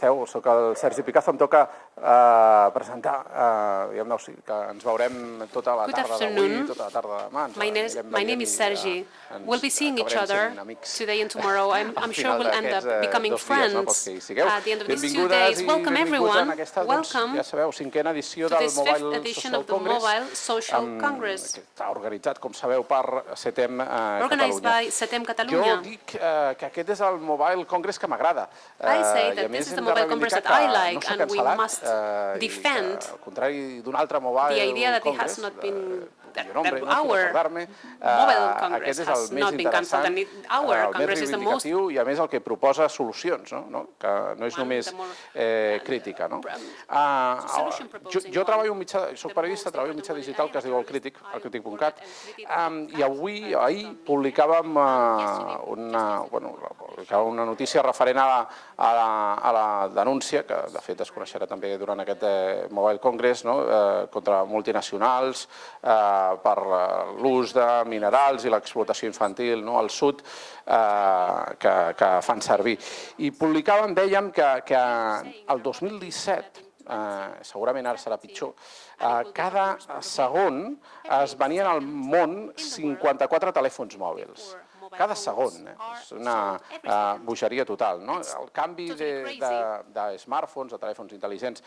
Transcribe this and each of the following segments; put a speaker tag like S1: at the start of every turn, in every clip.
S1: esteu? Soc el Sergi Picazo, em toca presentar, diguem-ne, que ens veurem tota la tarda d'avui, tota la tarda de demà.
S2: My name is Sergi. We'll be seeing each other today and tomorrow. I'm sure we'll end up becoming friends at the end of these 2 days. Welcome everyone. Welcome
S1: ja sabeu, 5ª edició
S2: to
S1: del
S2: this 5th edition of the Mobile Social Congress.
S1: Que està organitzat, com sabeu, per CETEM Catalunya.
S2: Organized by CETEM Catalunya.
S1: Jo dic que aquest és el Mobile Congress que m'agrada.
S2: I say that this is the Mobile Congress that I like, and we must defend the idea that it has not been, that our Mobile Congress has not been cancelled, and our Congress is the most...
S1: I a més el que proposa solucions, que no és només crítica. Jo treballo un mitjà, soc periodista, treballo un mitjà digital que es diu el crític.cat, i ahir publicàvem una notícia referent a la denúncia, que de fet es coneixerà també durant aquest Mobile Congress, contra multinacionals per l'ús de minerals i l'explotació infantil al sud que fan servir. I publicàvem, dèiem, que el 2017, segurament ara serà pitjor, cada segon es venien al món 54 telèfons mòbils. Cada segon, és una bogeria total. El canvi de smartphones, de telèfons intel·ligents,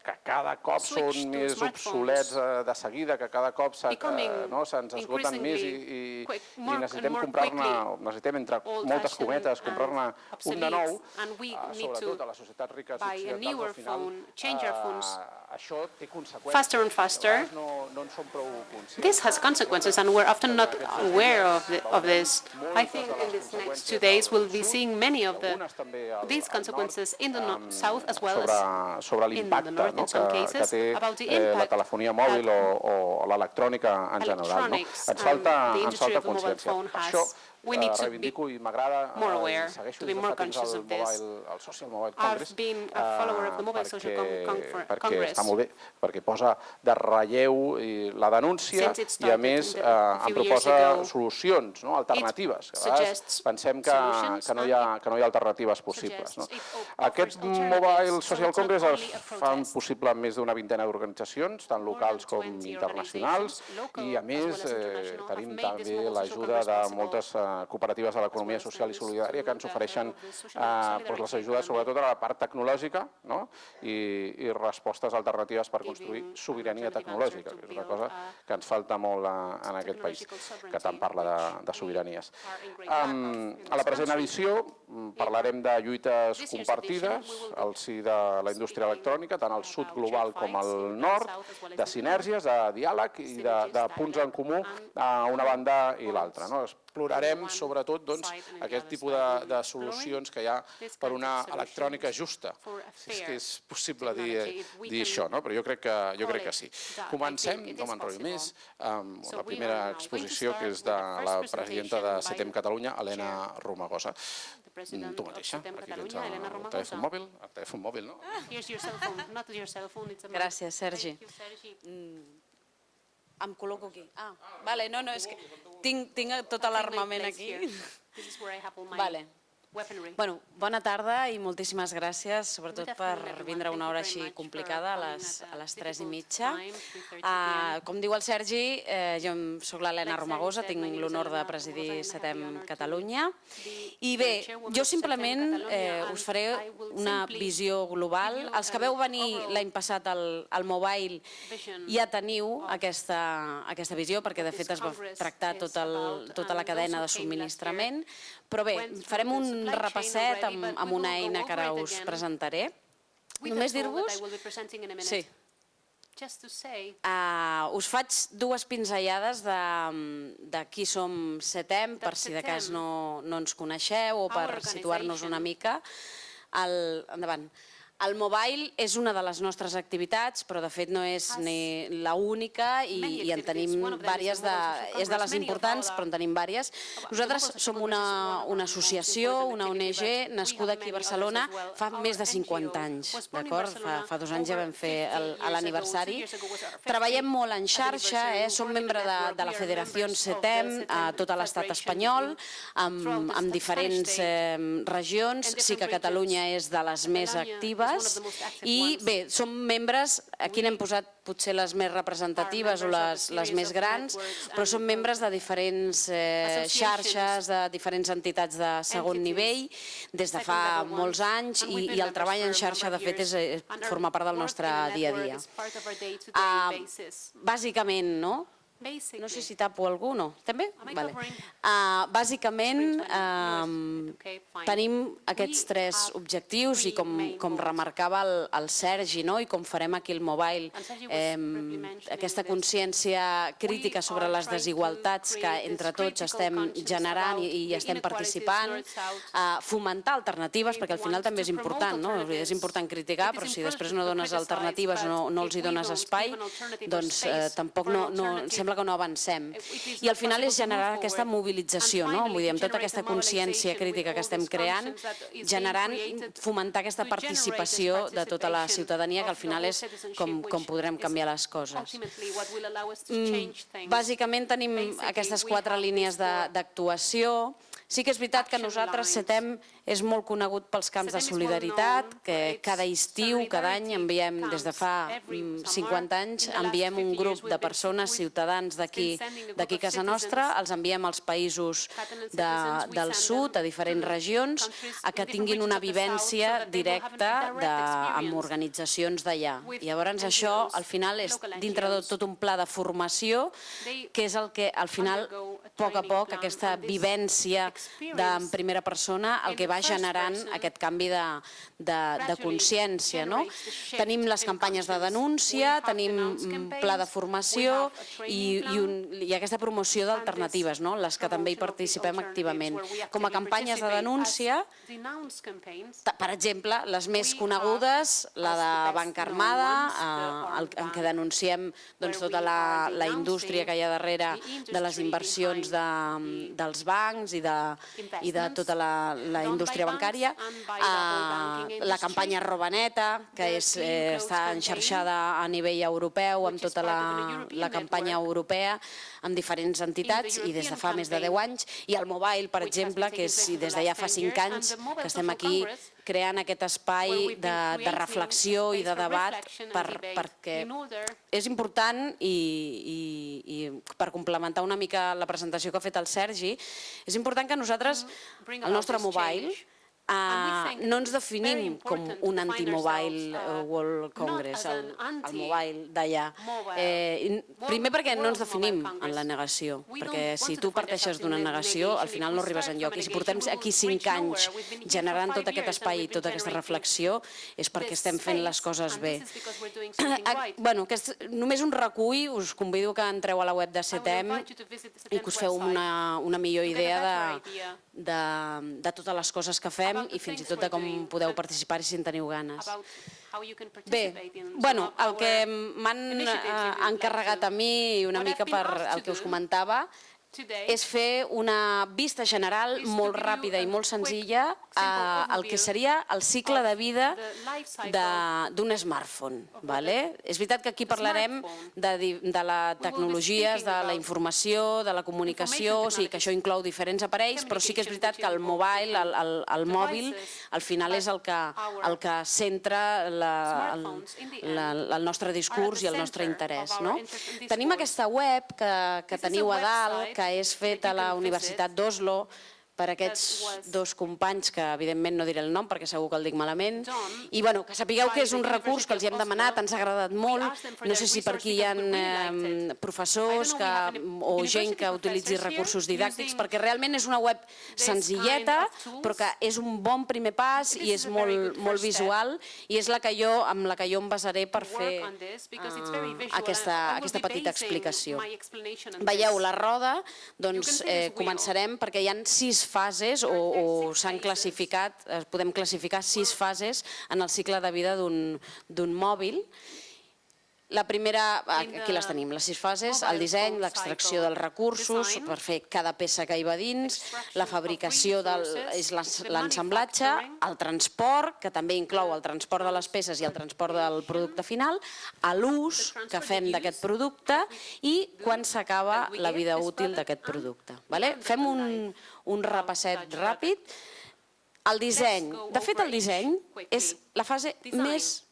S1: que cada cop són més obsolets de seguida, que cada cop se'ns esgoten més i necessitem comprar-ne, necessitem, entre moltes cometes, comprar-ne un de nou, sobretot a les societats riques occidentals, al final, això té conseqüències.
S2: Faster and faster. This has consequences, and we're often not aware of this. I think in these next 2 days we'll be seeing many of these consequences in the south as well as in the north in some cases, about the impact
S1: la telefonia mòbil o l'electrònica en general. Ens falta consciència. Això
S2: we need to be
S1: reivindico i m'agrada,
S2: more aware, to be more conscious of this. I've been a follower of the Mobile Social Congress.
S1: Perquè està molt bé, perquè posa de relleu la denúncia i a més em proposa solucions alternatives. A vegades pensem que no hi ha alternatives possibles. Aquest Mobile Social Congress es fan possible amb més d'una vintena d'organitzacions, tant locals com internacionals, i a més tenim també l'ajuda de moltes cooperatives de l'economia social i solidària que ens ofereixen les ajudes sobretot a la part tecnològica i respostes alternatives per construir sobirania tecnològica, que és una cosa que ens falta molt en aquest país, que tant parla de sobiranies. A la present edició parlarem de lluites compartides al si de la indústria electrònica, tant al Sud Global com al NORD, de sinergies, de diàleg i de punts en comú a una banda i l'altra. Explorarem sobretot aquest tipus de solucions que hi ha per una electrònica justa. És que és possible dir això, però jo crec que sí. Comencem, no m'enrotllo més, amb la primera exposició, que és de la presidenta de CETEM Catalunya, Elena Romagosa. Tu mateixa, aquí tens el telèfon mòbil, no?
S3: Gràcies, Sergi. Em col·loco aquí. Vale, no, és que tinc tot l'armament aquí. Vale. Bona tarda i moltíssimes gràcies, sobretot per vindre a una hora així complicada, a les 3:30. Com diu el Sergi, jo soc l'Helena Romagosa, tinc l'honor de presidir CETEM Catalunya. I bé, jo simplement us faré una visió global. Els que veu venir l'any passat al Mobile ja teniu aquesta visió, perquè de fet es va tractar tota la cadena de subministrament. Però bé, farem un repasset amb una eina que ara us presentaré. Només dir-vos... Sí. Us faig dues pinzellades de qui som CETEM, per si de cas no ens coneixeu o per situar-nos una mica. Endavant. El mobile és una de les nostres activitats, però de fet no és ni l'única i en tenim diverses, és de les importants, però en tenim diverses. Nosaltres som una associació, una ONG, nascuda aquí a Barcelona fa més de 50 anys, d'acord? Fa 2 anys ja vam fer l'aniversari. Treballem molt en xarxa, som membre de la Federació CETEM a tot l'estat espanyol, amb diferents regions. Sí que Catalunya és de les més actives i bé, som membres, aquí n'hem posat potser les més representatives o les més grans, però som membres de diferents xarxes, de diferents entitats de segon nivell, des de fa molts anys, i el treball en xarxa, de fet, forma part del nostre dia a dia. Bàsicament, no? No sé si tapo algú, no? També? Bàsicament, tenim aquests 3 objectius i com remarcava el Sergi i com farem aquí el mobile, aquesta consciència crítica sobre les desigualtats que entre tots estem generant i estem participant, fomentar alternatives, perquè al final també és important, no? És important criticar, però si després no dones alternatives o no els hi dones espai, doncs tampoc sembla que no avancem. I al final és generar aquesta mobilització, vull dir, amb tota aquesta consciència crítica que estem creant, generant, fomentar aquesta participació de tota la ciutadania, que al final és com podrem canviar les coses. Bàsicament tenim aquestes 4 línies d'actuació. Sí que és veritat que nosaltres, CETEM, és molt conegut pels camps de solidaritat, que cada estiu, cada any, enviem, des de fa 50 anys, enviem un grup de persones, ciutadans d'aquí a casa nostra, els enviem als països del sud, a diferents regions, a que tinguin una vivència directa amb organitzacions d'allà. I llavors això, al final, és dintre de tot un pla de formació, que és el que, al final, a poc, aquesta vivència en primera persona, el que va generant aquest canvi de consciència. Tenim les campanyes de denúncia, tenim un pla de formació i aquesta promoció d'alternatives, les que també hi participem activament. Com a campanyes de denúncia, per exemple, les més conegudes, la de Banca Armada, en què denunciem tota la indústria que hi ha darrere de les inversions dels bancs i de tota la indústria bancària, la campanya Robaneta, que està enxarxada a nivell europeu, amb tota la campanya europea, amb diferents entitats i des de fa més de 10 anys, i el mobile, per exemple, que és des de ja fa 5 anys que estem aquí creant aquest espai de reflexió i de debat, perquè és important, i per complementar una mica la presentació que ha fet el Sergi, és important que nosaltres, el nostre mobile, no ens definim com un anti-mobile World Congress, el mobile d'allà. Primer perquè no ens definim en la negació, perquè si tu parteixes d'una negació, al final no arribes enlloc. I si portem aquí 5 anys generant tot aquest espai i tota aquesta reflexió, és perquè estem fent les coses bé. Només un recull, us convido que entreu a la web de CETEM i que us feu una millor idea de totes les coses que fem i fins i tot de com podeu participar-hi si en teniu ganes. Bé, el que m'han encarregat a mi i una mica per el que us comentava és fer una vista general molt ràpida i molt senzilla al que seria el cicle de vida d'un smartphone. És veritat que aquí parlarem de les tecnologies, de la informació, de la comunicació, o sigui que això inclou diferents aparells, però sí que és veritat que el mobile, el mòbil, al final és el que centra el nostre discurs i el nostre interès. Tenim aquesta web que teniu a dalt, que és feta a la Universitat d'Oslo per aquests 2 companys, que evidentment no diré el nom perquè segur que el dic malament, i que sapigueu que és un recurs que els hi hem demanat, ens ha agradat molt, no sé si per aquí hi ha professors o gent que utilitzi recursos didàctics, perquè realment és una web senzilleta, però que és un bon primer pas i és molt visual, i és amb la que jo em basaré per fer aquesta petita explicació. Veieu la roda? Doncs començarem perquè hi ha 6 fases o s'han classificat, podem classificar 6 fases en el cicle de vida d'un mòbil. La primera, aquí les tenim, les 6 fases, el disseny, l'extracció dels recursos per fer cada peça que hi va dins, la fabricació és l'assemblatge, el transport, que també inclou el transport de les peces i el transport del producte final, l'ús que fem d'aquest producte i quan s'acaba la vida útil d'aquest producte. Fem un repasset ràpid. El disseny. De fet, el disseny és la fase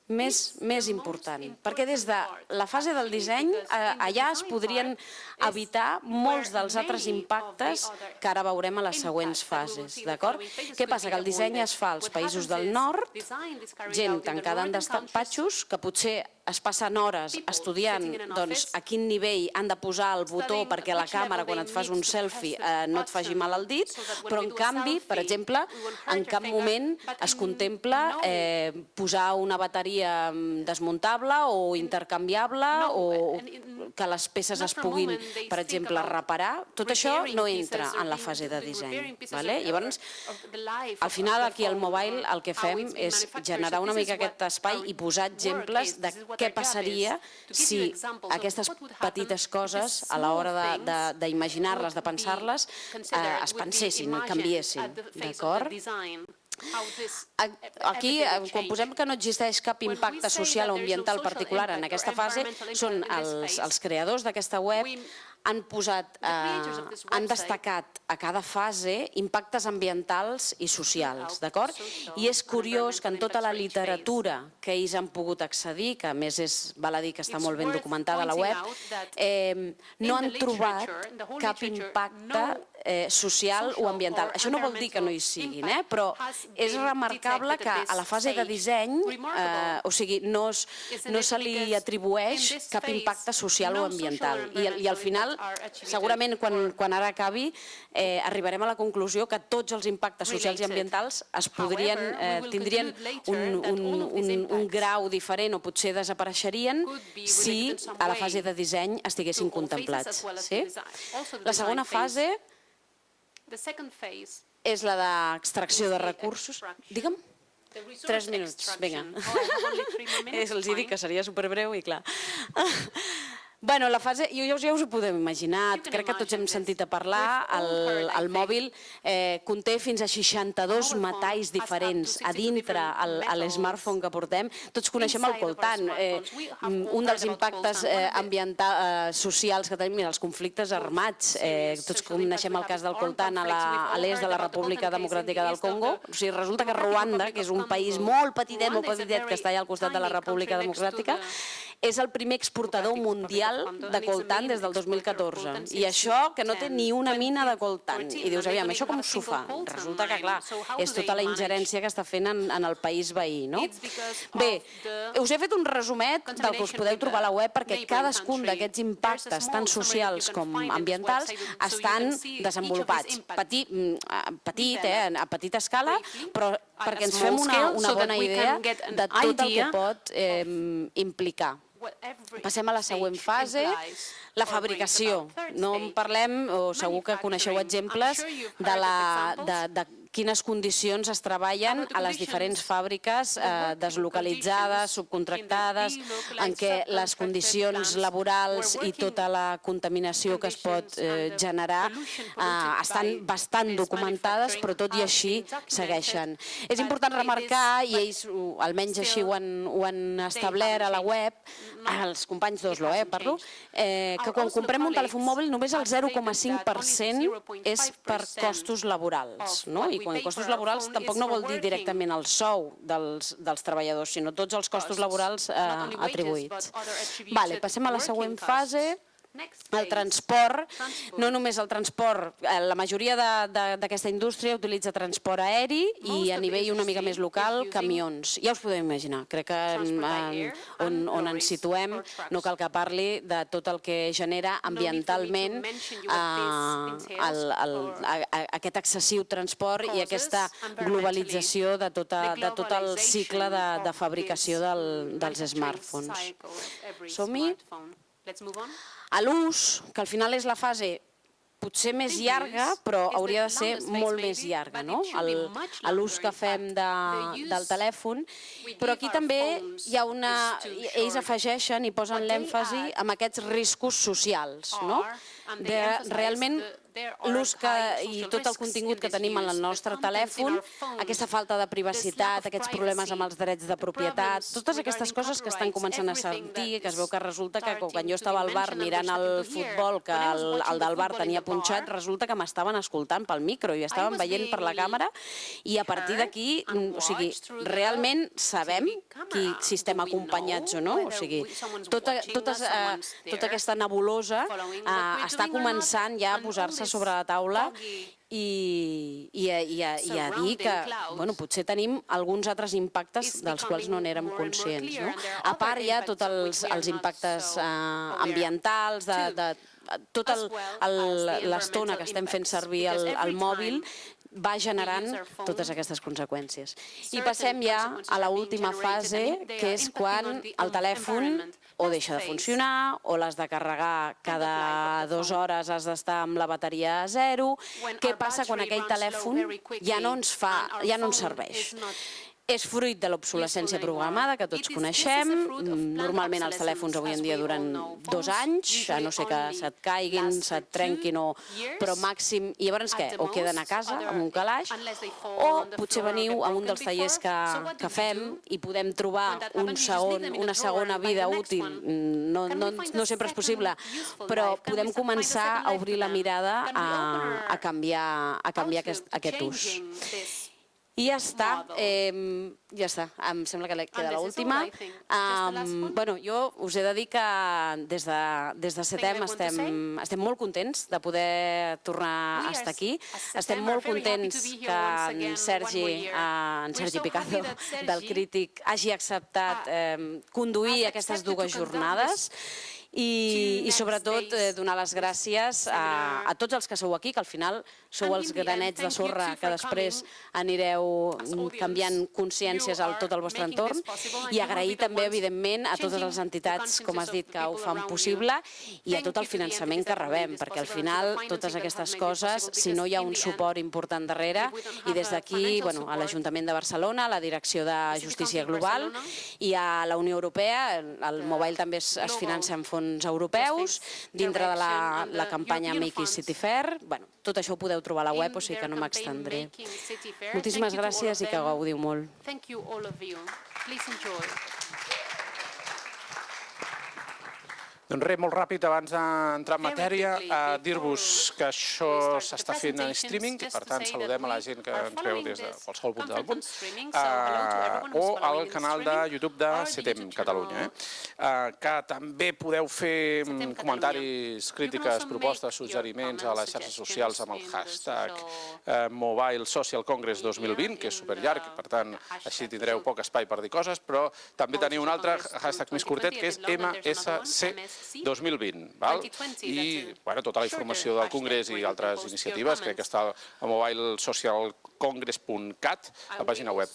S3: més important, perquè des de la fase del disseny allà es podrien evitar molts dels altres impactes que ara veurem a les següents fases, d'acord? Què passa? Que el disseny es fa als països del nord, gent tancada en despatxos, que potser es passen hores estudiant a quin nivell han de posar el botó perquè la càmera, quan et fas un selfie, no et faci mal al dit, però en canvi, per exemple, en cap moment es contempla posar una bateria desmuntable o intercanviable o que les peces es puguin, per exemple, reparar. Tot això no entra en la fase de disseny. Llavors, al final, aquí al mobile el que fem és generar una mica aquest espai i posar exemples de què passaria si aquestes petites coses, a l'hora d'imaginar-les, de pensar-les, es pensessin, canviessin, d'acord? Aquí, quan posem que no existeix cap impacte social o ambiental particular en aquesta fase, són els creadors d'aquesta web han destacat a cada fase impactes ambientals i socials, d'acord? I és curiós que en tota la literatura que ells han pogut accedir, que a més val a dir que està molt ben documentada a la web, no han trobat cap impacte social o ambiental. Això no vol dir que no hi siguin, però és remarcable que a la fase de disseny, o sigui, no se li atribueix cap impacte social o ambiental. I al final, segurament, quan ara acabi, arribarem a la conclusió que tots els impactes socials i ambientals tindrien un grau diferent o potser desapareixerien si a la fase de disseny estiguessin contemplats. La segona fase és la d'extracció de recursos. Digue'm. 3 minuts, vinga. Els dic que seria superbreu i clar. Bueno, la fase, ja us ho podeu imaginar, crec que tots hem sentit a parlar, el mòbil conté fins a 62 metalls diferents a dintre l'smartphone que portem. Tots coneixem el coltan, un dels impactes socials que tenim, els conflictes armats. Tots coneixem el cas del coltan a l'est de la República Democràtica del Congo. O sigui, resulta que Ruanda, que és un país molt petitet que està allà al costat de la República Democràtica, és el primer exportador mundial de coltan des del 2014. I això que no té ni una mina de coltan. I dius, aviam, això com s'ho fa? Resulta que, clar, és tota la ingerència que està fent en el país veí, no? Bé, us he fet un resumet del que us podeu trobar a la web perquè cadascun d'aquests impactes, tant socials com ambientals, estan desenvolupats. Petit, a petita escala, però perquè ens fem una bona idea de tot el que pot implicar. Passem a la següent fase, la fabricació. No en parlem, o segur que coneixeu exemples de quines condicions es treballen a les diferents fàbriques deslocalitzades, subcontractades, en què les condicions laborals i tota la contaminació que es pot generar estan bastant documentades, però tot i així segueixen. És important remarcar, i ells almenys així ho han establert a la web, els companys d'Oslo, parlo, que quan comprem un telèfon mòbil només el 0,5% és per costos laborals, no? I quan costos laborals tampoc no vol dir directament el sou dels treballadors, sinó tots els costos laborals atribuïts. Passem a la següent fase. El transport, no només el transport, la majoria d'aquesta indústria utilitza transport aeri i a nivell una mica més local, camions. Ja us podeu imaginar, crec que on ens situem no cal que parli de tot el que genera ambientalment aquest excessiu transport i aquesta globalització de tot el cicle de fabricació dels smartphones. Som-hi? A l'ús, que al final és la fase potser més llarga, però hauria de ser molt més llarga, no? L'ús que fem del telèfon. Però aquí també hi ha ells afegeixen i posen l'èmfasi en aquests riscos socials, no? Realment l'ús i tot el contingut que tenim en el nostre telèfon, aquesta falta de privacitat, aquests problemes amb els drets de propietat, totes aquestes coses que estan començant a sentir, que es veu que resulta que quan jo estava al bar mirant el futbol, que el del bar tenia punxat, resulta que m'estaven escoltant pel micro i estaven veient per la càmera i a partir d'aquí, o sigui, realment sabem si estem acompanyats o no, o sigui, tota aquesta nebulosa està començant ja a posar-se sobre la taula i a dir que potser tenim alguns altres impactes dels quals no n'érem conscients. A part hi ha tots els impactes ambientals, de tota l'estona que estem fent servir el mòbil, va generant totes aquestes conseqüències. I passem ja a l'última fase, que és quan el telèfon o deixa de funcionar, o l'has de carregar cada 2 hores, has d'estar amb la bateria a zero. Què passa quan aquell telèfon ja no ens serveix? És fruit de l'obsolescència programada, que tots coneixem. Normalment els telèfons avui en dia duren 2 anys, a no ser que se't caiguin, se't trenquin, però màxim... I llavors què? O queden a casa, amb un calaix, o potser veniu a un dels tallers que fem i podem trobar una segona vida útil. No sempre és possible, però podem començar a obrir la mirada a canviar aquest ús. I ja està, em sembla que queda l'última. Jo us he de dir que des de CETEM estem molt contents de poder tornar a estar aquí. Estem molt contents que en Sergi Picado, del Crític, hagi acceptat conduir aquestes 2 jornades. I sobretot donar les gràcies a tots els que sou aquí, que al final sou els granets de sorra que després anireu canviant consciències a tot el vostre entorn, i agrair també, evidentment, a totes les entitats, com has dit, que ho fan possible, i a tot el finançament que rebem, perquè al final totes aquestes coses, si no hi ha un suport important darrere, i des d'aquí a l'Ajuntament de Barcelona, a la Direcció de Justícia Global i a la Unió Europea, el Mobile també es finança en fons europeus, dintre de la campanya Make City Fair. Tot això ho podeu trobar a la web, o sigui que no m'extendré. Moltíssimes gràcies i que gaudiu molt.
S1: Doncs res, molt ràpid, abans d'entrar en matèria, dir-vos que això s'està fent en streaming, i per tant saludem a la gent que ens veu des de qualsevol punt del món, o al canal de YouTube de CETEM Catalunya, que també podeu fer comentaris, crítiques, propostes, suggeriments a les xarxes socials amb el hashtag Mobile Social Congress 2020, que és superllarg, i per tant així tindreu poc espai per dir coses, però també teniu un altre hashtag més curtet, que és MSC 2020, i tota la informació del Congrés i altres iniciatives, crec que està a mobilesocialcongress.cat, la pàgina web.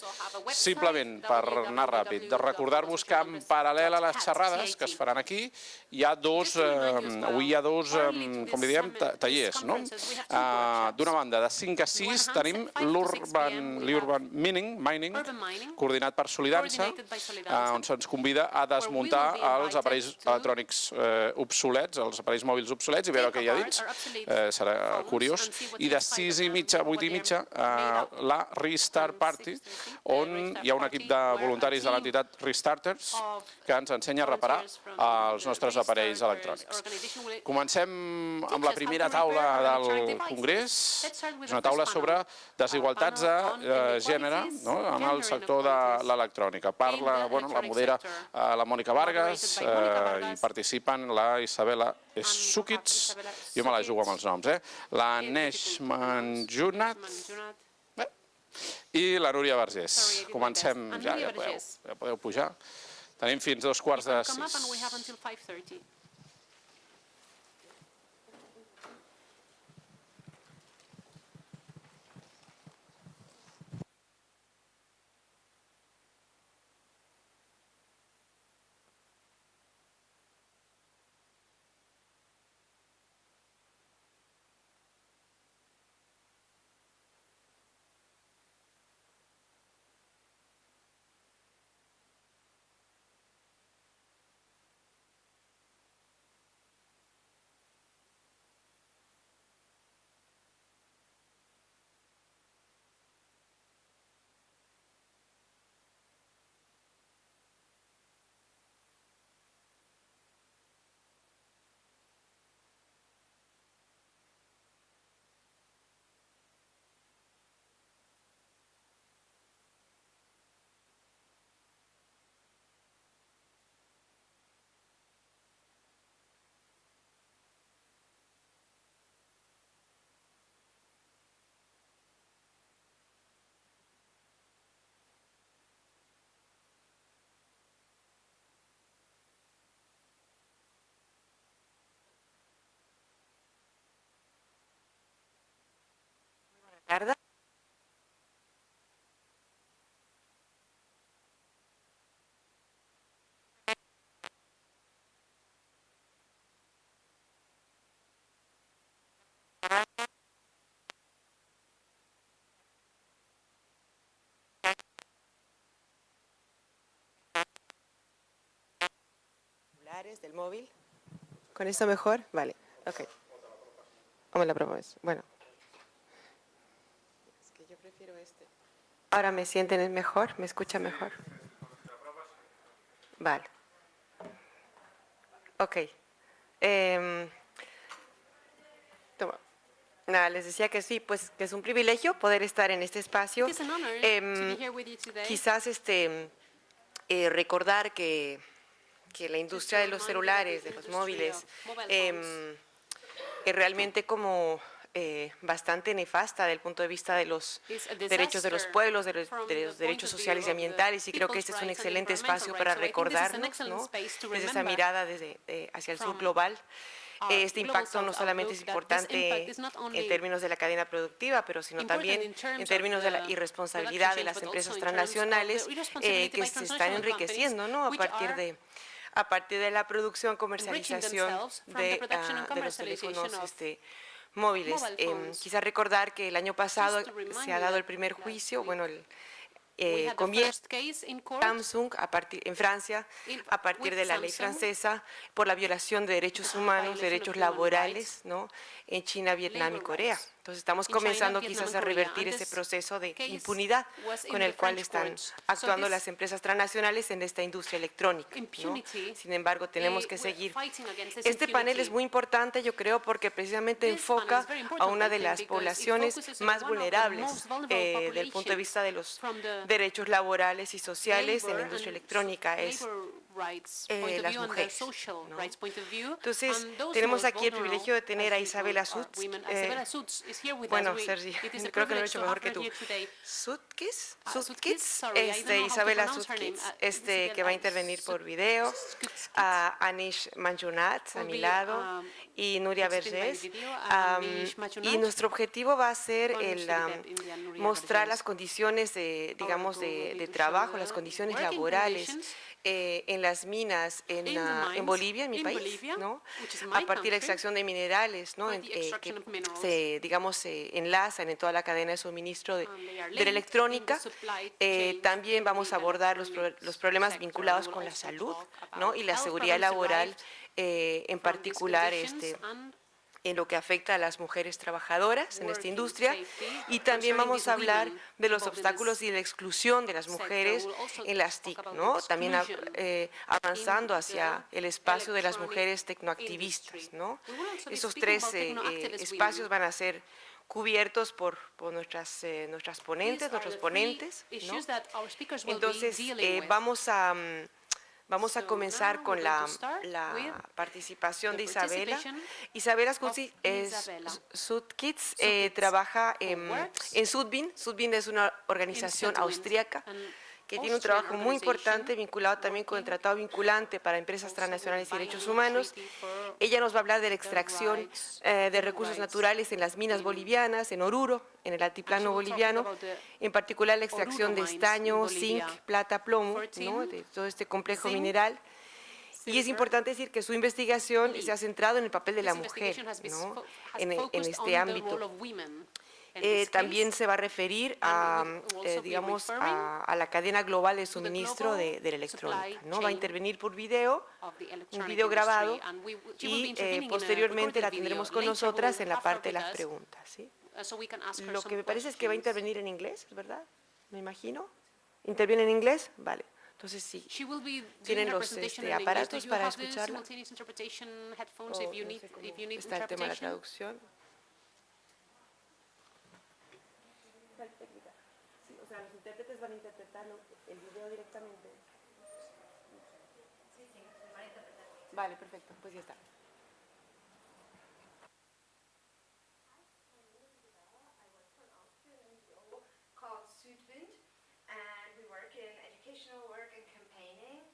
S1: Simplement, per anar ràpid, de recordar-vos que en paral·lel a les xerrades que es faran aquí, avui hi ha dos, com li diem, tallers. D'una banda, de 5 a 6 tenim l'Urban Mining, coordinat per Solidança, on se'ns convida a desmuntar els aparells electrònics obsolets, els aparells mòbils obsolets, i veure què hi ha dins. Serà curiós. I de 6 i mitja a 8 i mitja, la Restart Party, on hi ha un equip de voluntaris de l'entitat Restarters que ens ensenya a reparar els nostres aparells electrònics. Comencem amb la primera taula del Congrés. És una taula sobre desigualtats de gènere en el sector de l'electrònica. Parla, la modera la Mònica Vargas, i participen la Isabela Sukits, jo me la jugo amb els noms, la Nesh Manjunat i la Núria Vergés. Comencem ja podeu pujar. Tenim fins 5:45.
S4: tarda. Del móvil. ¿Con esto mejor? Vale, ok. ¿O me la propones? Bueno. Es que yo prefiero este. ¿Ahora me sienten mejor? ¿Me escuchan mejor? Vale. Ok. Toma. Nada, les decía que sí, pues que es un privilegio poder estar en este espacio. Quizás recordar que la industria de los celulares, de los móviles, es realmente como bastante nefasta desde el punto de vista de los derechos de los pueblos, de los derechos sociales y ambientales, y creo que este es un excelente espacio para recordarnos, ¿no? Desde esa mirada hacia el Sud Global. Este impacto no solamente es importante en términos de la cadena productiva, pero sino también en términos de la irresponsabilidad de las empresas transnacionales que se están enriqueciendo, ¿no? A partir de la producción, comercialización de los teléfonos móviles. Quizá recordar que el año pasado se ha dado el primer juicio, bueno, comienza Samsung en Francia a partir de la ley francesa por la violación de derechos humanos, derechos laborales, ¿no? En China, Vietnam y Corea. Entonces estamos comenzando quizás a revertir ese proceso de impunidad con el cual están actuando las empresas transnacionales en esta industria electrónica, ¿no? Sin embargo, tenemos que seguir. Este panel es muy importante, yo creo, porque precisamente enfoca a una de las poblaciones más vulnerables del punto de vista de los derechos laborales y sociales en la industria electrónica, es las mujeres, ¿no? Entonces, tenemos aquí el privilegio de tener a Isabela Sud. Bueno, Sergi, creo que lo he hecho mejor que tú. Sudkids, Isabela Sudkids, que va a intervenir por video, a Anish Manjunat a mi lado y Nuria Vergés. Y nuestro objetivo va a ser mostrar las condiciones de trabajo, las condiciones laborales en las minas en Bolivia, en mi país, ¿no? A partir de la extracción de minerales, ¿no? Que se enlazan en toda la cadena de suministro de la electrónica. También vamos a abordar los problemas vinculados con la salud, ¿no? Y la seguridad laboral, en particular en lo que afecta a las mujeres trabajadoras en esta industria, y también vamos a hablar de los obstáculos y la exclusión de las mujeres en las TIC, ¿no? También avanzando hacia el espacio de las mujeres tecnoactivistas, ¿no? Esos tres espacios van a ser cubiertos por nuestras ponentes, nuestros ponentes, ¿no? Entonces, vamos a comenzar con la participación de Isabela. Isabela Sudkids trabaja en Sudbin. Sudbin es una organización austríaca que tiene un trabajo muy importante vinculado también con el tratado vinculante para empresas transnacionales y derechos humanos. Ella nos va a hablar de la extracción de recursos naturales en las minas bolivianas, en Oruro, en el altiplano boliviano, en particular la extracción de estaño, zinc, plata, plomo, ¿no? De todo este complejo mineral. Y es importante decir que su investigación se ha centrado en el papel de la mujer, ¿no? en este ámbito. También se va a referir a la cadena global de suministro de la electrónica, ¿no? Va a intervenir por video, un video grabado, y posteriormente la tendremos con nosotras en la parte de las preguntas, ¿sí? Lo que me parece es que va a intervenir en inglés, ¿verdad? Me imagino. ¿Interviene en inglés? Vale. Entonces, sí, tienen los aparatos para escucharla. No sé cómo está el tema de la traducción. Sí, o sea, los intérpretes van a interpretar el video directamente. Sí, van a interpretar. Vale, perfecto, pues ya está.
S5: Called Sudvind, and we work in educational work and campaigning,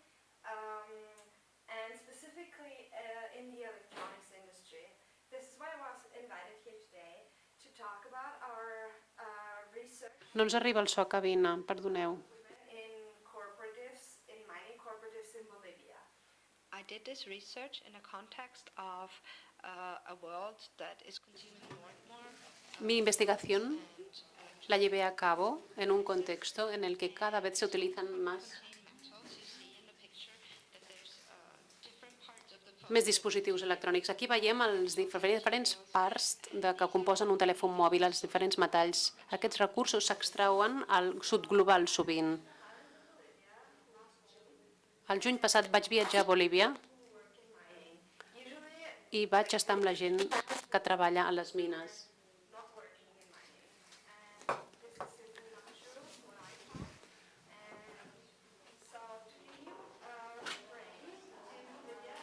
S5: and specifically in the electronics industry. This is why I was invited here today to talk about our
S2: No ens arriba el so a cabina, perdoneu.
S5: I did this research in a context of a world that is consuming more and more.
S2: Mi investigación la llevé a cabo en un contexto en el que cada vez se utilizan más dispositius electrònics. Aquí veiem els diferents parts que composen un telèfon mòbil, els diferents metalls. Aquests recursos s'extrauen al Sud Global sovint. El juny passat vaig viatjar a Bolívia i vaig estar amb la gent que treballa a les mines.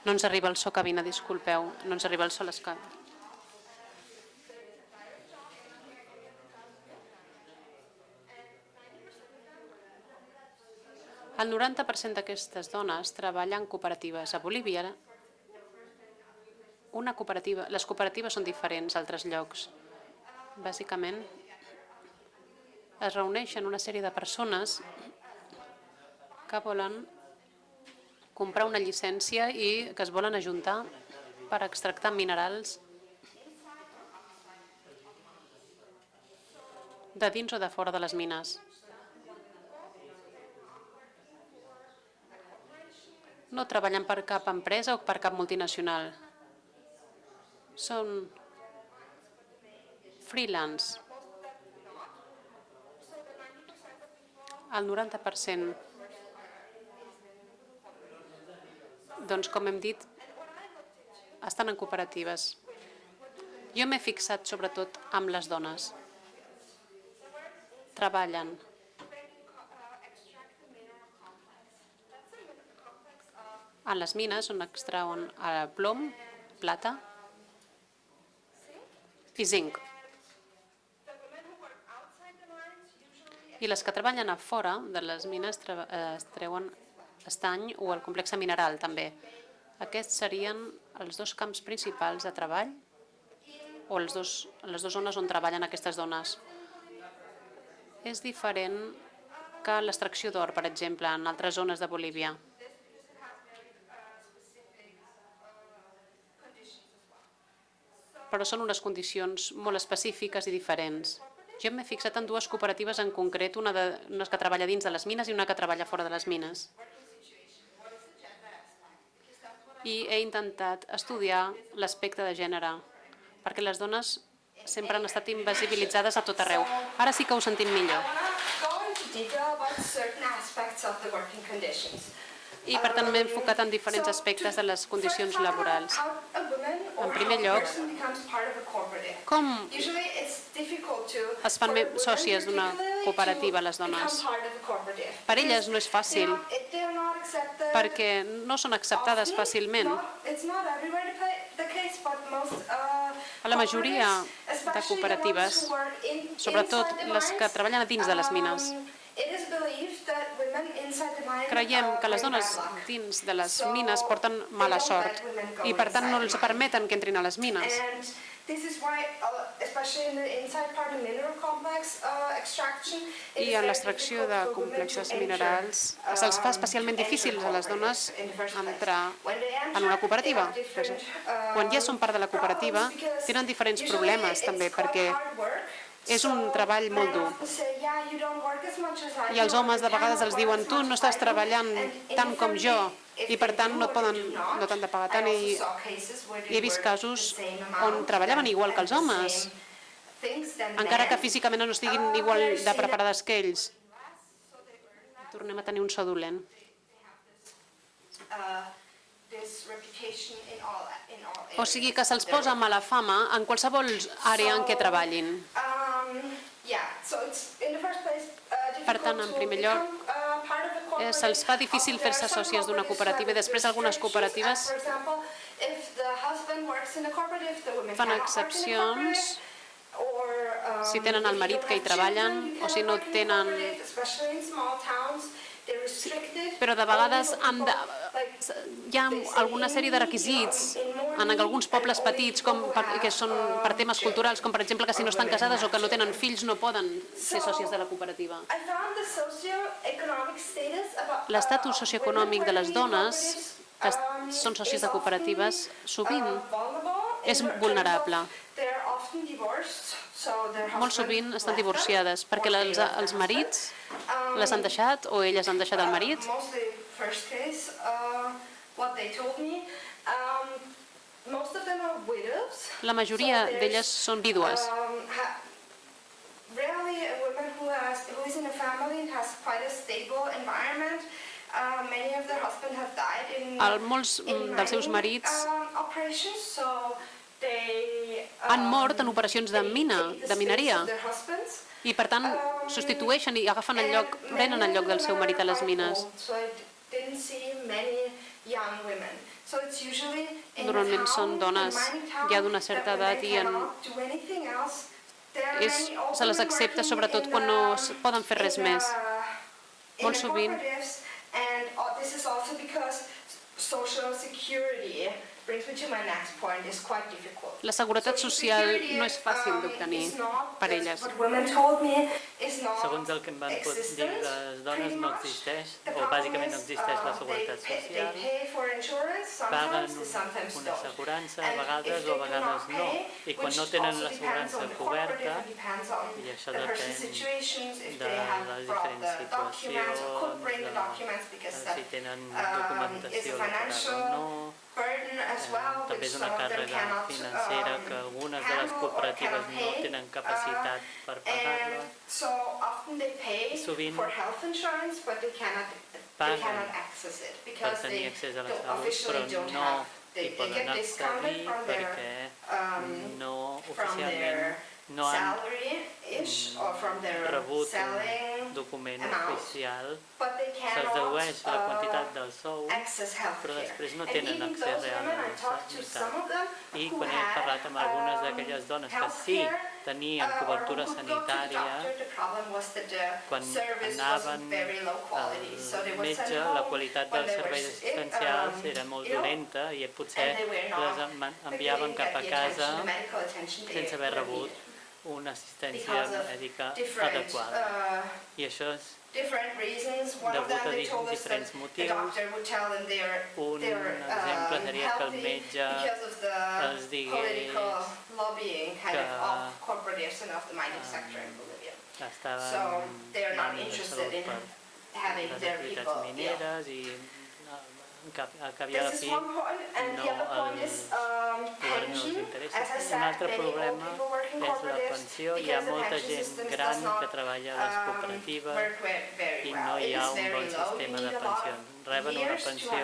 S2: No ens arriba el so a cabina, disculpeu. No ens arriba el so a les cabines. El 90% d'aquestes dones treballen en cooperatives. A Bolívia, les cooperatives són diferents a altres llocs. Bàsicament, es reuneixen una sèrie de persones que volen comprar una llicència i que es volen ajuntar per extractar minerals de dins o de fora de les mines. No treballen per cap empresa o per cap multinacional. Són freelance. El 90%, doncs, com hem dit, estan en cooperatives. Jo m'he fixat sobretot amb les dones. Treballen en les mines on extrauen plom, plata i zinc. I les que treballen a fora de les mines treuen estany o el complex mineral també. Aquests serien els dos camps principals de treball o les dues zones on treballen aquestes dones. És diferent que l'extracció d'or, per exemple, en altres zones de Bolívia. Però són unes condicions molt específiques i diferents. Jo m'he fixat en dues cooperatives en concret, una que treballa dins de les mines i una que treballa fora de les mines. I he intentat estudiar l'aspecte de gènere, perquè les dones sempre han estat invisibilitzades a tot arreu. Ara sí que ho sentim millor. I per tant m'he enfocat en diferents aspectes de les condicions laborals. En primer lloc, com es fan sòcies d'una cooperativa les dones? Per elles no és fàcil, perquè no són acceptades fàcilment. A la majoria de cooperatives, sobretot les que treballen a dins de les mines, creiem que les dones dins de les mines porten mala sort i per tant no els permeten que entrin a les mines. I en l'extracció de complexes minerals se'ls fa especialment difícil a les dones entrar en una cooperativa. Quan ja són part de la cooperativa tenen diferents problemes també perquè és un treball molt dur. I els homes de vegades els diuen tu no estàs treballant tant com jo i per tant no t'han de pagar tant. I he vist casos on treballaven igual que els homes, encara que físicament no estiguin igual de preparades que ells. Tornem a tenir un so dolent. O sigui que se'ls posa mala fama en qualsevol àrea en què treballin. Per tant, en primer lloc, se'ls fa difícil fer-se sòcies d'una cooperativa i després algunes cooperatives fan excepcions si tenen el marit que hi treballen o si no tenen però de vegades hi ha alguna sèrie de requisits en alguns pobles petits que són per temes culturals, com per exemple que si no estan casades o que no tenen fills no poden ser sòcies de la cooperativa. L'estatus socioeconòmic de les dones que són socis de cooperatives sovint és vulnerable. Molt sovint estan divorciades perquè els marits les han deixat o elles han deixat el marit. La majoria d'elles són vídues. Molts dels seus marits han mort en operacions de mineria i per tant substitueixen i agafen el lloc, prenen el lloc del seu marit a les mines. Normalment són dones ja d'una certa edat i se les accepta sobretot quan no poden fer res més. Molt sovint la seguretat social no és fàcil d'obtenir per elles.
S6: Segons el que em van dir, les dones no existeix, o bàsicament no existeix la seguretat social, paguen una assegurança a vegades o a vegades no, i quan no tenen l'assegurança coberta, i això depèn de les diferents situacions, de si tenen documentació laboral o no, també és una càrrega financera que algunes de les cooperatives no tenen capacitat per pagar-la. Sovint paguen per tenir accés a la salut, però no hi poden accedir perquè no oficialment no han rebut un document oficial, se'ls dedueix la quantitat del sou, però després no tenen accés real a la sanitat. I quan he parlat amb algunes d'aquelles dones que sí tenien cobertura sanitària, quan anaven al metge, la qualitat dels serveis assistencials era molt dolenta i potser les enviaven cap a casa sense haver rebut una assistència mèdica adequada. I això és degut a diferents motius. Un exemple seria que el metge els digués que estaven malament de salut per les activitats mineres i al cap i a la fi no els govern no els interessa. Un altre problema és la pensió. Hi ha molta gent gran que treballa a les cooperatives i no hi ha un bon sistema de pensions. Reben una pensió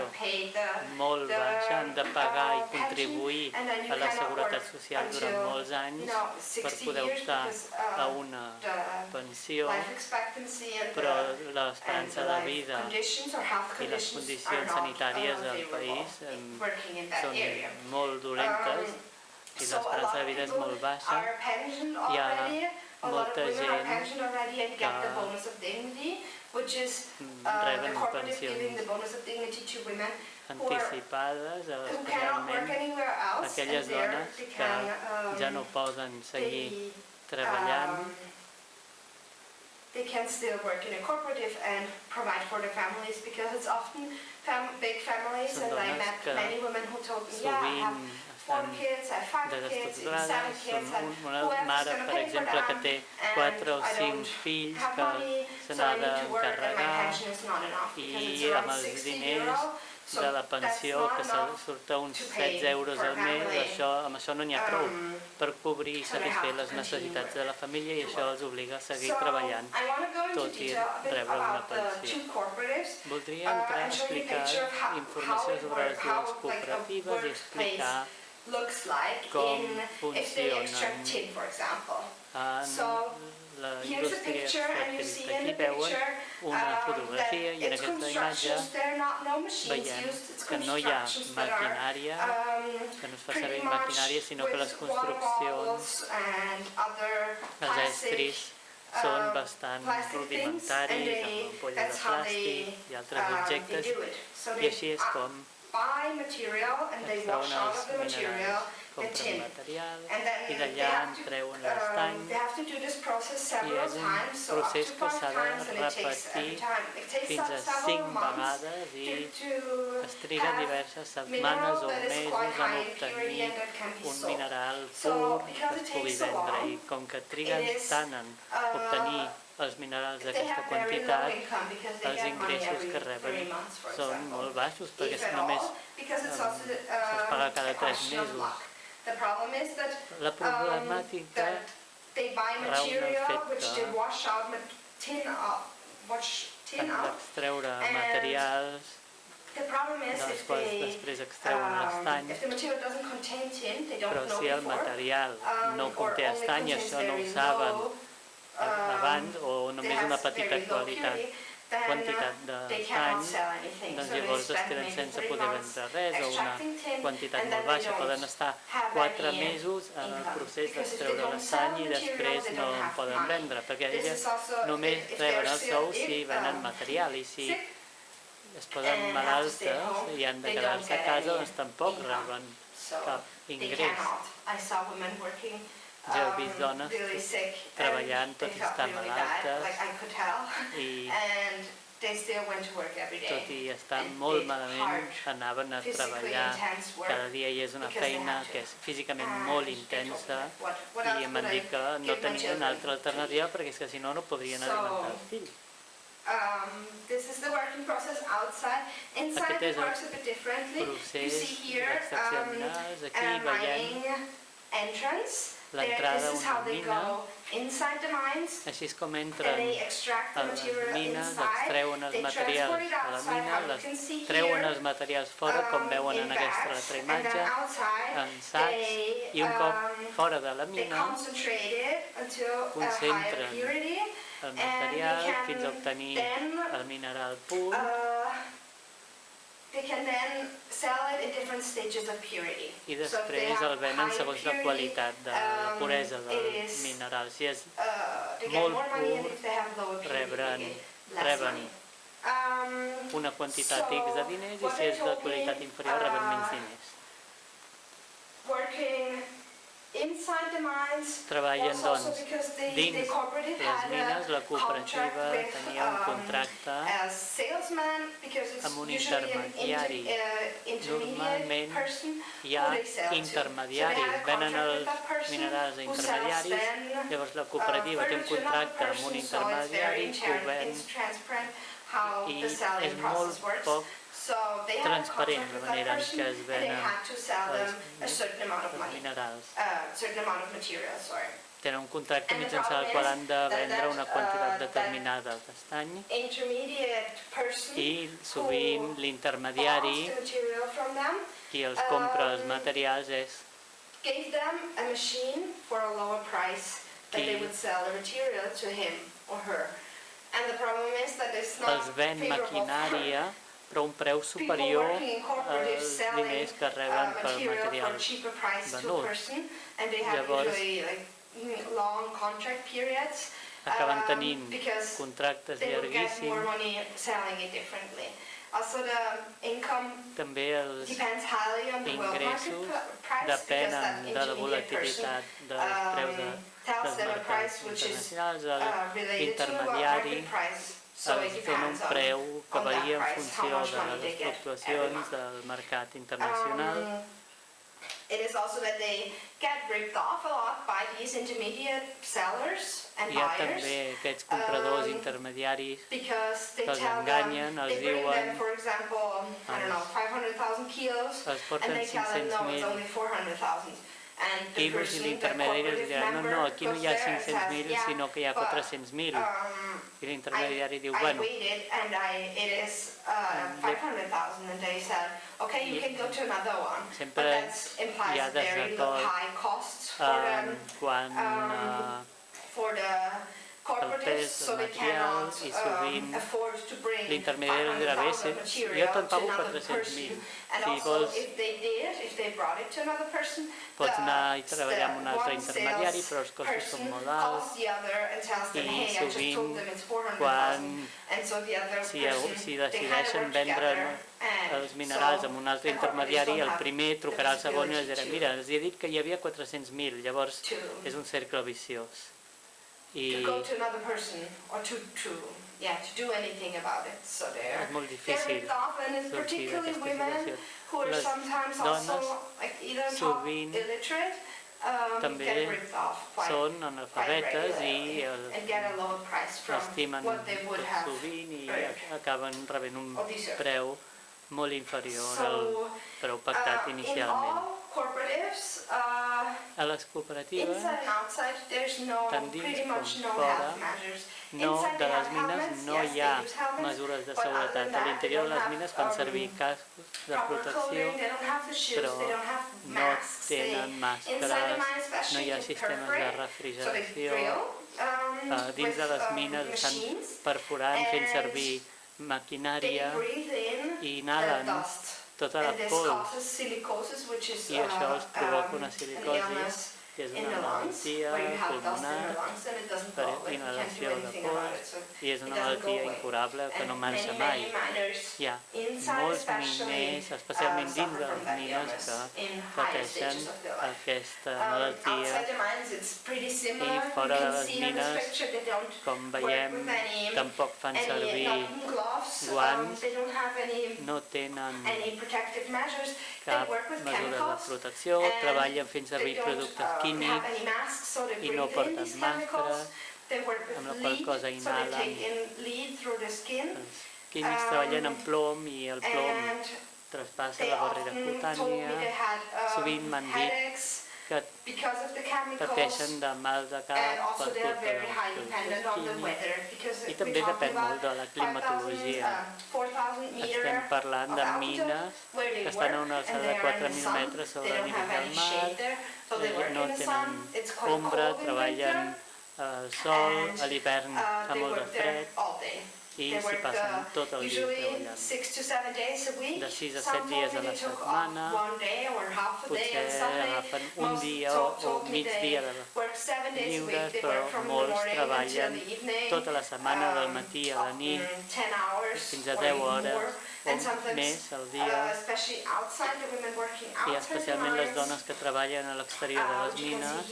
S6: molt baixa, han de pagar i contribuir a la seguretat social durant molts anys per poder optar a una pensió, però l'esperança de vida i les condicions sanitàries del país són molt dolentes i l'esperança de vida és molt baixa. Hi ha molta gent que reben pensions anticipades, especialment aquelles dones que ja no poden seguir treballant.
S5: They can still work in a cooperative and provide for their families because it's often big families, and I met many women who told me, yeah, I have 4 kids, I have 5 kids, 7 kids,
S6: una mare, per exemple, que té 4 o 5 fills que se n'ha d'encarregar i amb els diners de la pensió, que surt a uns 16 euros al mes, amb això no n'hi ha prou per cobrir i satisfer les necessitats de la família i això els obliga a seguir treballant tot i rebre una pensió. Voldria entrar a explicar informació sobre les dues cooperatives i explicar com funcionen en la indústria extractivista. Aquí veuen una fotografia i en aquesta imatge veiem que no hi ha maquinària, que no es fa servir maquinària, sinó que les construccions, els estris, són bastant rudimentaris, amb ampolles de plàstic i altres objectes, i així és com extreuen els minerals, compren material i d'allà en treuen l'estany, i és un procés que s'ha de repetir fins a 5 vegades i es triga diverses setmanes o mesos en obtenir un mineral pur que es pugui vendre, i com que triguen tant en obtenir els minerals d'aquesta quantitat, els ingressos que reben són molt baixos, perquè només se'ls paga cada 3 mesos. La problemàtica rau en el fet que han d'extreure materials dels quals després extreuen l'estany, però si el material no conté estany, això no ho saben abans, o només una petita quantitat d'estany, doncs llavors es queden sense poder vendre res, o una quantitat molt baixa. Poden estar 4 mesos en el procés d'extreure l'estany i després no en poden vendre, perquè elles només reben el sou si venen material, i si es posen malaltes i han de quedar-se a casa, doncs tampoc reben cap ingrés. Jo he vist dones treballant tot i estar malaltes, i tot i estar molt malament anaven a treballar cada dia, i és una feina que és físicament molt intensa, i m'han dit que no tenien una altra alternativa perquè és que si no, no podrien alimentar els fills. Aquest és el procés excepcional. Aquí veiem l'entrada a una mina, així és com entren a les mines, extreuen els materials a la mina, treuen els materials fora, com veuen en aquesta altra imatge, en sacs, i un cop fora de la mina concentren el material fins a obtenir el mineral pur, i després el venen segons la qualitat de la puresa del mineral. Si és molt pur, reben una quantitat X de diners, i si és de qualitat inferior, reben menys diners. Treballen, doncs, dins les mines. La cooperativa tenia un contracte amb un intermediari. Normalment hi ha intermediaris, venen els minerals a intermediaris, llavors la cooperativa té un contracte amb un intermediari que ho ven, i és molt poc transparent la manera en què es venen els minerals. Tenen un contracte mitjançant el qual han de vendre una quantitat determinada d'estany, i sovint l'intermediari, qui els compra els materials, és els ven maquinària, però a un preu superior als diners que reben pel material venut. Llavors, acaben tenint contractes llarguíssims. També els ingressos depenen de la volatilitat dels preus dels mercats internacionals. L'intermediari els dona un preu que varia en funció de les fluctuacions del mercat internacional. Hi ha també aquests compradors intermediaris que els enganyen, els diuen els porten 500.000 quilos, i l'intermediari els dirà no, aquí no hi ha 500.000, sinó que hi ha 400.000. I l'intermediari diu, bueno, sempre hi ha desacord quan el pes del material i sovint l'intermediari dirà bé, jo te'n pago 400.000. Si vols, pots anar i treballar amb un altre intermediari, però els costos són molt alts i sovint si decideixen vendre els minerals amb un altre intermediari, el primer trucarà al segon i els dirà mira, els he dit que hi havia 400.000, llavors és un cercle viciós. És molt difícil sortir d'aquesta situació. Les dones sovint també són analfabetes i estimen tot sovint i acaben rebent un preu molt inferior al preu pactat inicialment. A les cooperatives, tant dins com fora, de les mines no hi ha mesures de seguretat. A l'interior de les mines fan servir cascos de protecció, però no tenen màscares, no hi ha sistemes de refrigeració. Dins de les mines estan perforant, fent servir maquinària i inhalen tota la pols i això els provoca una silicosi que és una malaltia pulmonar per inhalació de pols i és una malaltia incurable que no marxa mai. Hi ha molts miners, especialment dins de les mines, que pateixen aquesta malaltia i fora de les mines, com veiem, tampoc fan servir guants, no tenen cap mesura de protecció, treballen fent servir productes químics i no porten màscares, amb la qual cosa inhalen. Els químics treballen amb plom i el plom traspassa la barrera cutània. Sovint m'han dit que pateixen de mal de cap per culpa dels productes químics i també depèn molt de la climatologia. Estem parlant de mines que estan a una alçada de 4.000 metres sobre el nivell del mar, no tenen ombra, treballen al sol, a l'hivern fa molt de fred i s'hi passen tot el dia treballant. De 6 a 7 dies a la setmana, potser agafen un dia o mig dia de lliures, però molts treballen tota la setmana, del matí a la nit, fins a 10 hores o més al dia. I especialment les dones que treballen a l'exterior de les mines,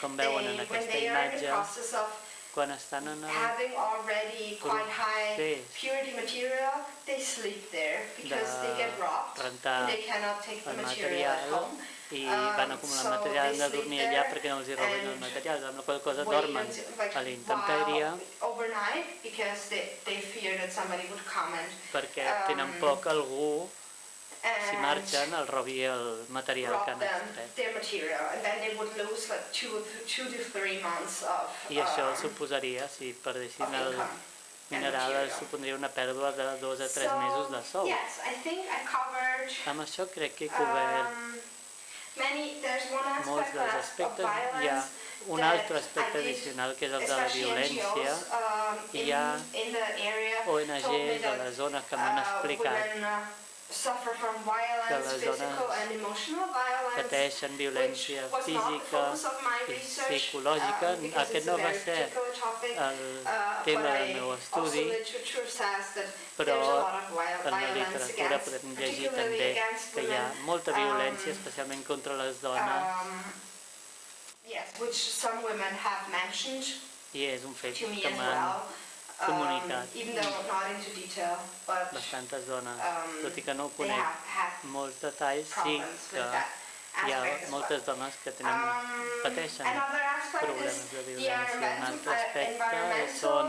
S6: com veuen en aquesta imatge, quan estan en el procés de rentar el material i van acumular material, han de dormir allà perquè no els hi roben el material, amb la qual cosa dormen a la intempèrie perquè tenen por que algú, si marxen, els robi el material que han extret. I això suposaria, si perdessin el mineral, supondria una pèrdua de 2 a 3 mesos de sou. Amb això crec que he cobert molts dels aspectes. Hi ha un altre aspecte addicional que és el de la violència. Hi ha ONGs a la zona que m'han explicat que les dones pateixen violència física i psicològica. Aquest no va ser el tema del meu estudi, però en la literatura podem llegir també que hi ha molta violència, especialment contra les dones, i és un fet que m'han comunicat bastantes dones, tot i que no conec molts detalls, sí que hi ha moltes dones que pateixen problemes de violència. Un altre aspecte són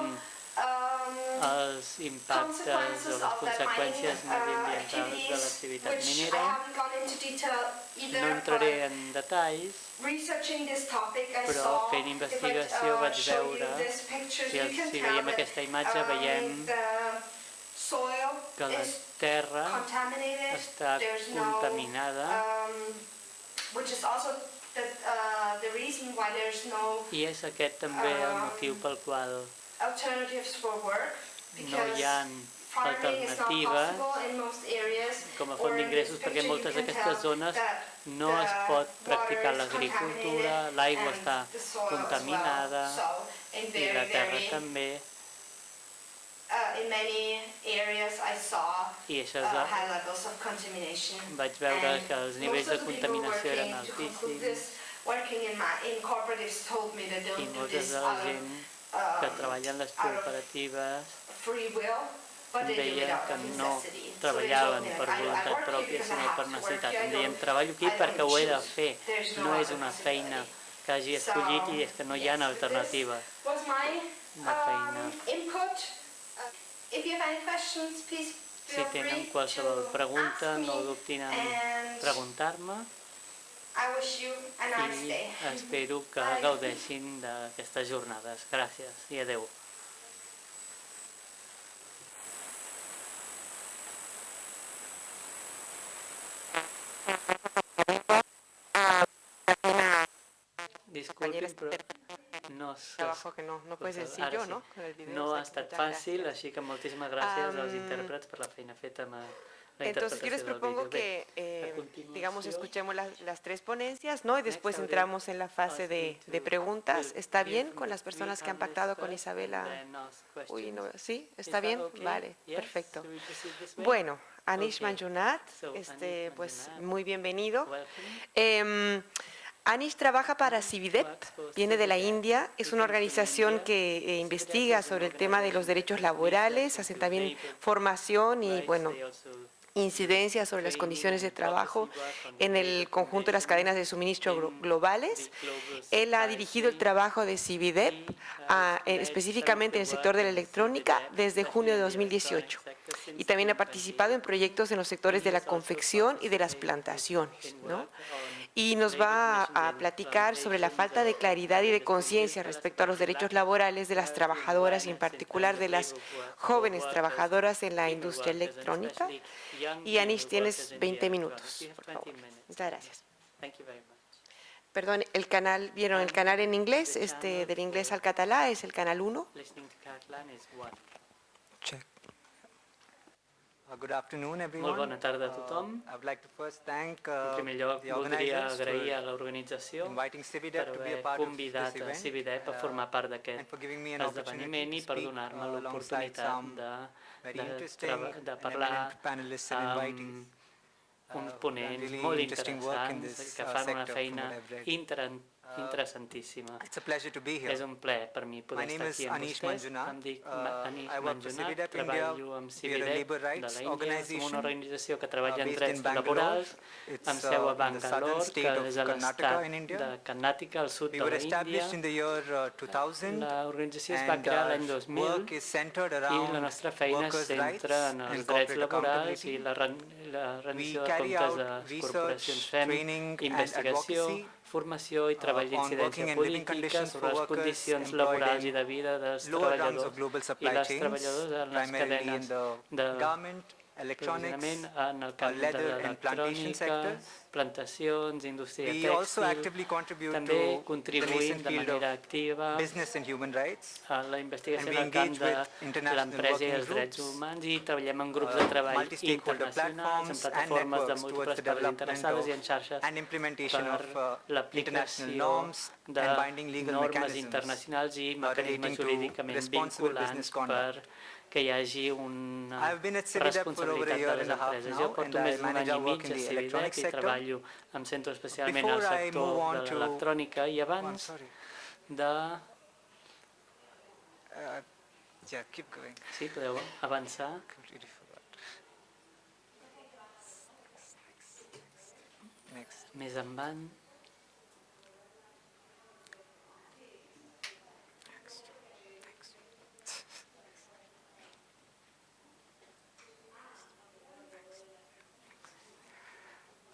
S6: els impactes o les conseqüències mediambientals de l'activitat minera. No entraré en detalls, però fent investigació vaig veure, si veiem aquesta imatge, veiem que la terra està contaminada i és aquest també el motiu pel qual
S5: alternatives for work
S6: no hi ha alternatives com a font d'ingressos perquè en moltes d'aquestes zones no es pot practicar l'agricultura, l'aigua està contaminada i la terra també. I això vaig veure que els nivells de contaminació eren altíssims i molta de la gent que treballa en les cooperatives deien que no treballaven per voluntat pròpia sinó per necessitat. Em deien, treballo aquí perquè ho he de fer, no és una feina que hagi escollit i és que no hi ha alternatives. Una feina. Si tenen qualsevol pregunta, no dubtin en preguntar-me i espero que gaudeixin d'aquestes jornades. Gràcies i adeu. Disculpin, però no ha estat fàcil, así que moltíssimas gracias a los intérpretes por la feina feta amb la
S4: Entonces yo les propongo que, digamos, escuchemos las tres ponencias, ¿no? Y después entramos en la fase de preguntas. ¿Está bien con las personas que han pactado con Isabela? Uy, no, ¿sí? ¿Está bien? Vale, perfecto. Bueno, Anish Manjunat, pues muy bienvenido. Anish trabaja para CIVIDEP, viene de la India, es una organización que investiga sobre el tema de los derechos laborales, hace también formación y, bueno, incidencia sobre las condiciones de trabajo en el conjunto de las cadenas de suministro globales. Él ha dirigido el trabajo de CIVIDEP específicamente en el sector de la electrónica desde junio de 2018 y también ha participado en proyectos en los sectores de la confección y de las plantaciones, ¿no? Y nos va a platicar sobre la falta de claridad y de conciencia respecto a los derechos laborales de las trabajadoras y en particular de las jóvenes trabajadoras en la industria electrónica. Y Anish, tienes 20 minutos, por favor. Muchas gracias. Perdón, el canal, ¿vieron el canal en inglés? Del inglés al catalán es el canal 1.
S7: Check. Good afternoon, everyone.
S6: Molt bona tarda a tothom.
S7: I would like to first thank
S6: En primer lloc, voldria agrair a l'organització per haver convidat a CIVIDEP a formar part d'aquest esdeveniment i per donar-me l'oportunitat de parlar amb uns ponents molt interessants que fan una feina interessantíssima. És un plaer per mi poder estar aquí amb vostès. Em dic Anish Manjunat, treballo amb CIVIDEP de l'Índia, som una organització que treballa en drets laborals, amb seu a Bangalore, que és a l'estat de Karnataka, al sud de l'Índia. L'organització es va crear l'any 2000 i la nostra feina es centra en els drets laborals i la rendició de comptes de les corporacions. Fem investigació, formació i treball d'incidència política sobre les condicions laborals i de vida dels treballadors i les treballadores en les cadenes d'aprovisionament en el camp de l'electrònica, plantacions, indústria tèxtil. També contribuïm de manera activa a la investigació en el camp de l'empresa i els drets humans i treballem en grups de treball internacionals, en plataformes de múltiples parts interessades i en xarxes per l'aplicació de normes internacionals i mecanismes jurídicament vinculants per que hi hagi una responsabilitat de les empreses. Jo porto més d'un any i mig a CIVIDEP i treballo, em centro especialment al sector de l'electrònica i abans de... Sí, podeu avançar. Més endavant.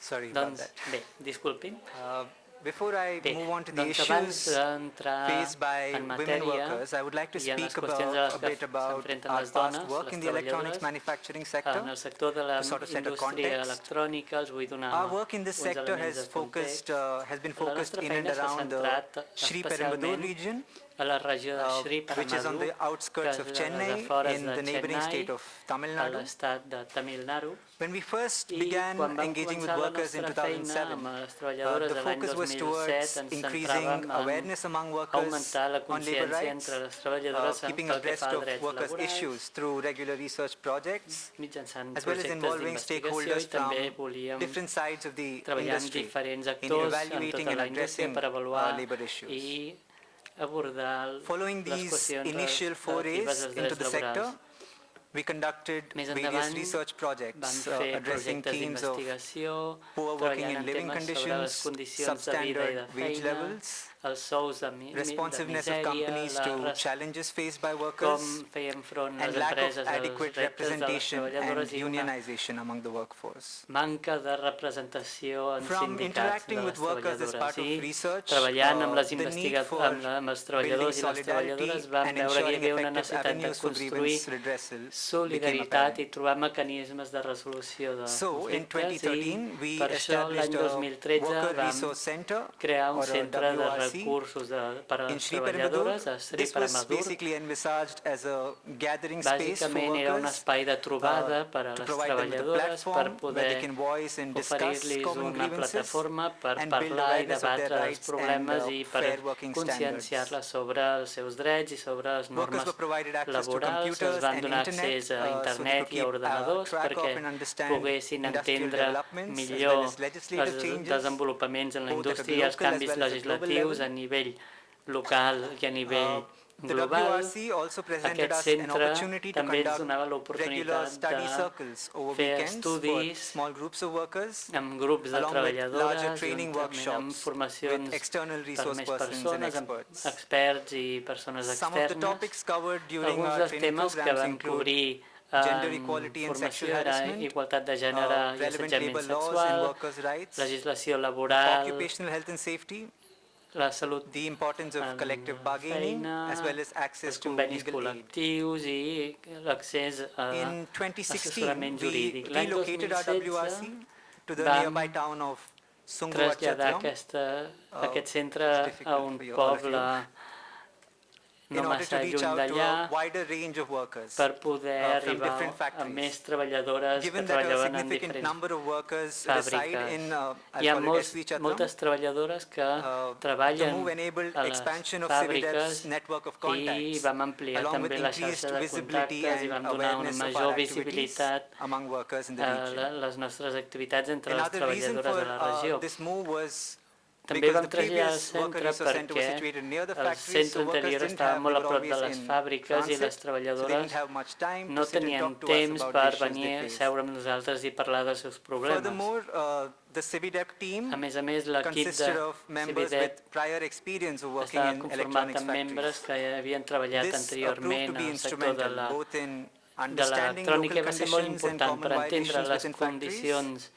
S6: Doncs bé, disculpin. Bé, doncs abans d'entrar en matèria i en les qüestions a les que s'enfrenten les dones, les treballadores, en el sector de la indústria electrònica els vull donar uns elements de context. La nostra feina s'ha centrat especialment a la regió de Sri
S7: which is on the
S6: Paramadu,
S7: outskirts
S6: que
S7: of
S6: és a les
S7: Chennai
S6: afores
S7: in
S6: de
S7: the neighboring
S6: Chennai,
S7: state of Tamil
S6: a
S7: Nadu.
S6: l'estat de Tamil Nadu.
S7: When we first
S6: I
S7: began
S6: quan vam
S7: engaging with
S6: començar la
S7: workers in
S6: nostra feina
S7: 2007,
S6: amb les treballadores
S7: the
S6: l'any
S7: focus was
S6: 2007
S7: towards
S6: ens
S7: increasing
S6: centràvem en
S7: awareness among workers
S6: augmentar la
S7: on labor
S6: consciència
S7: rights,
S6: entre les treballadores
S7: keeping
S6: pel que
S7: abreast
S6: fa a
S7: of
S6: drets
S7: workers'
S6: laborals,
S7: issues through regular research projects,
S6: mitjançant
S7: as well as
S6: projectes
S7: involving
S6: d'investigació,
S7: stakeholders
S6: i també
S7: from
S6: volíem
S7: different sides of the
S6: treballar amb
S7: industry
S6: diferents
S7: in
S6: actors en
S7: evaluating
S6: tota
S7: and
S6: la indústria
S7: addressing
S6: per avaluar
S7: labor issues.
S6: i abordar
S7: Following
S6: les
S7: these
S6: qüestions
S7: initial
S6: relatives
S7: forays
S6: als
S7: into
S6: drets
S7: the sector,
S6: laborals.
S7: we conducted
S6: Més
S7: various
S6: endavant
S7: research
S6: vam
S7: projects
S6: fer
S7: addressing
S6: projectes
S7: themes of
S6: d'investigació,
S7: poor working
S6: treballant
S7: and
S6: en
S7: living
S6: temes sobre les
S7: conditions,
S6: condicions de vida i de
S7: substandard wage
S6: feina,
S7: levels,
S6: els sous de
S7: responsiveness of
S6: misèria,
S7: companies to challenges faced by
S6: com
S7: workers,
S6: feien front les
S7: and lack of
S6: empreses als
S7: adequate
S6: reptes de les
S7: representation and
S6: treballadores i una
S7: unionization among the workforce.
S6: manca de representació en
S7: From
S6: sindicats de
S7: interacting
S6: les
S7: with workers as
S6: treballadores.
S7: part of
S6: I
S7: research,
S6: treballant amb,
S7: the need for
S6: amb els treballadors i les
S7: building
S6: treballadores
S7: solidarity
S6: vam
S7: and
S6: veure que hi
S7: ensuring
S6: havia una
S7: effective
S6: necessitat de
S7: avenues for
S6: construir
S7: grievance redressal became
S6: solidaritat
S7: apparent.
S6: i trobar mecanismes de resolució de
S7: So, in
S6: conflictes,
S7: 2013,
S6: i
S7: we
S6: per això l'any
S7: established a
S6: 2013
S7: Worker
S6: vam
S7: Resource Center,
S6: crear un
S7: or a
S6: centre de
S7: WRC,
S6: recursos per a
S7: in
S6: les
S7: Sri
S6: treballadores
S7: Peramadur.
S6: a Sri
S7: This was
S6: Peramadur.
S7: basically envisaged as a gathering space for
S6: Bàsicament era un
S7: workers
S6: espai de trobada per a
S7: to
S6: les
S7: provide them with a
S6: treballadores per
S7: platform where
S6: poder
S7: they can voice and discuss
S6: oferir-los
S7: common
S6: una
S7: grievances
S6: plataforma per
S7: and build
S6: parlar i
S7: awareness of their
S6: debatre els
S7: rights
S6: problemes
S7: and
S6: i per
S7: fair working standards.
S6: conscienciar-les sobre els seus drets i sobre les
S7: Workers
S6: normes
S7: were provided access to
S6: laborals.
S7: computers
S6: Es van
S7: and
S6: donar
S7: internet,
S6: accés a
S7: so they
S6: internet
S7: could
S6: i a
S7: keep
S6: ordenadors
S7: track of
S6: perquè
S7: and understand
S6: poguessin
S7: industrial
S6: entendre
S7: developments as well
S6: millor
S7: as legislative
S6: els
S7: changes,
S6: desenvolupaments en la
S7: both at a
S6: indústria i els
S7: local as
S6: canvis
S7: well as a global
S6: legislatius
S7: level.
S6: a nivell local i a nivell
S7: The
S6: global.
S7: WRC also presented
S6: Aquest
S7: us an
S6: centre
S7: opportunity to
S6: també ens
S7: conduct
S6: donava
S7: regular
S6: l'oportunitat
S7: study
S6: de
S7: circles over
S6: fer
S7: weekends for
S6: estudis
S7: small groups of workers,
S6: amb grups de
S7: along with larger
S6: treballadores,
S7: training
S6: juntament amb
S7: workshops
S6: formacions
S7: with external
S6: per
S7: resource
S6: més
S7: persons and
S6: persones, amb
S7: experts.
S6: experts i persones
S7: Some of the
S6: externes.
S7: topics covered during
S6: Alguns
S7: our
S6: dels
S7: training
S6: temes que
S7: programs
S6: vam
S7: include
S6: cobrir
S7: gender
S6: en
S7: equality and
S6: formació
S7: sexual
S6: era
S7: harassment,
S6: igualtat de gènere i
S7: relevant
S6: assetjament
S7: labor laws and
S6: sexual,
S7: workers' rights,
S6: legislació laboral,
S7: occupational health and safety,
S6: la salut
S7: the importance of
S6: en
S7: collective
S6: la
S7: bargaining,
S6: feina,
S7: as well as access
S6: els
S7: to
S6: convenis
S7: legal aid.
S6: col·lectius i l'accés a
S7: In 2016,
S6: assessorament
S7: we
S6: jurídic. L'any
S7: relocated our
S6: 2016
S7: WRC to the
S6: vam
S7: nearby town of
S6: traslladar
S7: Sungguvachatyam
S6: aquest centre
S7: it's
S6: a
S7: difficult
S6: un
S7: for you, all of you,
S6: poble no
S7: in order to
S6: massa
S7: reach
S6: lluny
S7: out to a
S6: d'allà
S7: wider range of workers
S6: per poder
S7: from
S6: arribar
S7: different
S6: a
S7: factories.
S6: més treballadores que
S7: Given that a
S6: treballaven en
S7: significant
S6: diferents
S7: number of workers reside
S6: fàbriques.
S7: in,
S6: Hi ha
S7: I'll call it SV Chatram,
S6: moltes treballadores que
S7: the
S6: treballen
S7: move enabled
S6: a les
S7: expansion of
S6: fàbriques
S7: CIVIDEP's network of
S6: i
S7: contacts,
S6: vam ampliar
S7: along with
S6: també la
S7: increased
S6: xarxa de
S7: visibility
S6: contactes i
S7: and
S6: vam donar una
S7: awareness of
S6: major
S7: our activities
S6: visibilitat
S7: among workers in the
S6: a
S7: region.
S6: les nostres activitats entre les
S7: Another reason
S6: treballadores
S7: for
S6: de la regió.
S7: this move was
S6: També
S7: because
S6: vam
S7: the
S6: traslladar el
S7: previous worker
S6: centre
S7: resource center was
S6: perquè
S7: situated near the
S6: el
S7: factories,
S6: centre
S7: so workers
S6: anterior
S7: didn't
S6: estava
S7: have,
S6: molt
S7: they
S6: a
S7: were
S6: prop de
S7: always
S6: les
S7: in
S6: fàbriques i
S7: transit,
S6: les
S7: so they
S6: treballadores
S7: didn't have much time
S6: no
S7: to sit and
S6: tenien
S7: talk to us
S6: temps
S7: about
S6: per
S7: the issues
S6: venir
S7: they
S6: a
S7: face.
S6: seure amb nosaltres i parlar dels seus problemes.
S7: Furthermore, the CIVIDEP team
S6: A més, l'equip de
S7: consisted of members
S6: CIVIDEP
S7: with prior experience of working
S6: estava
S7: in
S6: conformat
S7: electronics
S6: amb membres
S7: factories.
S6: que havien treballat
S7: This proved
S6: anteriorment
S7: to be
S6: al sector de
S7: instrumental both in
S6: de
S7: understanding
S6: l'electrònica i
S7: local
S6: va ser molt
S7: conditions and
S6: important
S7: common
S6: per entendre
S7: violations
S6: les
S7: within factories,
S6: condicions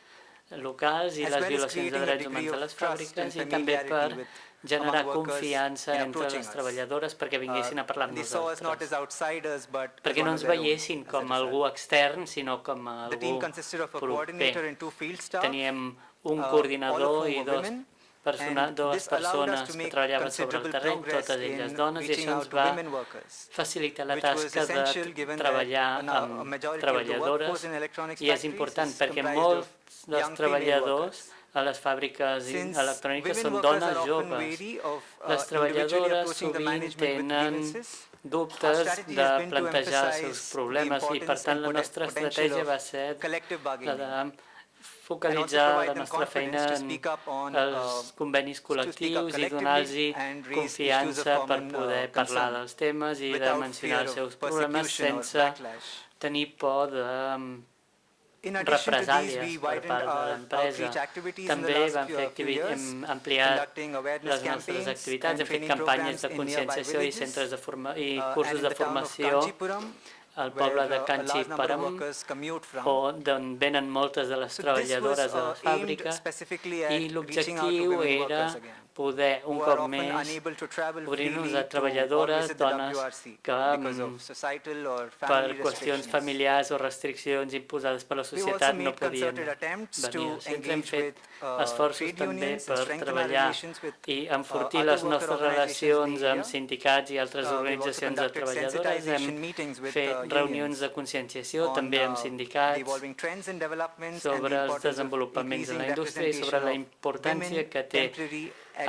S6: locals i
S7: as
S6: les
S7: well as
S6: violacions de
S7: creating a
S6: drets
S7: degree
S6: humans a
S7: of
S6: les
S7: trust
S6: fàbriques
S7: and
S6: i també per
S7: familiarity with
S6: generar
S7: among workers
S6: confiança
S7: in
S6: entre
S7: approaching
S6: les
S7: us.
S6: treballadores perquè vinguessin a parlar amb
S7: They saw us not as
S6: nosaltres.
S7: outsiders, but as
S6: Perquè
S7: one
S6: no
S7: of
S6: ens
S7: their own,
S6: veiessin
S7: as a
S6: com
S7: result.
S6: algú extern, sinó com
S7: The team
S6: algú
S7: consisted of a
S6: proper.
S7: coordinator and two field staff,
S6: Teníem un
S7: all of
S6: coordinador
S7: whom
S6: i
S7: were
S6: dues
S7: women, and this allowed us
S6: persones
S7: to
S6: que
S7: make
S6: treballaven sobre el
S7: considerable
S6: terreny,
S7: progress
S6: totes elles
S7: in
S6: dones, i
S7: reaching
S6: això
S7: out
S6: ens
S7: to
S6: va
S7: women workers,
S6: facilitar la
S7: which was
S6: tasca
S7: essential
S6: de
S7: given that
S6: treballar
S7: a
S6: amb
S7: majority of the workforce
S6: treballadores,
S7: in electronics
S6: i és
S7: factories
S6: important
S7: is
S6: perquè
S7: comprised
S6: molts
S7: of
S6: dels
S7: young female
S6: treballadors
S7: workers.
S6: a les fàbriques
S7: Since
S6: electròniques
S7: women
S6: són
S7: workers
S6: dones
S7: are often
S6: joves.
S7: wary of
S6: Les
S7: individually
S6: treballadores
S7: approaching the
S6: sovint
S7: management with
S6: tenen
S7: grievances,
S6: dubtes
S7: strategy
S6: de
S7: has been to
S6: plantejar els seus
S7: emphasize
S6: problemes
S7: the
S6: i per tant la
S7: importance
S6: nostra
S7: and potential
S6: estratègia
S7: of
S6: va ser
S7: collective
S6: la
S7: bargaining.
S6: de focalitzar la nostra feina
S7: to
S6: en
S7: speak up on,
S6: els convenis col·lectius i
S7: collectively
S6: donar-los
S7: and raise
S6: confiança
S7: issues of
S6: per
S7: common,
S6: poder parlar
S7: concern,
S6: dels temes i de
S7: without
S6: mencionar
S7: fear
S6: els
S7: of
S6: seus problemes
S7: persecution or
S6: sense
S7: backlash.
S6: tenir por de
S7: In addition to these,
S6: represàlies
S7: we
S6: per
S7: widened
S6: part de
S7: our
S6: l'empresa.
S7: outreach activities in the
S6: També
S7: last
S6: vam fer
S7: few years,
S6: hem ampliat
S7: conducting awareness
S6: les nostres
S7: campaigns
S6: activitats,
S7: and
S6: hem fet
S7: training
S6: campanyes
S7: programs
S6: de
S7: in nearby
S6: conscienciació i
S7: villages,
S6: centres de i
S7: and
S6: cursos
S7: in
S6: de
S7: the town of
S6: formació
S7: Kanchipuram,
S6: al poble de
S7: where a large number of
S6: Kanchipuram,
S7: workers commute from.
S6: d'on venen moltes de les
S7: So this was
S6: treballadores de les
S7: aimed
S6: fàbriques,
S7: specifically
S6: i
S7: at reaching out to
S6: l'objectiu
S7: women
S6: era
S7: workers again.
S6: poder, un cop més, obrir-nos a treballadores, dones que per qüestions familiars o restriccions imposades per la societat no podien venir al centre. Hem fet esforços també per treballar i enfortir les nostres relacions amb sindicats i altres organitzacions de treballadores. Hem fet reunions de conscienciació també amb sindicats sobre els desenvolupaments de la indústria i sobre la importància que té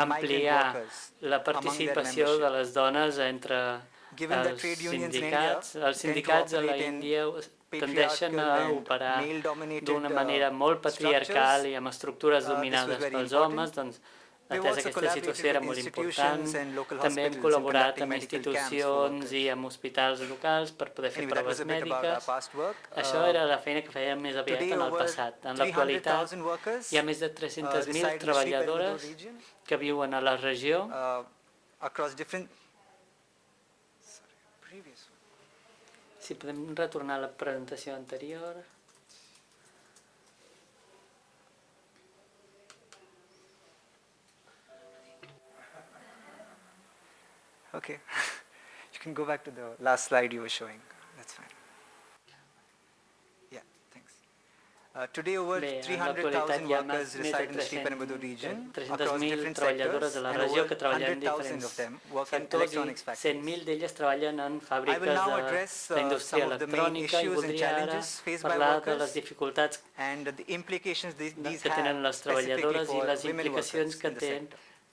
S6: ampliar la participació de les dones entre els sindicats. Els sindicats a l'Índia tendeixen a operar d'una manera molt patriarcal i amb estructures dominades pels homes. Doncs, atès aquesta situació era molt important, també hem col·laborat amb institucions i amb hospitals locals per poder fer proves mèdiques. Això era la feina que fèiem més aviat en el passat. En l'actualitat hi ha més de 300.000 treballadores que viuen a la regió Si podem retornar a la presentació anterior.
S7: Okay, you can go back to the last slide you were showing. That's fine. Yeah, thanks. Today, over 300,000 workers reside in the Sriperampur region across different sectors, and over 100,000 of them work in electronics factories.
S6: 100.000 d'elles treballen en fàbriques de la indústria electrònica i voldria ara parlar de les dificultats que tenen les treballadores i les implicacions que tenen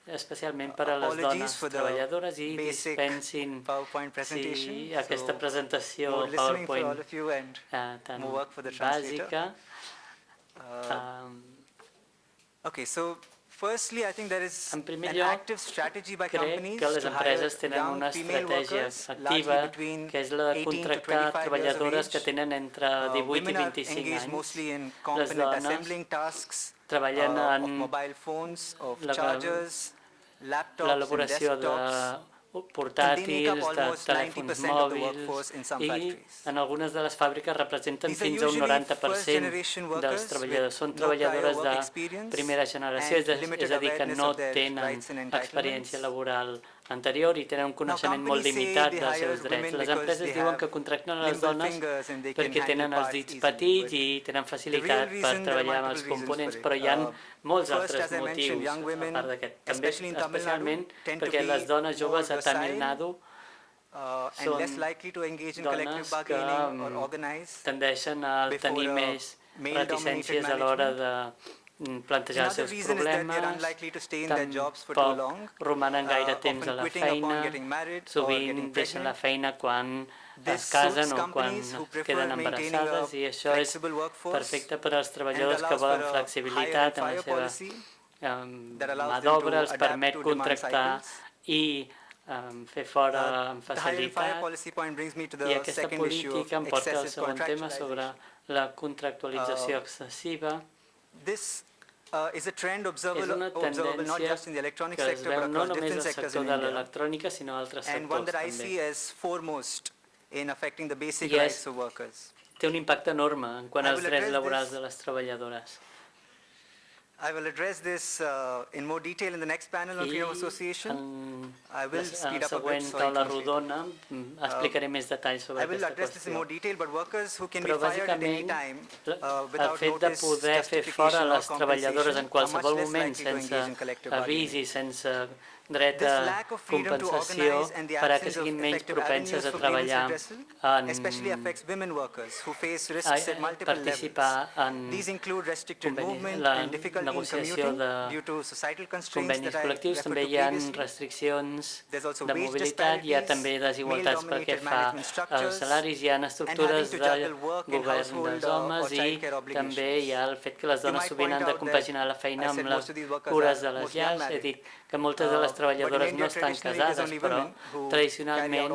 S6: especialment per a les dones treballadores i dispensin si aquesta presentació PowerPoint tan bàsica. En primer lloc, crec que les empreses tenen una estratègia activa, que és la de contractar treballadores que tenen entre 18 i 25 anys. Les dones treballen en l'elaboració de portàtils, de telèfons mòbils i en algunes de les fàbriques representen fins a un 90% dels treballadors. Són treballadores de primera generació, és a dir, que no tenen experiència laboral anterior i tenen un coneixement molt limitat dels seus drets. Les empreses diuen que contracten les dones perquè tenen els dits petits i tenen facilitat per treballar amb els components, però hi ha molts altres motius a part d'aquest. També, especialment, perquè les dones joves a Tamil Nadu són dones que tendeixen a tenir més reticències a l'hora de plantejar els seus problemes, tampoc romanen gaire temps a la feina, sovint deixen la feina quan es casen o quan queden embarassades i això és perfecte per als treballadors que volen flexibilitat en la seva mà d'obra, els permet contractar i fer fora amb facilitat i aquesta política em porta al segon tema sobre la contractualització excessiva. És una tendència que es veu no només al sector de l'electrònica, sinó a altres sectors també. I té un impacte enorme en quant als drets laborals de les treballadores.
S7: I will address this in more detail in the next panel on freedom of association. I will speed up a bit so I can
S6: explicaré més detalls sobre aquesta qüestió. Però bàsicament el fet de poder fer fora les treballadores en qualsevol moment sense avís i sense dret a compensació farà que siguin menys propenses a treballar participar en la negociació de convenis col·lectius. També hi ha restriccions de mobilitat, hi ha també desigualtats pel que fa als salaris, hi ha estructures de govern dels homes i també hi ha el fet que les dones sovint han de compaginar la feina amb les cures de les llars. He dit que moltes de les treballadores no estan casades, però tradicionalment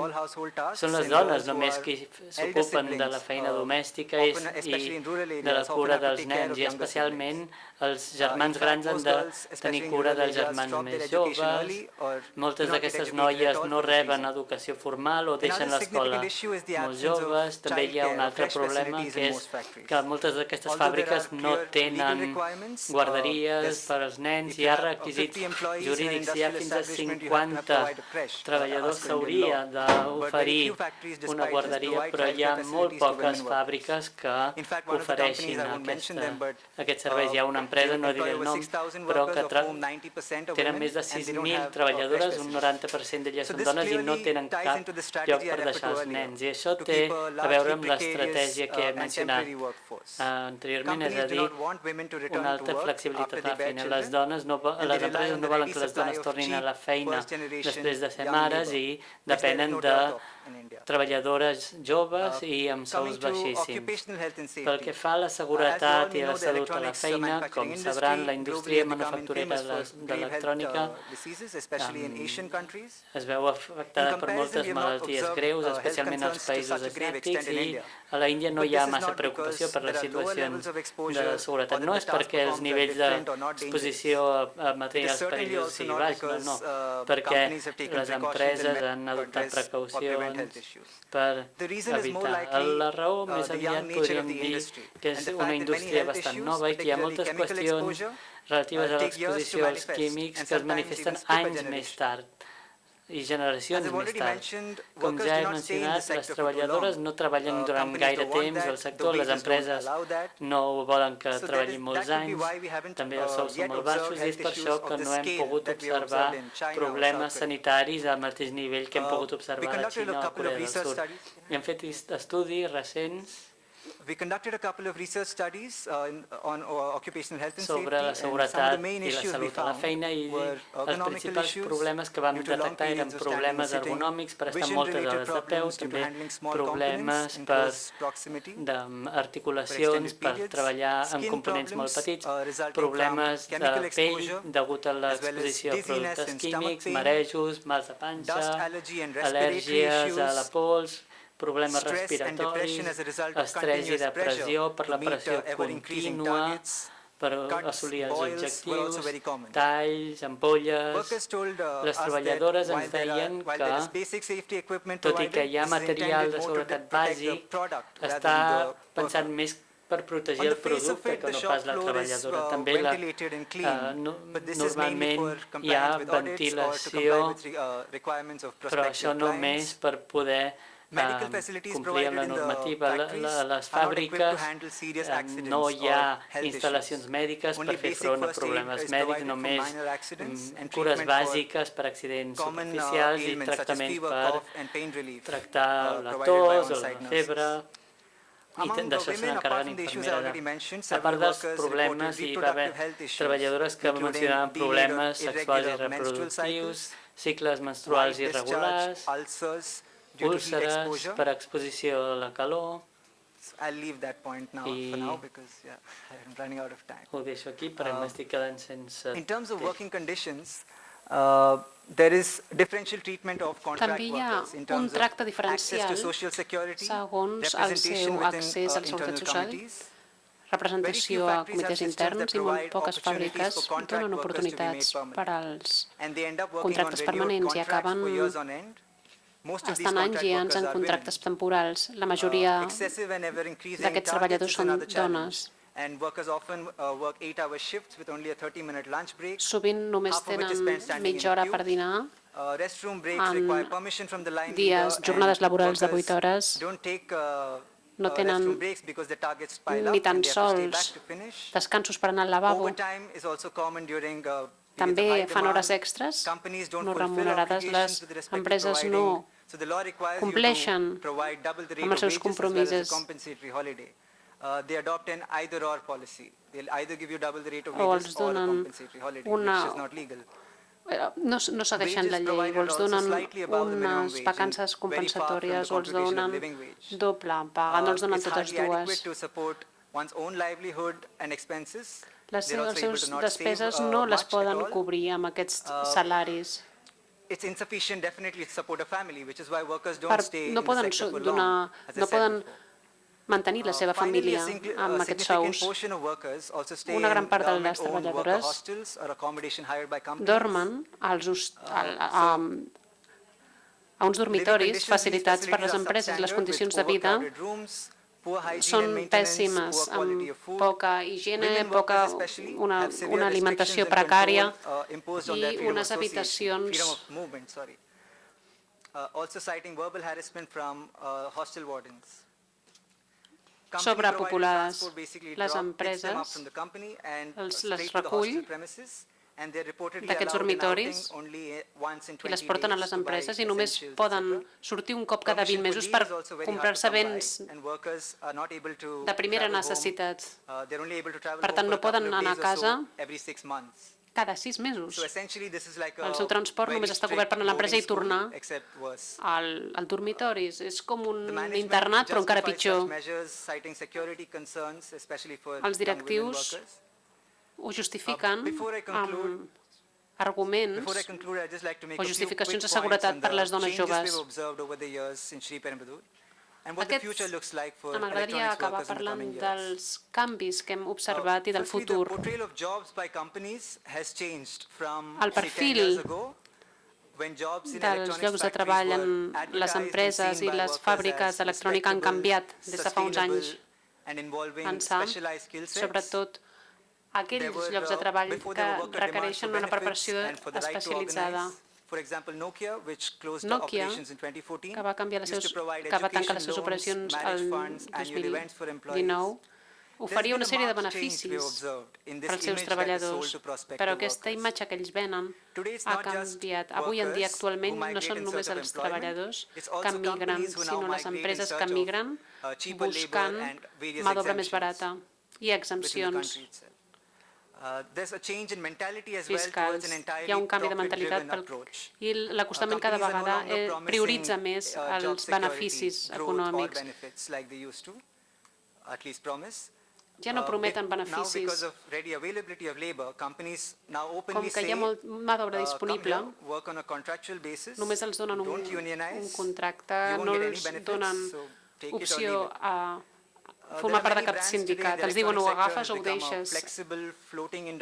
S6: són les dones només qui s'ocupen de la feina domèstica i de la cura dels nens, i especialment els germans grans han de tenir cura dels germans més joves. Moltes d'aquestes noies no reben educació formal o deixen l'escola molt joves. També hi ha un altre problema, que és que moltes d'aquestes fàbriques no tenen guarderies per als nens. Hi ha requisits jurídics, hi ha fins a 50 treballadors s'hauria d'oferir una guarderia, però hi ha molt poques fàbriques que ofereixin aquests serveis. Hi ha una empresa, no diré el nom, però que tenen més de 6.000 treballadores, un 90% d'elles són dones i no tenen cap lloc per deixar els nens. I això té a veure amb l'estratègia que he mencionat anteriorment, és a dir, una alta flexibilitat a la feina. Les empreses no volen que les dones tornin a la feina després de ser mares i depenen de treballadores joves i amb sous baixíssims. Pel que fa a la seguretat i a la salut a la feina, com sabran, la indústria manufacturera d'electrònica es veu afectada per moltes malalties greus, especialment als països asiàtics, i a l'Índia no hi ha massa preocupació per les situacions de seguretat. No és perquè els nivells d'exposició a materials perillosos siguin baixos, no, perquè les empreses han adoptat precaucions per evitar. La raó més aviat podríem dir que és una indústria bastant nova i que hi ha moltes qüestions relatives a l'exposició als químics que es manifesten anys més tard i generacions més tard. Com ja he mencionat, les treballadores no treballen durant gaire temps al sector, les empreses no volen que treballin molts anys, també els sous són molt baixos i és per això que no hem pogut observar problemes sanitaris al mateix nivell que hem pogut observar a la Xina o a Corea del Sud. Hem fet estudis recents sobre la seguretat i la salut a la feina i els principals problemes que vam detectar eren problemes ergonòmics per estar moltes hores de peu, també problemes d'articulacions per treballar amb components molt petits, problemes de pell degut a l'exposició a productes químics, marejos, mals de panxa, al·lèrgies a la pols, problemes respiratoris, estrès i depressió per la pressió contínua, per assolir els objectius, talls, ampolles. Les treballadores ens deien que, tot i que hi ha material de seguretat bàsic, està pensant més per protegir el producte que no pas la treballadora. També normalment hi ha ventilació, però això només per poder complir amb la normativa. A les fàbriques no hi ha instal·lacions mèdiques per fer front a problemes mèdics, només cures bàsiques per accidents superficials i tractaments per tractar la tos o la febre, i d'això se n'encarreguen infermeres. A part dels problemes, hi va haver treballadores que mencionaven problemes sexuals i reproductius, cicles menstruals irregulars, úlceres per exposició a la calor, i ho deixo aquí perquè m'estic quedant sense temps.
S2: També hi ha un tracte diferencial segons el seu accés a la seguretat social, representació a comitès interns, i molt poques fàbriques donen oportunitats per als contractes permanents i acaben estan anys i anys en contractes temporals. La majoria d'aquests treballadors són dones. Sovint només tenen mitja hora per dinar en jornades laborals de 8 hores. No tenen ni tan sols descansos per anar al lavabo. També fan hores extres no remunerades. Les empreses no compleixen amb els seus compromisos o els donen no segueixen la llei, o els donen unes vacances compensatòries o els donen doble paga, no els donen totes dues. Les seves despeses no les poden cobrir amb aquests salaris.
S7: it's insufficient definitely to support a family, which is why workers don't stay in
S2: no
S7: the
S2: poden
S7: sector for long, as I said before.
S2: mantenir la seva família amb aquests sous. Una gran part de les treballadores dormen a uns dormitoris facilitats per les empreses. Les condicions de vida són pèssimes, amb poca higiene, una alimentació precària i unes habitacions sobrepopulades. Les empreses les recull d'aquests dormitoris i les porten a les empreses i només poden sortir un cop cada 20 mesos per comprar-se béns de primera necessitat. Per tant, no poden anar a casa cada 6 mesos. El seu transport només està cobert per anar a l'empresa i tornar al dormitori. És com un internat, però encara pitjor. Els directius ho justifiquen amb arguments o justificacions de seguretat per les dones joves. M'agradaria acabar parlant dels canvis que hem observat i del futur. El perfil dels llocs de treball en les empreses i les fàbriques d'electrònica han canviat des de fa uns anys ençà, sobretot aquells llocs de treball que requereixen una preparació especialitzada. Nokia, que va tancar les seves operacions el 2019, oferia una sèrie de beneficis per als seus treballadors, però aquesta imatge que ells venen ha canviat. Avui en dia, actualment, no són només els treballadors que migren, sinó les empreses que migren buscant mà d'obra més barata i exempcions fiscals. Hi ha un canvi de mentalitat i l'acostament cada vegada prioritza més els beneficis econòmics. Ja no prometen beneficis. Com que hi ha molt mà d'obra disponible, només els donen un contracte, no els donen opció a formar part de cap sindicat. Els diuen o ho agafes o ho deixes.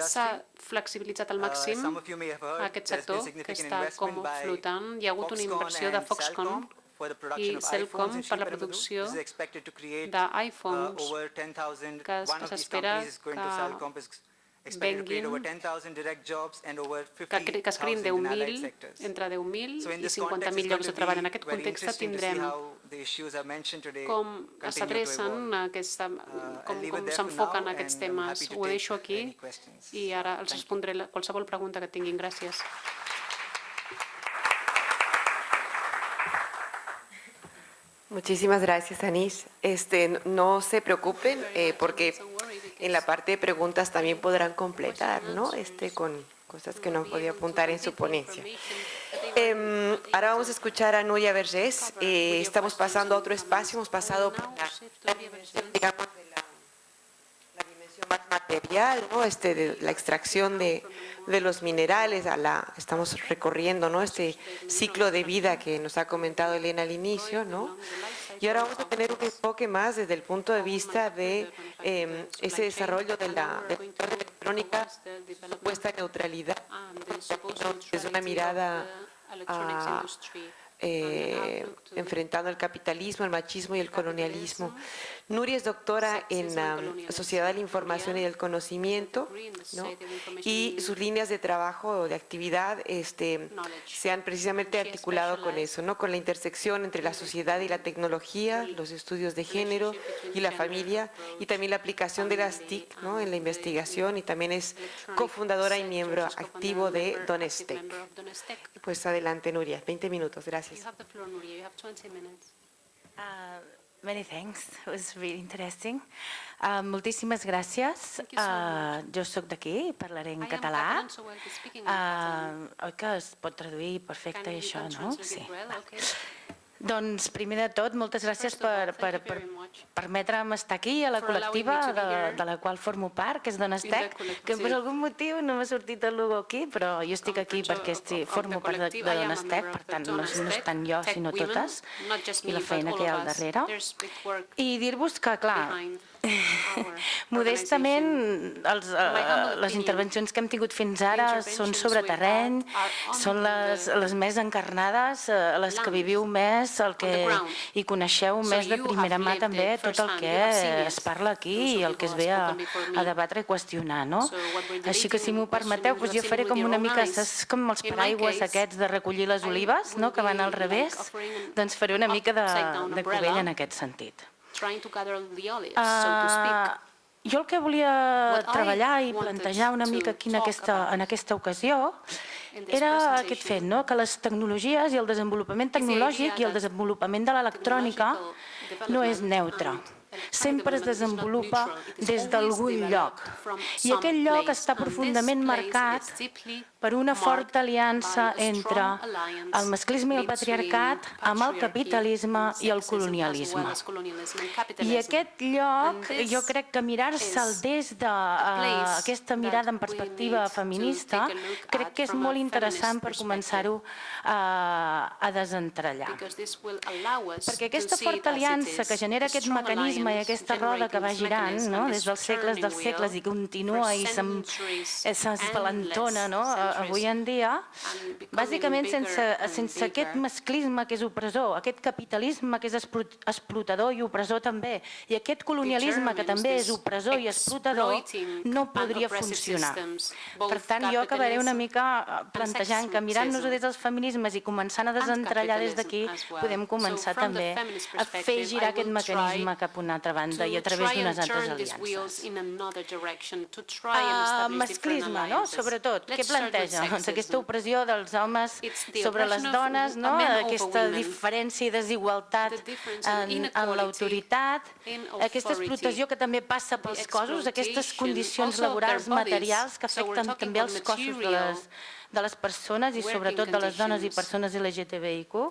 S2: S'ha flexibilitzat al màxim aquest sector, que està com flotant. Hi ha hagut una inversió de Foxconn i Cellcom per la producció d'iPhones que s'espera que venguin, que es creïn entre 10.000 i 50.000 llocs de treball. En aquest context tindrem com s'adrecen, com s'enfoquen aquests temes. Ho deixo aquí i ara els respondré qualsevol pregunta que tinguin. Gràcies.
S4: Muchísimas gracias, Anish. No se preocupen porque en la parte de preguntas también podrán completar, ¿no? Con cosas que no han podido apuntar en su ponencia. Ahora vamos a escuchar a Núria Vergés. Estamos pasando a otro espacio. Hemos pasado por la dimensión más material, ¿no? De la extracción de los minerales, estamos recorriendo, ¿no? Este ciclo de vida que nos ha comentado Elena al inicio, ¿no? Y ahora vamos a tener un enfoque más desde el punto de vista de ese desarrollo de la electrónica, supuesta neutralidad, desde una mirada enfrentando el capitalismo, el machismo y el colonialismo. Núria es doctora en Sociedad de la Información y del Conocimiento, ¿no? Y sus líneas de trabajo o de actividad se han precisamente articulado con eso, ¿no? Con la intersección entre la sociedad y la tecnología, los estudios de género y la familia, y también la aplicación de las TIC, ¿no? En la investigación, y también es cofundadora y miembro activo de Donestec. Pues adelante, Núria, 20 minutos, gracias.
S8: Many thanks. It was really interesting. Moltíssimes gràcies. Jo soc d'aquí i parlaré en català. Oi que es pot traduir perfecte això, no? Sí. Doncs, primer de tot, moltes gràcies per permetre'm estar aquí, a la col·lectiva de la qual formo part, que és Donestec, que per algun motiu no m'ha sortit el logo aquí, però jo estic aquí perquè formo part de Donestec, per tant, no és tant jo, sinó totes, i la feina que hi ha al darrere. I dir-vos que, clar, modestament, les intervencions que hem tingut fins ara són sobre terreny, són les més encarnades, les que viviu més, i coneixeu més de primera mà també tot el que es parla aquí i el que es ve a debatre i qüestionar. Així que, si m'ho permeteu, jo faré com una mica, saps com els paraigües aquests de recollir les olives, que van al revés? Doncs faré una mica de cubell en aquest sentit. Jo el que volia treballar i plantejar una mica aquí en aquesta ocasió era aquest fet, que les tecnologies i el desenvolupament tecnològic i el desenvolupament de l'electrònica no és neutre. Sempre es desenvolupa des d'algun lloc. I aquest lloc està profundament marcat per una forta aliança entre el masclisme i el patriarcat, amb el capitalisme i el colonialisme. I aquest lloc, jo crec que mirar-se'l des d'aquesta mirada en perspectiva feminista, crec que és molt interessant per començar-ho a desentrellar. Perquè aquesta forta aliança que genera aquest mecanisme i aquesta roda que va girant des dels segles i continua i s'espalentona avui en dia, bàsicament sense aquest masclisme que és opressor, aquest capitalisme que és explotador i opressor també, i aquest colonialisme que també és opressor i explotador, no podria funcionar. Per tant, jo acabaré una mica plantejant que mirant-nos des dels feminismes i començant a desentrellar des d'aquí, podem començar també a fer girar aquest mecanisme cap a una altra banda i a través d'unes altres aliances. Masclisme, sobretot, què planteja? Aquesta opressió dels homes sobre les dones, aquesta diferència i desigualtat en l'autoritat, aquesta explotació que també passa pels cossos, aquestes condicions laborals materials que afecten també els cossos de les persones i sobretot de les dones i persones LGTBIQ,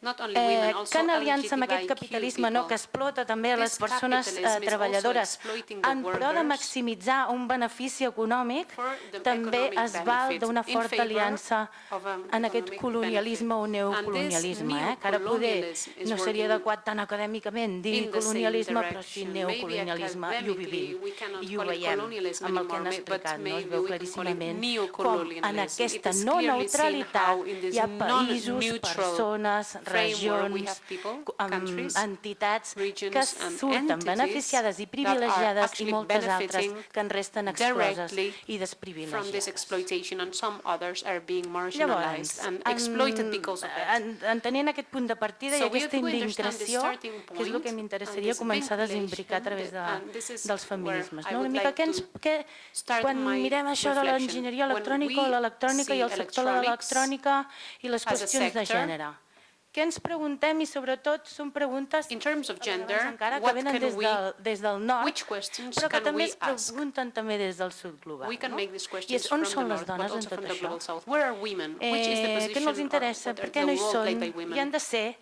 S8: que en aliança amb aquest capitalisme que explota també les persones treballadores en pro de maximitzar un benefici econòmic, també es val d'una forta aliança en aquest colonialisme o neocolonialisme, que ara poder no seria adequat tan acadèmicament dir colonialisme, però sí neocolonialisme, i ho vivim, i ho veiem amb el que han explicat, es veu claríssimament com en aquesta no neutralitat hi ha països, persones, regions, entitats que surten beneficiades i privilegiades i moltes altres que en resten excloses i desprivilegiades. Llavors, entenent aquest punt de partida i aquesta imbricació, que és el que m'interessaria començar a desimbricar a través dels feminismes. Una mica quan mirem això de l'enginyeria electrònica o l'electrònica i el sector de l'electrònica i les qüestions de gènere. Què ens preguntem i sobretot són preguntes encara que venen des del nord, però que també es pregunten també des del Sud Global. I és on són les dones en tot això? Què no els interessa? Per què no hi són? Hi han de ser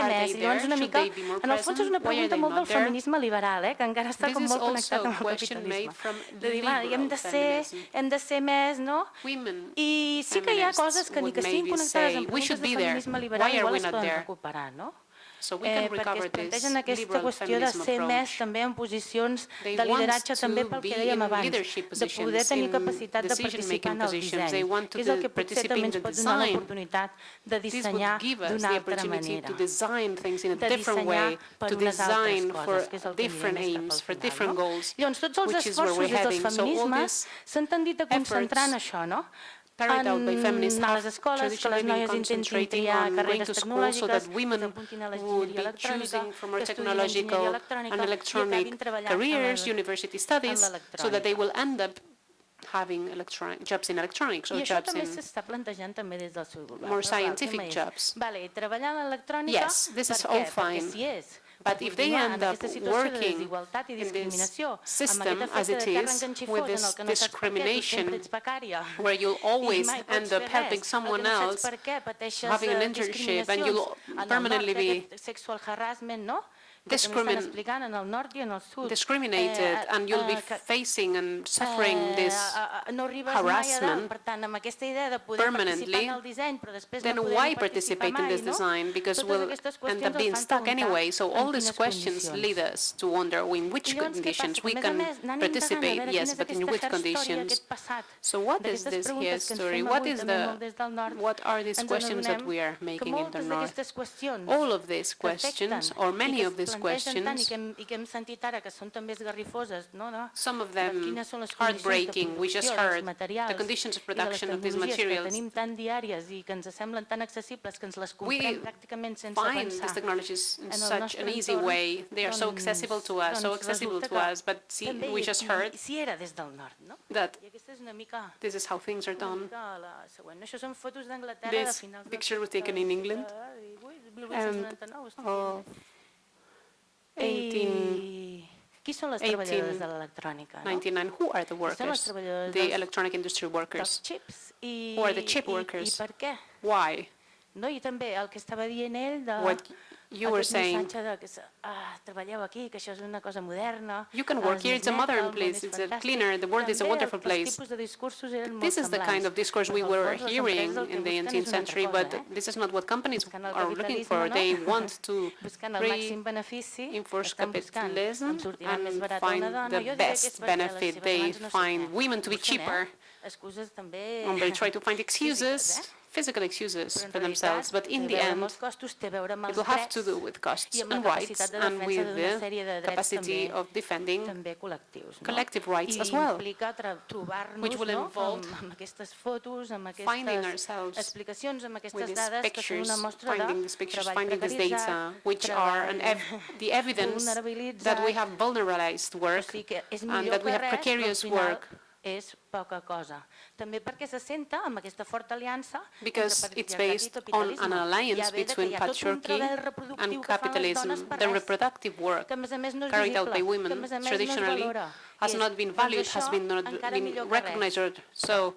S8: més. Llavors una mica, en el fons és una pregunta molt del feminisme liberal, que encara està com molt connectat amb el capitalisme. De dir, hem de ser més, no? I sí que hi ha coses que ni que siguin connectades amb preguntes de feminisme liberal igual es poden recuperar, no? Perquè es plantegen aquesta qüestió de ser més també en posicions de lideratge també pel que dèiem abans, de poder tenir capacitat de participar en el disseny, que és el que potser també ens pot donar l'oportunitat de dissenyar d'una altra manera, de dissenyar per unes altres coses, que és el que mirem més cap al final. Llavors, tots els esforços des dels feminismes s'han tendit a concentrar en això, no? En les escoles, que les noies intentin triar carreres tecnològiques, que s'apuntin a l'enginyeria electrònica, que estudin enginyeria electrònica i acabin treballant en l'electrònica. I això també s'està plantejant també des del Sud Global. Treballar en l'electrònica, per què? Perquè sí és.
S2: But if they end up working in this system as it is, with this discrimination, where you'll always end up helping someone else, having an internship, and you'll permanently be discriminated, and you'll be facing and suffering this harassment permanently, then why participate in this design? Because we'll end up being stuck anyway. So all these questions lead us to wonder in which conditions we can participate, yes, but in which conditions. So what is this history? What are these questions that we are making in the NORD? All of these questions, or many of these questions, some of them heartbreaking. We just heard the conditions of production of these materials. We find these technologies in such an easy way. They are so accessible to us, but see, we just heard that this is how things are done. This picture was taken in England. 1899. Who are the workers? The electronic industry workers. Who are the chip workers? Why? What you were saying, you can work here, it's a modern place, it's a cleaner, the world is a wonderful place. This is the kind of discourse we were hearing in the 18th century, but this is not what companies are looking for. They want to reinforce capitalism and find the best benefit. They find women to be cheaper, and they try to find excuses, physical excuses for themselves, but in the end, it will have to do with costs and rights and with the capacity of defending collective rights as well, which will involve finding ourselves with these pictures, finding this data, which are the evidence that we have vulnerabilized work and that we have precarious work. Because it's based on an alliance between patriarchy and capitalism. The reproductive work carried out by women traditionally has not been valued, has not been recognized. So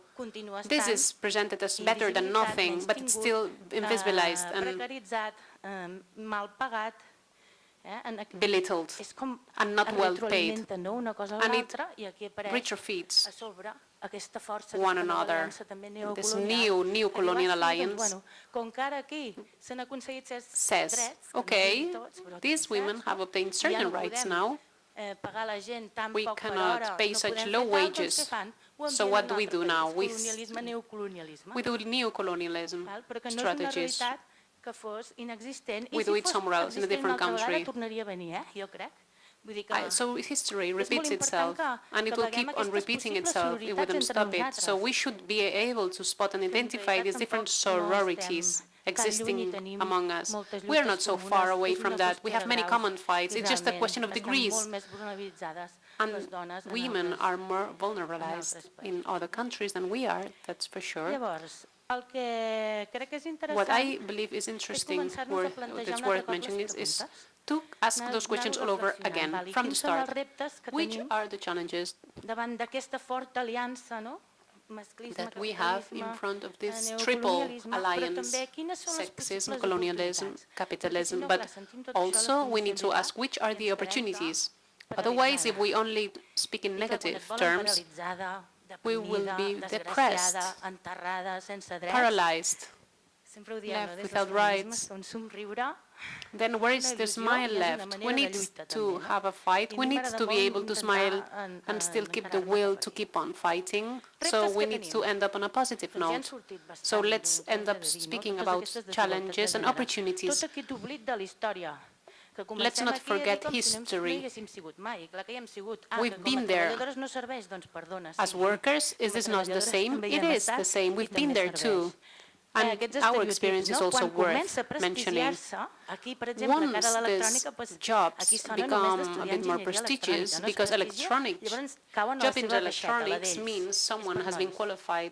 S2: this is presented as better than nothing, but it's still invisibilized and belittled and not well paid, and it retrofits one another. This new colonial alliance says, okay, these women have obtained certain rights now, we cannot pay such low wages, so what do we do now? We do neocolonialism strategies. We do it somewhere else, in a different country. So history repeats itself, and it will keep on repeating itself. It wouldn't stop it. So we should be able to spot and identify these different sororities existing among us. We are not so far away from that. We have many common fights. It's just a question of degrees. And women are more vulnerabilized in other countries than we are, that's for sure. What I believe is interesting, that's worth mentioning, is to ask those questions all over again, from the start. Which are the challenges that we have in front of this triple alliance, sexism, colonialism, capitalism, but also we need to ask which are the opportunities. Otherwise, if we only speak in negative terms, we will be depressed, paralyzed, left without rights. Then where is the smile left? We need to have a fight. We need to be able to smile and still keep the will to keep on fighting. So we need to end up on a positive note. So let's end up speaking about challenges and opportunities. Let's not forget history. We've been there. As workers, is this not the same? It is the same. We've been there too. And our experience is also worth mentioning. Once these jobs become a bit more prestigious, because job in electronics means someone has been qualified.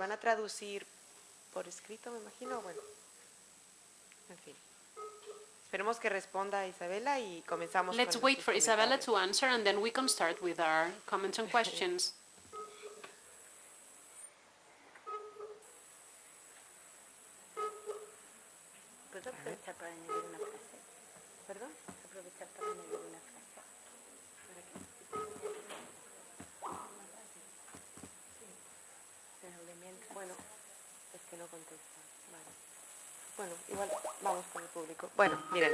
S4: van a traducir por escrito, me imagino, bueno, en fin. Esperemos que responda Isabela y comenzamos.
S2: Let's wait for Isabella to answer and then we can start with our comments and questions.
S8: ¿Puedo aprovechar para añadir una frase? ¿Perdón? Aprovechar para añadir una frase. ¿Para qué?
S4: Bueno, es que no contesta. Vale. Bueno, igual vamos con el público. Bueno, miren.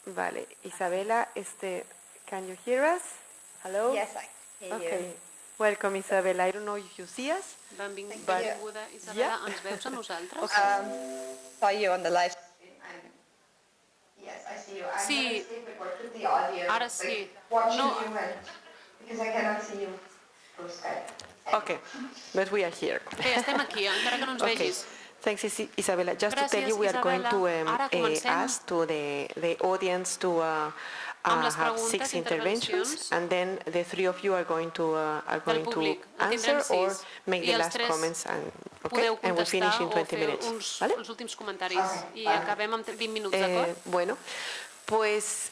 S4: Vale, Isabela, can you hear us? Hello?
S5: Yes, I can hear you.
S4: Welcome, Isabela. I don't know if you see us.
S2: Benvinguda, Isabella. Ens veus a nosaltres?
S5: Saw you on the live stream. Yes, I see you. I'm
S2: Sí.
S5: going to speak with the audio.
S2: Ara sí.
S5: Watching
S2: No.
S5: you because I cannot see you through Skype.
S4: Okay, but we are here.
S2: Estem aquí, encara que no ens vegis.
S4: Thanks, Isabella. Just to tell you, we are going to
S2: Ara comencem.
S4: ask to the audience to
S2: Amb les
S4: have
S2: preguntes,
S4: 6 interventions,
S2: intervencions
S4: and then the 3 of you are going to
S2: públic. En
S4: answer
S2: tindrem
S4: or
S2: 6.
S4: make
S2: I
S4: the
S2: els
S4: last
S2: 3
S4: comments, and
S2: podeu
S4: and we'll finish
S2: contestar
S4: in
S2: o
S4: 20
S2: fer
S4: minutes. ¿Vale?
S2: els últims comentaris i acabem amb 20 minuts, d'acord?
S4: Bueno, pues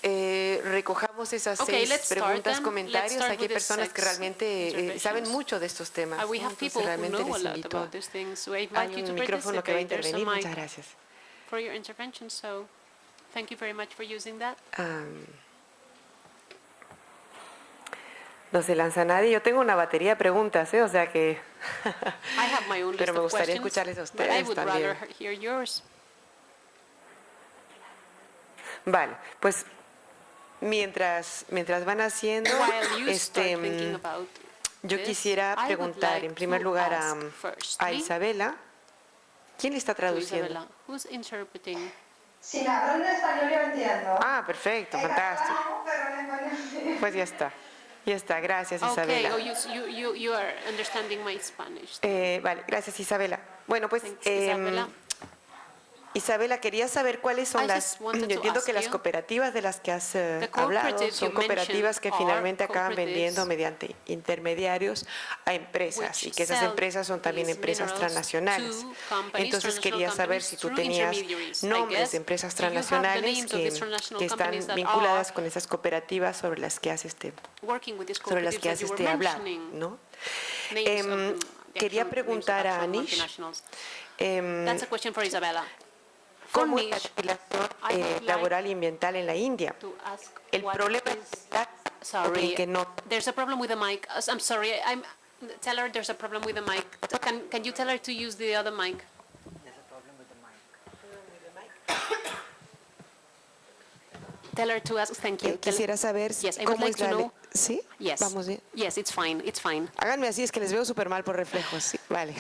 S4: recojamos esas
S2: Okay,
S4: 6
S2: let's start
S4: preguntas,
S2: then.
S4: comentarios.
S2: Let's start
S4: Aquí hay
S2: with the
S4: personas
S2: 6
S4: que realmente
S2: interventions.
S4: saben mucho de estos temas.
S2: We have
S4: Entonces,
S2: people who
S4: realmente
S2: know a
S4: les
S2: lot
S4: invito
S2: about these things. So I invite
S4: Hay
S2: you to
S4: un micrófono que va a
S2: participate. There's a
S4: intervenir.
S2: mic
S4: Muchas gracias.
S2: for your intervention, so thank you very much for using that.
S4: No se lanza nadie. Yo tengo una batería de preguntas, o sea que...
S2: I have my own
S4: Pero
S2: list
S4: me
S2: of
S4: gustaría
S2: questions,
S4: escucharles a
S2: but I
S4: ustedes
S2: would
S4: también.
S2: rather hear yours.
S4: Vale, pues mientras van haciendo,
S2: While you start thinking about
S4: yo
S2: this,
S4: quisiera
S2: I would
S4: preguntar
S2: like
S4: en primer
S2: to
S4: lugar
S2: ask
S4: a
S2: firstly
S4: Isabela, ¿quién le está
S2: to
S4: traduciendo?
S2: Isabella, who's interpreting?
S5: Si me hablan en español yo entiendo.
S4: Ah, perfecto,
S5: En
S4: fantástico.
S5: catalán, pero en español sí.
S4: Pues ya está, gracias
S2: Okay,
S4: Isabela.
S2: you are understanding my Spanish.
S4: Vale, gracias Isabela. Bueno, pues
S2: Thanks, Isabella.
S4: Isabela, quería saber cuáles son
S2: I
S4: las...
S2: just wanted
S4: Yo
S2: to
S4: entiendo
S2: ask
S4: que las
S2: you,
S4: cooperativas de las que has hablado
S2: cooperatives
S4: son
S2: you
S4: cooperativas que
S2: mentioned
S4: finalmente
S2: are
S4: acaban vendiendo
S2: cooperatives
S4: mediante intermediarios a empresas
S2: which
S4: y que esas
S2: sell
S4: empresas son también
S2: these
S4: empresas
S2: minerals
S4: transnacionales.
S2: to companies,
S4: Entonces quería
S2: transnational
S4: saber
S2: companies
S4: si tú
S2: through
S4: tenías
S2: intermediaries. I
S4: nombres
S2: guess,
S4: de empresas
S2: do you have the
S4: transnacionales
S2: names of these transnational
S4: que están
S2: companies that
S4: vinculadas
S2: are
S4: con esas cooperativas sobre las que has
S2: working with these
S4: sobre las que
S2: cooperatives
S4: has
S2: that you were
S4: hablado,
S2: mentioning?
S4: ¿no?
S2: Names of the
S4: Quería
S2: actual
S4: preguntar
S2: names of
S4: a
S2: actual
S4: Anish,
S2: multinationals. That's a question for Isabella. For
S4: ¿cómo es la
S2: Anish,
S4: legislación
S2: I would like
S4: laboral y ambiental en la India?
S2: to ask
S4: El
S2: what
S4: problema
S2: is...
S4: es
S2: Sorry,
S4: que no.
S2: there's a problem with the mic. I'm sorry, tell her there's a problem with the mic. Can you tell her to use the other mic? Tell her to ask, thank you.
S4: Quisiera saber
S2: Yes, I would
S4: cómo
S2: like
S4: es
S2: to
S4: la
S2: know.
S4: ¿Sí?
S2: Yes.
S4: Vamos bien.
S2: Yes, it's fine, it's fine.
S4: Háganme así, es que les veo súper mal por reflejos. Sí, vale.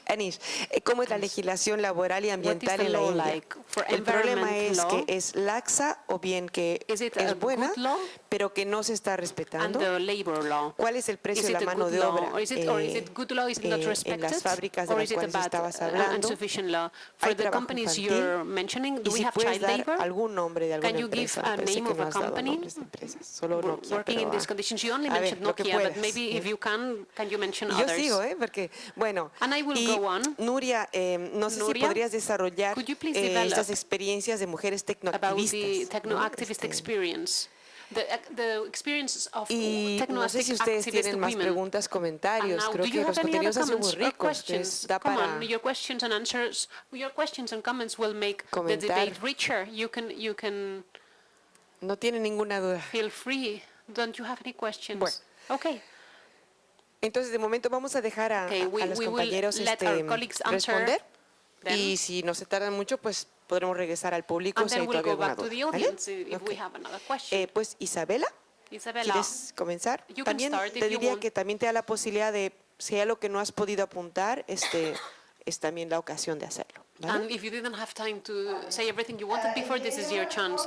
S4: Anish, ¿cómo es la legislación laboral y ambiental en la
S2: law
S4: India?
S2: like for
S4: El problema
S2: environment
S4: es
S2: law?
S4: que es laxa o bien que
S2: Is it a
S4: es buena,
S2: good law?
S4: pero que no se está
S2: And
S4: respetando.
S2: the labor law.
S4: ¿Cuál es el precio
S2: Is
S4: de
S2: it
S4: la
S2: a
S4: mano
S2: good
S4: de
S2: law?
S4: obra
S2: Or is it good law? Is it not
S4: en
S2: respected?
S4: las fábricas de
S2: Or
S4: las
S2: is it a
S4: cuales
S2: bad,
S4: estabas hablando?
S2: insufficient law? For
S4: ¿Hay
S2: the
S4: trabajo
S2: companies
S4: infantil?
S2: you're mentioning,
S4: Y
S2: do we
S4: si
S2: have
S4: puedes
S2: child
S4: dar
S2: labor?
S4: algún nombre de alguna
S2: Can you give
S4: empresa.
S2: a
S4: Parece
S2: name
S4: que
S2: of
S4: no
S2: a
S4: has dado
S2: company
S4: nombres de empresas, solo Nokia,
S2: working
S4: pero
S2: in these conditions? You only
S4: a ver,
S2: mentioned
S4: lo que
S2: Nokia, but
S4: puedas.
S2: maybe if you can you mention
S4: Y yo
S2: others?
S4: sigo, porque, bueno,
S2: And I will
S4: y
S2: go on.
S4: Nuria, no sé si
S2: Nuria,
S4: podrías desarrollar
S2: could you please develop
S4: estas experiencias de mujeres
S2: about the
S4: tecnoactivistas.
S2: techno-activist experience. The experience of
S4: Y no sé si ustedes
S2: techno-activist
S4: tienen más
S2: women.
S4: preguntas,
S2: And
S4: comentarios.
S2: now,
S4: Creo
S2: do you
S4: que
S2: have
S4: los
S2: any other
S4: contenidos han sido muy
S2: comments or
S4: ricos.
S2: questions?
S4: Da
S2: Come
S4: para
S2: on, your questions and answers, your questions and comments will make the
S4: comentar.
S2: debate richer. You can
S4: No tienen ninguna duda.
S2: feel free. Don't you have any questions?
S4: Bueno.
S2: Okay.
S4: Entonces, de momento vamos a dejar a los
S2: we will
S4: compañeros
S2: let our colleagues answer
S4: responder.
S2: them.
S4: Y si no se tardan mucho, pues podremos regresar al público
S2: And
S4: si
S2: then
S4: hay
S2: we'll
S4: todavía
S2: go
S4: alguna
S2: back to the
S4: duda. ¿Vale?
S2: audience if we
S4: Ok.
S2: have another question.
S4: Pues Isabela,
S2: Isabella,
S4: ¿quieres comenzar?
S2: you can
S4: También
S2: start if
S4: te
S2: you
S4: diría
S2: want.
S4: que también te da la posibilidad de, si hay algo que no has podido apuntar, es también la ocasión de hacerlo. ¿Vale?
S2: And if you didn't have time to say everything you wanted before, this is your chance.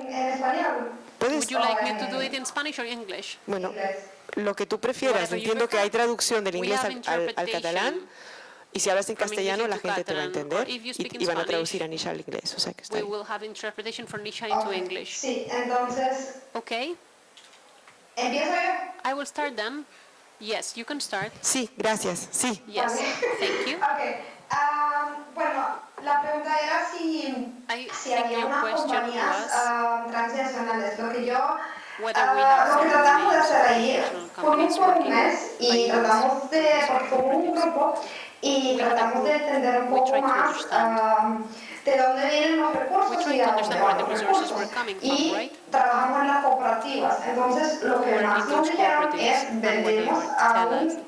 S5: En español.
S2: Would you like me to do it in Spanish or English?
S4: Bueno, lo que tú prefieras.
S2: Whatever you
S4: Entiendo que hay
S2: prefer.
S4: traducción del
S2: We
S4: inglés
S2: have
S4: al catalán. Y si hablas en
S2: from
S4: castellano,
S2: English
S4: la
S2: into
S4: gente te va a
S2: Catalan,
S4: entender
S2: or if you speak in
S4: y van a
S2: Spanish,
S4: traducir a Nisha al inglés. O sea que está
S2: We
S4: bien.
S2: will have interpretation from Nisha into English.
S5: Sí, entonces,
S2: Okay,
S5: ¿empiezo yo?
S2: I will start then. Yes, you can start.
S4: Sí, gracias. Sí.
S2: Yes, thank you.
S5: Okay. Bueno, la pregunta era si había unas compañías transnacionales. Lo que tratamos de hacer ahí, fuimos por un mes y tratamos porque somos un grupo, y tratamos de entender un poco más de dónde vienen los recursos y a dónde van los recursos. Y trabajamos en las cooperativas. Entonces, lo que más nos dijeron es vendemos a un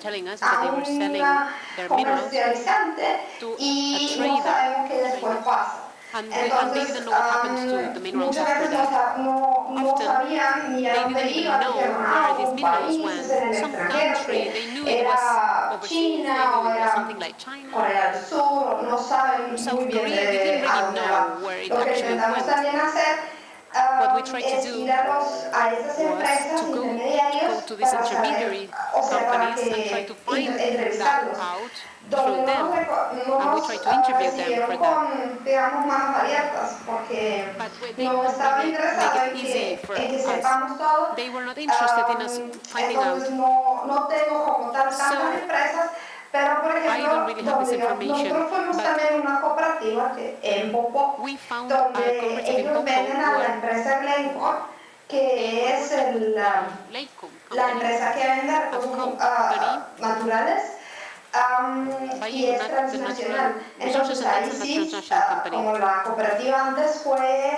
S5: comercializante y no sabemos qué después pasa. Entonces, muchas veces no sabían ni a dónde iba, dijeron, un país, es en el extranjero, que era China o era Corea del Sur, no saben muy bien a dónde va. Lo que intentamos también hacer es ir a esas empresas intermediarios para saber, o sea, para que entrevistarlos, donde no nos recibieron con, digamos, manos abiertas, porque no estaban interesados en que sepamos todo. Entonces no tengo como tantas empresas, pero por ejemplo, nosotros fuimos también una cooperativa en Popó, donde ellos venden a la empresa Glencore, que es la empresa que vende recursos naturales, y es transnacional. Entonces ahí sí, como la cooperativa antes fue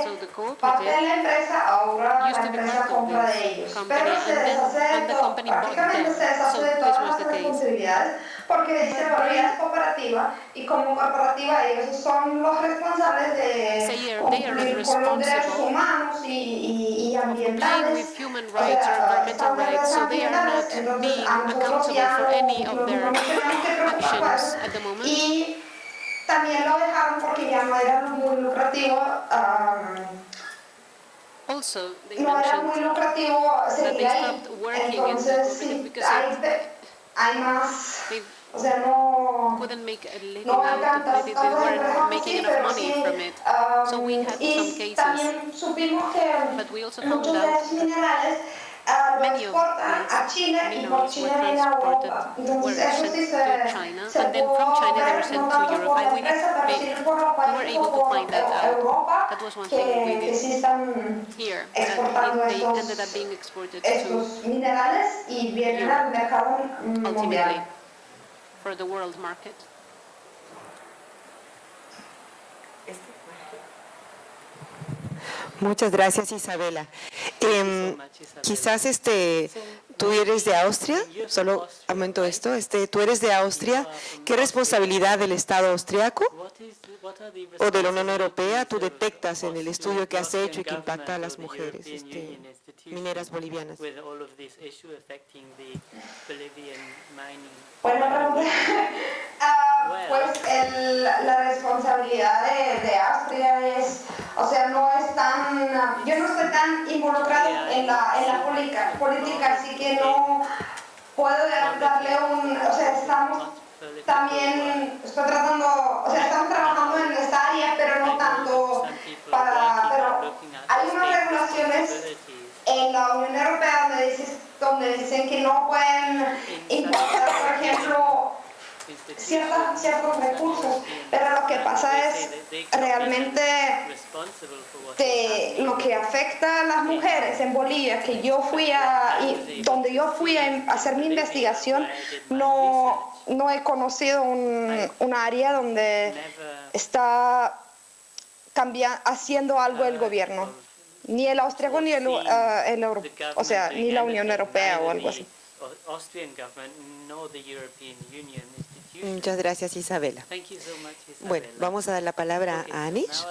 S5: parte de la empresa, ahora la empresa compra de ellos. Pero se deshace de todo, prácticamente se deshace de todas las responsabilidades, porque dice, bueno, ya es cooperativa, y como cooperativa ellos son los responsables de cumplir con los derechos humanos y ambientales, o sea, están de derechos ambientales, entonces a nosotros ya no tenemos que preocuparnos. Y también lo dejaron porque ya no era muy lucrativo. No era muy lucrativo seguir ahí. Entonces sí, hay más, o sea, no hay tantas empresas así, pero sí. Y también supimos que muchos de esos minerales lo exportan a China y por China viene a Europa. Entonces eso sí se pudo ver, no tanto por la empresa, pero sí por los países o por Europa, que sí están exportando estos minerales y vienen al mercado mundial.
S4: Muchas gracias, Isabela. Quizás tú eres de Austria, solo aumento esto, tú eres de Austria. ¿Qué responsabilidad del Estado austriaco o de la Unión Europea tú detectas en el estudio que has hecho y que impacta a las mujeres mineras bolivianas?
S5: Buena pregunta. Pues la responsabilidad de Austria es, o sea, no es tan, yo no estoy tan involucrada en la política, así que no puedo darle o sea, estamos también, estamos trabajando en esta área, pero no tanto pero hay unas regulaciones en la Unión Europea donde dicen que no pueden importar, por ejemplo, ciertos recursos, pero lo que pasa es realmente lo que afecta a las mujeres en Bolivia, que donde yo fui a hacer mi investigación, no he conocido un área donde está haciendo algo el gobierno, ni el austriaco ni el europeo, o sea, ni la Unión Europea o algo así.
S4: Muchas gracias, Isabela. Bueno, vamos a dar la palabra a Anish.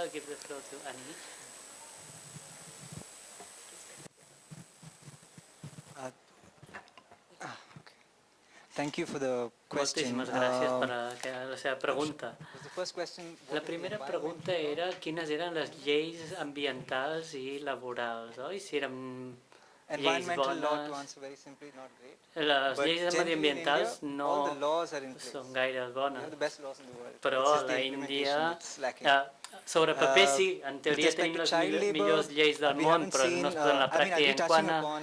S7: Thank you for the question.
S6: Moltíssimes gràcies per la seva pregunta. La primera pregunta era quines eren les lleis ambientals i laborals, oi? Si eren lleis bones. Les lleis mediambientals no són gaire bones, però a l'Índia, sobre paper sí, en teoria tenim les millors lleis del món, però no es posen a la pràctica. En quant a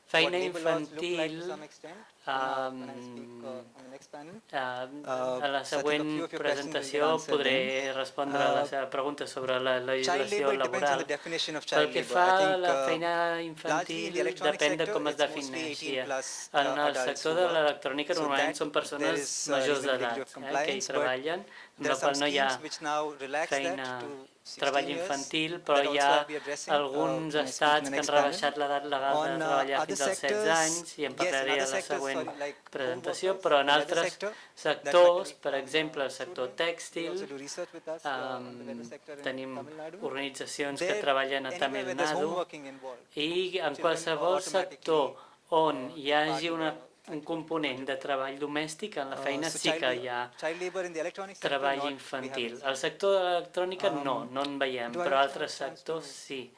S6: feina infantil,
S2: A la següent presentació podré respondre a la seva pregunta sobre la legislació laboral. Pel que fa a la feina infantil, depèn de com es defineixi. En el sector de l'electrònica normalment són persones majors d'edat que hi treballen, amb la qual no hi ha feina treball infantil, però hi ha alguns estats que han rebaixat l'edat legal de treballar fins als 16 anys, i en parlaré a la següent presentació, però en altres sectors, per exemple el sector tèxtil, tenim organitzacions que treballen a Tamil Nadu, i en qualsevol sector on hi hagi un component de treball domèstic, en la feina sí que hi ha treball infantil. Al sector de l'electrònica no en veiem, però altres sectors sí.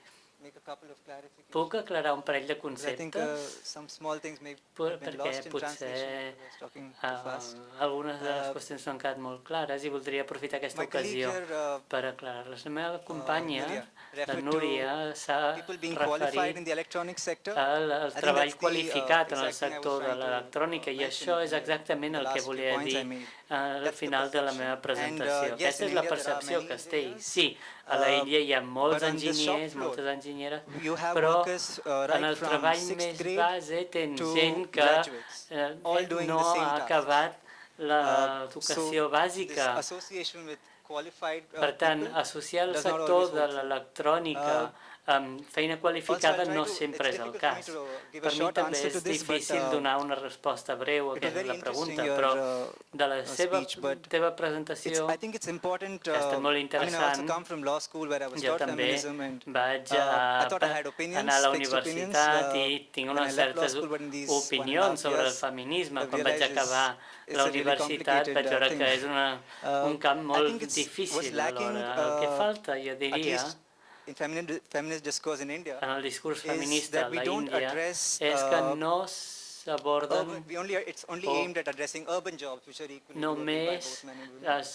S2: Puc aclarar un parell de conceptes? Perquè potser algunes de les qüestions no han quedat molt clares i voldria aprofitar aquesta ocasió per aclarar-les. La meva companya, la Núria, s'ha referit al treball qualificat en el sector de l'electrònica, i això és exactament el que volia dir al final de la meva presentació. Aquesta és la percepció que es té. Sí, a l'Índia hi ha molts enginyers, moltes enginyeres, però en el treball més base tens gent que no ha acabat l'educació bàsica. Per tant, associar el sector de l'electrònica amb feina qualificada no sempre és el cas. Per mi també és difícil donar una resposta breu a aquesta pregunta, però de la teva presentació, que ha estat molt interessant, jo també vaig anar a la universitat i tinc unes certes opinions sobre el feminisme. Quan vaig acabar la universitat vaig veure que és un camp molt difícil alhora. El que falta, jo diria, en el discurs feminista a l'Índia és que no s'aborden només es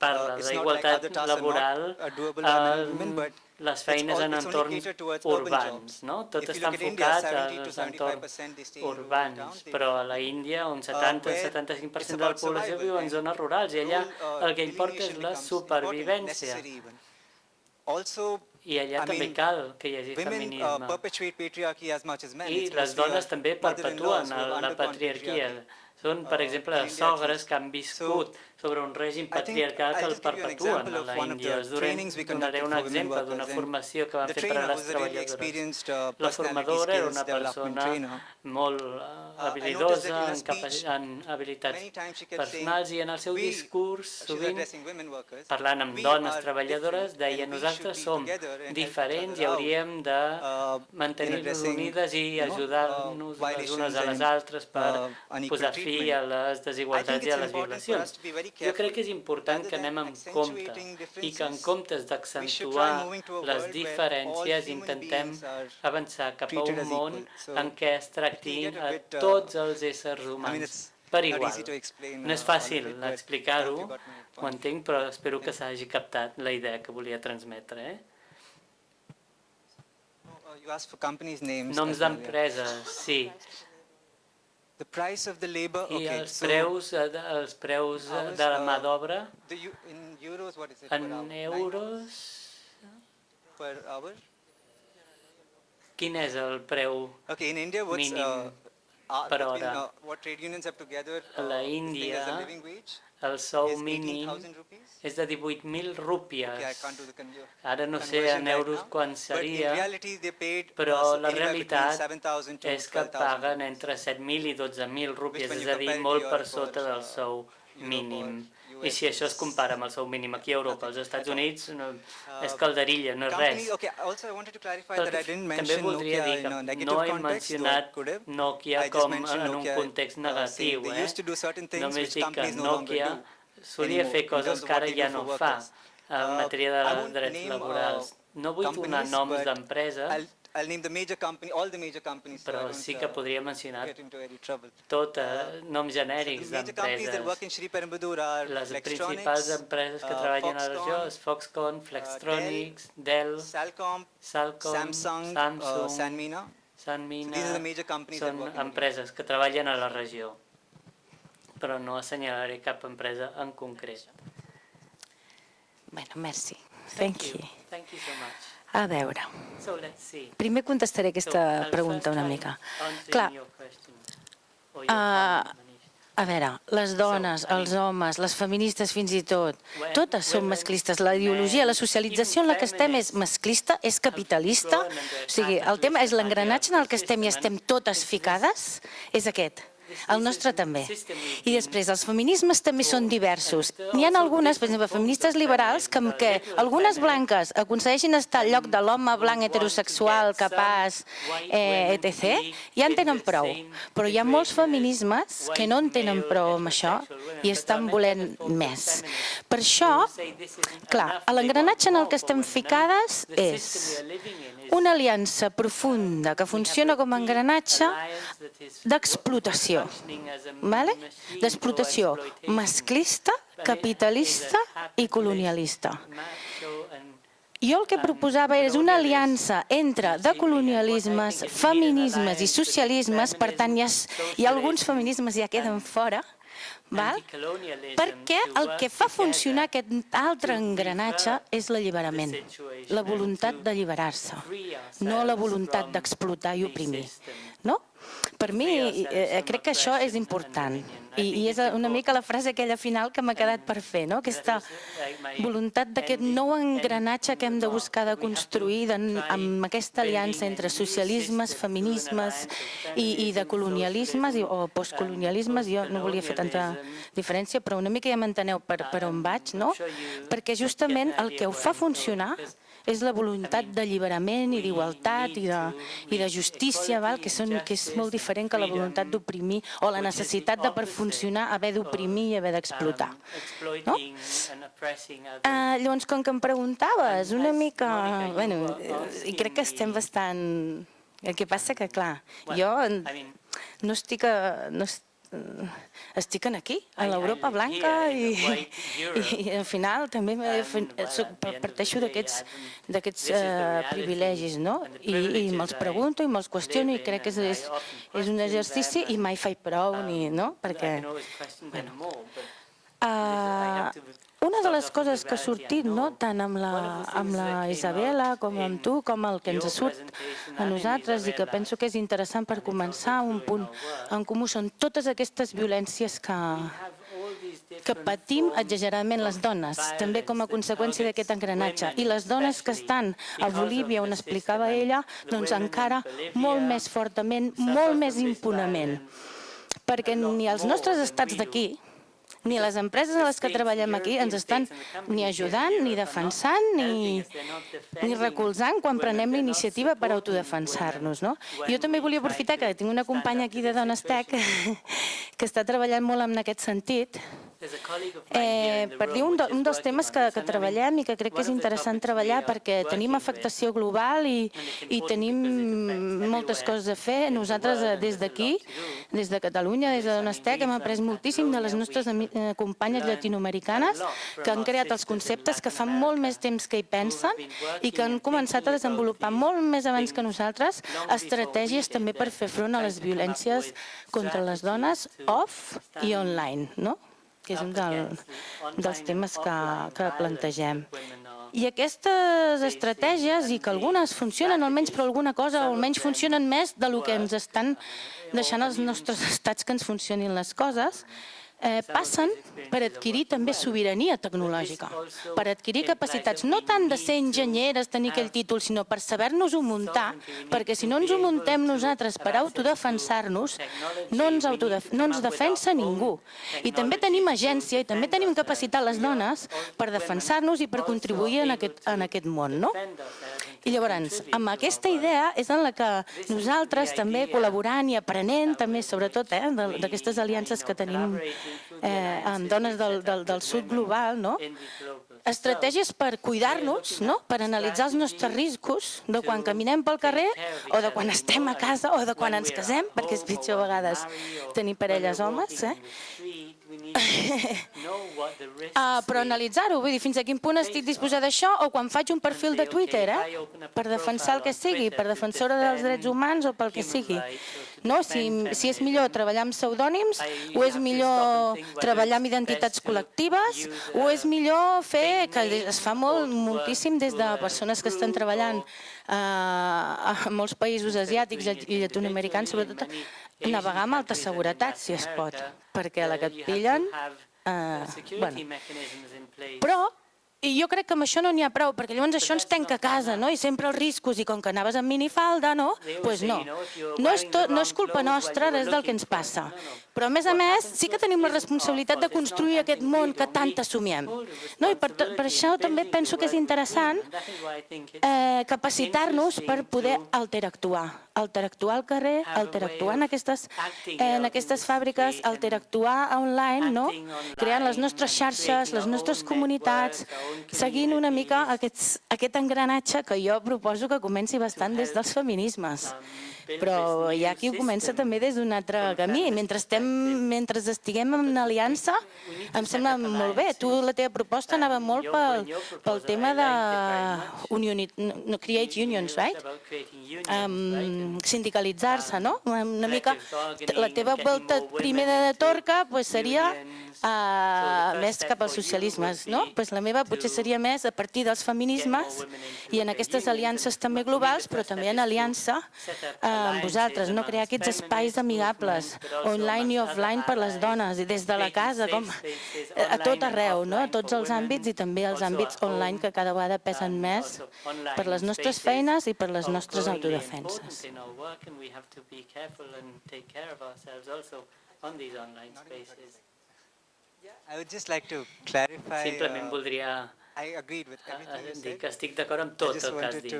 S2: parla d'igualtat laboral en les feines en entorns urbans. Tot està enfocat als entorns urbans, però a l'Índia, on 70-75% de la població viu en zones rurals, i allà el que importa és la supervivència. I allà també cal que hi hagi feminisme. I les dones també perpetuen la patriarquia. Són, per exemple, sogres que han viscut sobre un règim patriarcal que el perpetuen a l'Índia. Us donaré un exemple d'una formació que van fer per a les treballadores. La formadora era una persona molt habilidosa en habilitats personals, i en el seu discurs, sovint, parlant amb dones treballadores, deia: nosaltres som diferents i hauríem de mantenir-nos unides i ajudar-nos les unes a les altres per posar fi a les desigualtats i a les violacions. Jo crec que és important que anem amb compte i que en comptes d'accentuar les diferències intentem avançar cap a un món en què es tracti a tots els éssers humans per igual. No és fàcil explicar-ho, ho entenc, però espero que s'hagi captat la idea que volia transmetre. Noms d'empreses, sí. I els preus de la mà d'obra en euros, quin és el preu mínim per hora? A l'Índia el sou mínim és de 18.000 rúpies. Ara no sé en euros quan seria, però la realitat és que paguen entre 7.000 i 12.000 rúpies, és a dir, molt per sota del sou mínim. I si això es compara amb el sou mínim aquí a Europa, als Estats Units, és calderilla, no és res. També voldria dir que no he mencionat Nokia com en un context negatiu. Només dic que Nokia solia fer coses que ara ja no fa en matèria de drets laborals. No vull donar noms d'empreses, però sí que podria mencionar noms genèrics d'empreses. Les principals empreses que treballen a la regió és Foxconn, Flextronics, Dell, Salcom, Samsung,
S6: són empreses que treballen a la regió, però no assenyalaré cap empresa en concret.
S8: Bueno, merci. Thank you.
S6: Thank you so much.
S8: A veure, primer contestaré aquesta pregunta una mica. Clar, a veure, les dones, els homes, les feministes fins i tot, totes són masclistes. La ideologia, la socialització en la que estem és masclista, és capitalista. O sigui, el tema és l'engranatge en el que estem i estem totes ficades, és aquest. El nostre també. I després, els feminismes també són diversos. N'hi ha algunes, per exemple, feministes liberals, que algunes blanques aconsegueixin estar al lloc de l'home blanc heterosexual, capaç, etc., ja en tenen prou. Però hi ha molts feminismes que no en tenen prou amb això i estan volent més. Per això, clar, l'engranatge en el que estem ficades és una aliança profunda que funciona com a engranatge d'explotació. D'explotació masclista, capitalista i colonialista. Jo el que proposava és una aliança entre decolonialismes, feminismes i socialismes, per tant, hi ha alguns feminismes ja queden fora, perquè el que fa funcionar aquest altre engranatge és l'alliberament, la voluntat d'alliberar-se, no la voluntat d'explotar i oprimir. Per mi, crec que això és important i és una mica la frase aquella final que m'ha quedat per fer, aquesta voluntat d'aquest nou engranatge que hem de buscar de construir amb aquesta aliança entre socialismes, feminismes i de colonialismes o postcolonialismes. Jo no volia fer tanta diferència, però una mica ja m'enteneu per on vaig, perquè justament el que ho fa funcionar és la voluntat d'alliberament i d'igualtat i de justícia, que és molt diferent que la voluntat d'oprimir o la necessitat de per funcionar haver d'oprimir i haver d'explotar. Llavors, com que em preguntaves una mica, i crec que estem bastant... El que passa que, clar, jo no estic aquí, a l'Europa blanca, i al final també parteixo d'aquests privilegis, i me'ls pregunto i me'ls qüestiono i crec que és un exercici i mai faig prou, perquè... Una de les coses que ha sortit, tant amb la Isabela com amb tu, com el que ens surt a nosaltres i que penso que és interessant per començar, un punt en comú són totes aquestes violències que patim exageradament les dones, també com a conseqüència d'aquest engranatge. I les dones que estan a Bolívia, on explicava ella, doncs encara molt més fortament, molt més impunement. Perquè ni els nostres estats d'aquí, ni les empreses a les que treballem aquí ens estan ni ajudant, ni defensant, ni recolzant quan prenem la iniciativa per autodefensar-nos. Jo també volia aprofitar que tinc una companya aquí de Dones Tech que està treballant molt en aquest sentit, per dir un dels temes que treballem i que crec que és interessant treballar perquè tenim afectació global i tenim moltes coses a fer. Nosaltres des d'aquí, des de Catalunya, des de Dones Tech, hem après moltíssim de les nostres companyes llatinoamericanes que han creat els conceptes, que fa molt més temps que hi pensen i que han començat a desenvolupar molt més abans que nosaltres estratègies també per fer front a les violències contra les dones off i online, que és un dels temes que plantegem. I aquestes estratègies, i que algunes funcionen almenys per alguna cosa, o almenys funcionen més del que ens estan deixant els nostres estats que ens funcionin les coses, passen per adquirir també sobirania tecnològica, per adquirir capacitats, no tant de ser enginyeres, tenir aquell títol, sinó per saber-nos-ho muntar, perquè si no ens ho muntem nosaltres per autodefensar-nos, no ens defensa ningú. I també tenim agència i també tenim capacitat les dones per defensar-nos i per contribuir en aquest món. I llavors, amb aquesta idea és en la que nosaltres també col·laborant i aprenent, també sobretot d'aquestes aliances que tenim amb dones del Sud Global, estratègies per cuidar-nos, per analitzar els nostres riscos de quan caminem pel carrer o de quan estem a casa o de quan ens casem, perquè és pitjor a vegades tenir parelles homes, però analitzar-ho, vull dir, fins a quin punt estic disposada a això, o quan faig un perfil de Twitter, per defensar el que sigui, per defensora dels drets humans o pel que sigui. Si és millor treballar amb pseudònims, o és millor treballar amb identitats col·lectives, o és millor fer, que es fa moltíssim des de persones que estan treballant a molts països asiàtics i llatinoamericans, sobretot, navegar amb alta seguretat, si es pot, perquè a la que et pillen... Però jo crec que amb això no n'hi ha prou, perquè llavors això ens tanca a casa, i sempre els riscos, i com que anaves amb minifalda, doncs no. No és culpa nostra res del que ens passa. Però, a més, sí que tenim la responsabilitat de construir aquest món que tant assumiem. I per això també penso que és interessant capacitar-nos per poder alteractuar al carrer, alteractuar en aquestes fàbriques, alteractuar online, creant les nostres xarxes, les nostres comunitats, seguint una mica aquest engranatge que jo proposo que comenci bastant des dels feminismes. Però hi ha qui ho comença també des d'un altre camí. Mentre estiguem en aliança, em sembla molt bé. La teva proposta anava molt pel tema de create unions, right? Sindicalitzar-se, no? Una mica la teva volta primera de torca seria més cap als socialismes, no? La meva potser seria més a partir dels feminismes i en aquestes aliances també globals, però també en aliança amb vosaltres, crear aquests espais amigables, online i offline per les dones, i des de la casa, a tot arreu, a tots els àmbits i també els àmbits online que cada vegada pesen més per les nostres feines i per les nostres autodefenses.
S6: Simplement voldria dir que estic d'acord amb tot el que has dit.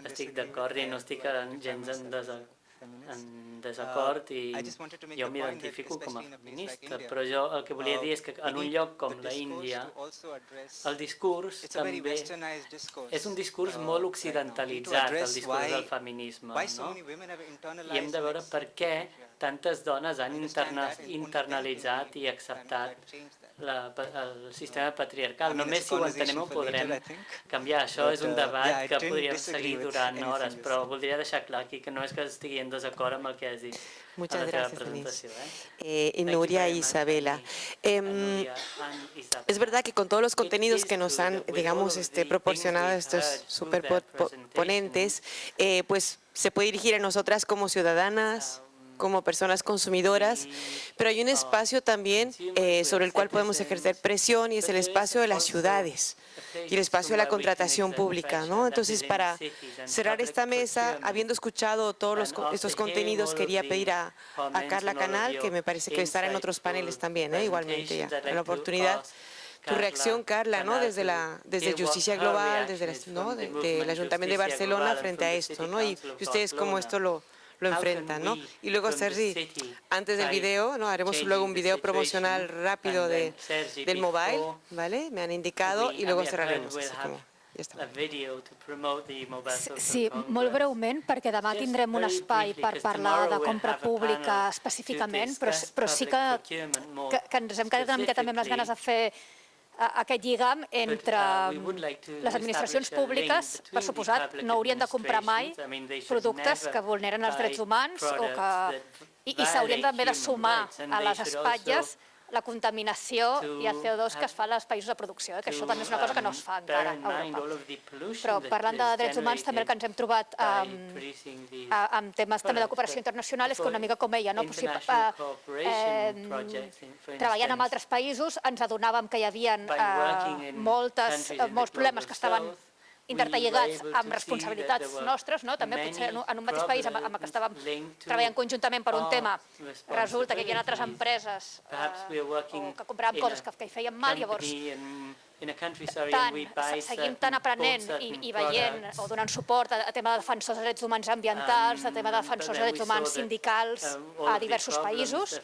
S6: Estic d'acord i no estic gens en desacord i jo m'identifico com a feminista, però jo el que volia dir és que en un lloc com l'Índia el discurs també és un discurs molt occidentalitzat, el discurs del feminisme, i hem de veure per què tantes dones han internalitzat i acceptat el sistema patriarcal. Només si ho entenem ho podrem canviar. Això és un debat que podríem seguir durant hores, però voldria deixar clar aquí que no és que estigui en desacord amb el que has dit en la teva presentació.
S4: Nuria y Isabela. Es verdad que con todos los contenidos que nos han, digamos, proporcionado estos superponentes, pues se puede dirigir a nosotras como ciudadanas, como personas consumidoras, pero hay un espacio también sobre el cual podemos ejercer presión y es el espacio de las ciudades y el espacio de la contratación pública, ¿no? Entonces, para cerrar esta mesa, habiendo escuchado todos estos contenidos, quería pedir a Carla Canal, que me parece que estará en otros paneles también, igualmente ya, en la oportunidad. Tu reacción, Carla, ¿no? Desde Justicia Global, desde del Ayuntamiento de Barcelona frente a esto, ¿no? Y ustedes cómo esto lo enfrentan, ¿no? Y luego, Sergi, antes del video, ¿no? Haremos luego un video promocional rápido del mobile, ¿vale? Me han indicado, y luego cerraremos. Así como, ja està.
S9: Sí, molt breument, perquè demà tindrem un espai per parlar de compra pública específicament, però sí que ens hem quedat una mica també amb les ganes de fer aquest lligam entre les administracions públiques, per suposat, no haurien de comprar mai productes que vulneren els drets humans i s'haurien també de sumar a les espatlles la contaminació i el CO2 que es fa als països de producció, que això també és una cosa que no es fa encara a Europa. Però parlant de drets humans, també el que ens hem trobat amb temes també de cooperació internacional és que una mica com ella, treballant amb altres països ens adonàvem que hi havia molts problemes que estaven interlligats amb responsabilitats nostres, també potser en un mateix país amb el que estàvem treballant conjuntament per un tema, resulta que hi havia altres empreses que compraven coses que hi feien mal, llavors seguim tant aprenent i veient o donant suport a tema de defensors de drets humans ambientals, a tema de defensors de drets humans sindicals a diversos països,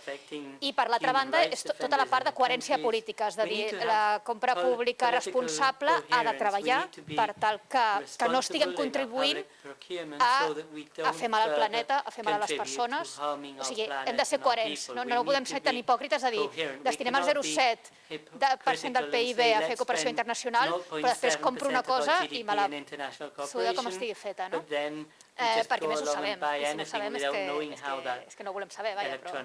S9: i per l'altra banda és tota la part de coherència política, és a dir, la compra pública responsable ha de treballar per tal que no estiguem contribuint a fer mal al planeta, a fer mal a les persones, o sigui, hem de ser coherents, no podem ser tan hipòcrites de dir, destinem el 0,7% del PIB a fer cooperació internacional, però després compro una cosa i me la suda com estigui feta, no? Perquè més ho sabem, i si no ho sabem és que no ho volem saber, però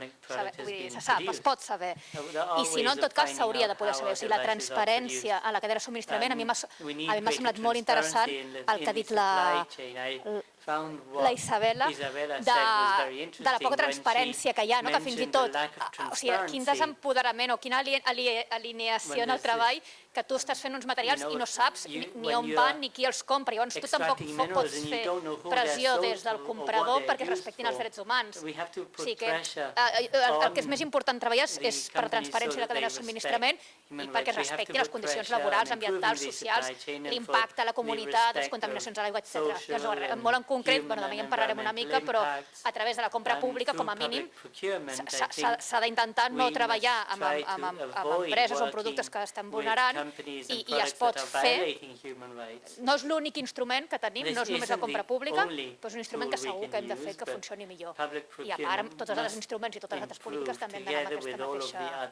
S9: se sap, es pot saber. I si no, en tot cas, s'hauria de poder saber. O sigui, la transparència en la cadena de subministrament, a mi m'ha semblat molt interessant el que ha dit la Isabela, de la poca transparència que hi ha, que fins i tot, o sigui, quin desempoderament o quina alineació en el treball, que tu estàs fent uns materials i no saps ni on van ni qui els compra. Llavors tu tampoc pots fer pressió des del comprador perquè es respectin els drets humans. O sigui que el que és més important treballar és per transparència de la cadena de subministrament i perquè es respectin les condicions laborals, ambientals, socials, l'impacte a la comunitat, les contaminacions a l'aigua, etc. Molt en concret, també en parlarem una mica, però a través de la compra pública, com a mínim, s'ha d'intentar no treballar amb empreses o productes que estan vulnerant i es pot fer. No és l'únic instrument que tenim, no és només la compra pública, però és un instrument que segur que hem de fer que funcioni millor. I a part, tots els altres instruments i totes les altres polítiques també hem d'anar amb aquesta mateixa via.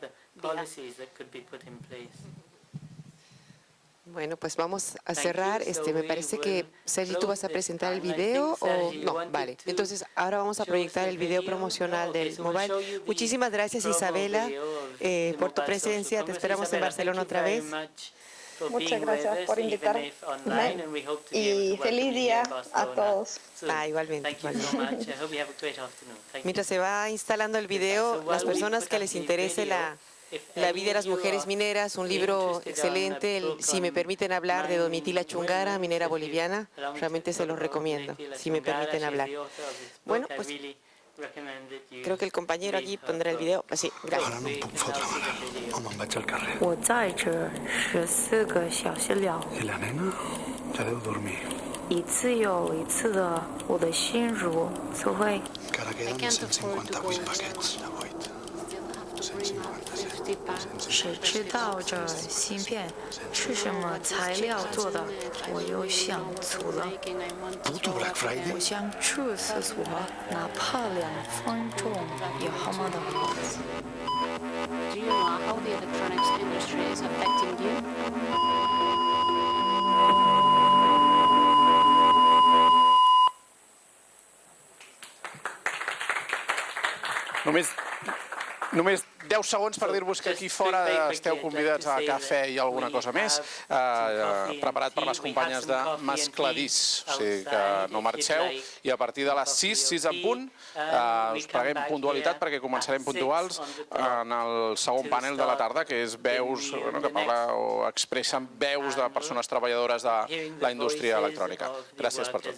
S4: Bueno, pues vamos a cerrar. Me parece que, Sergi, ¿tú vas a presentar el video o no? Vale. Entonces, ahora vamos a proyectar el video promocional del mobile. Muchísimas gracias, Isabela, por tu presencia. Te esperamos en Barcelona otra vez.
S5: Muchas gracias por invitarme y feliz día a todos.
S4: Igualmente. Mientras se va instalando el video, las personas que les interese la vida de las mujeres mineras, un libro excelente, Si me permiten hablar, de Domitila Chungara, minera boliviana, realmente se los recomiendo, si me permiten hablar. Bueno, pues creo que el compañero aquí pondrá el video. Sí, gracias.
S10: Ara no em puc fotre amb Home, em vaig al carrer. I la nena ja deu dormir. Encara queden 158 paquets de buit.
S11: 谁知道这芯片是什么材料做的，我又想足了。我想处死我，哪怕2分钟也好么的好。
S2: Do you know how the electronics industry is affecting you?
S1: Només 10 segons per dir-vos que aquí fora esteu convidats a cafè i alguna cosa més, preparat per les companyes de Mescladís, o sigui que no marxeu, i a partir de les 6 en punt, us preguem puntualitat perquè començarem puntuals en el segon panel de la tarda, que és veus, que parla o expressen veus de persones treballadores de la indústria electrònica. Gràcies per tot.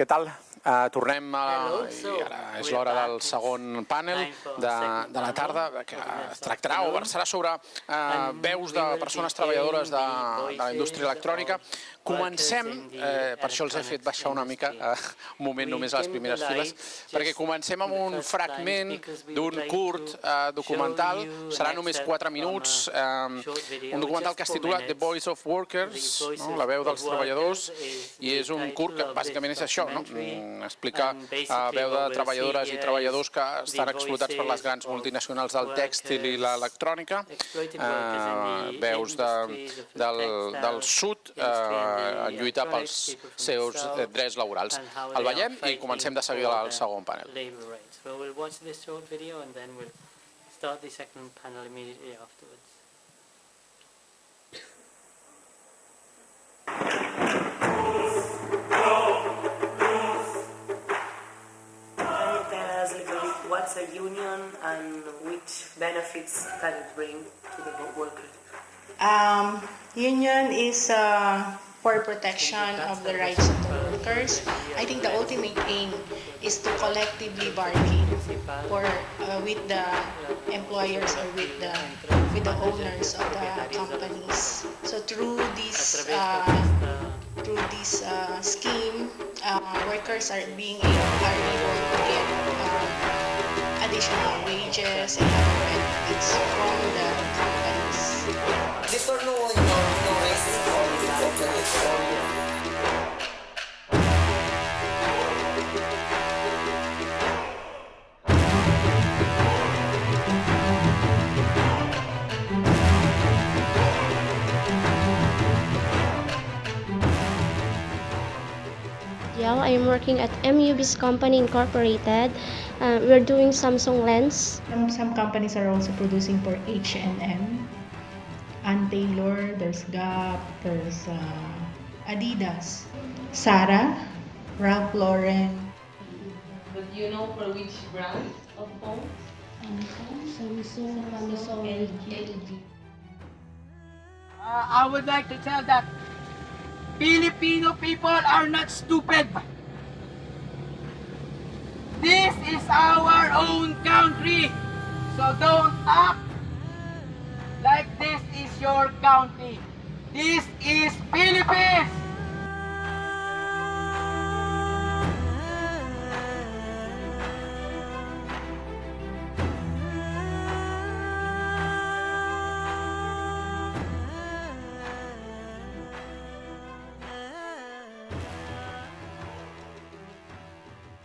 S1: Què tal? Tornem, i ara és l'hora del segon panel de la tarda, que es tractarà o versarà sobre veus de persones treballadores de la indústria electrònica. Comencem, per això els he fet baixar una mica, un moment només a les primeres files, perquè comencem amb un fragment d'un curt documental, serà només 4 minuts, un documental que es titula The Voice of Workers, la veu dels treballadors, i és un curt que bàsicament és això, explica veu de treballadores i treballadors que estan explotats per les grans multinacionals del tèxtil i l'electrònica, veus del Sud en lluita pels seus drets laborals. El veiem i comencem de seguida al segon panel.
S12: What's a union and which benefits can it bring to the workers?
S13: Union is for protection of the rights of the workers. I think the ultimate aim is to collectively bargain with the employers or with the owners of the companies. So through this scheme, workers are able to get additional wages and other benefits from the companies.
S14: I'm working at MUB's Company Incorporated. We're doing Samsung lens.
S13: Some companies are also producing for H&M, and Taylor, there's Gap, there's Adidas, Zara, Ralph Lauren.
S12: But you know for which brand of phones?
S14: Samsung, LG.
S15: I would like to tell that Filipino people are not stupid. This is our own country, so don't act like this is your country. This is Philippines!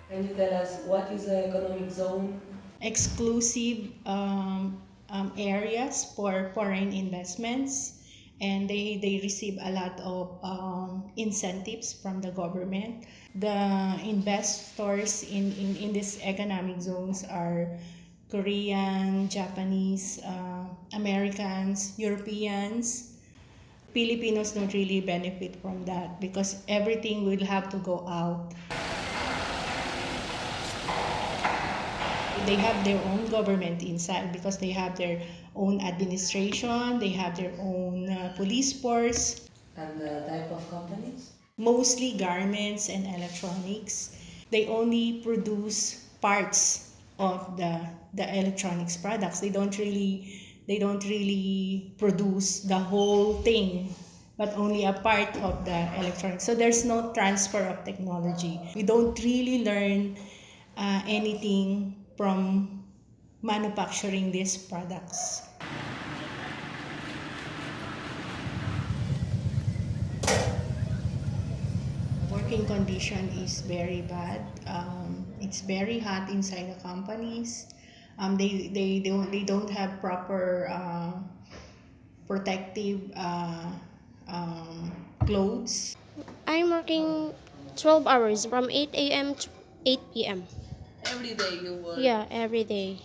S12: Can you tell us what is the economic zone?
S13: Exclusive areas for foreign investments, and they receive a lot of incentives from the government. The investors in these economic zones are Korean, Japanese, Americans, Europeans. Filipinos don't really benefit from that because everything will have to go out. They have their own government inside because they have their own administration, they have their own police force.
S12: And the type of companies?
S13: Mostly garments and electronics. They only produce parts of the electronics products. They don't really produce the whole thing, but only a part of the electronics. So there's no transfer of technology. We don't really learn anything from manufacturing these products. Working condition is very bad. It's very hot inside the companies. They don't have proper protective clothes.
S14: I'm working 12 hours from 8 a.m. to 8 p.m.
S12: Every day you work?
S14: Yeah, every day.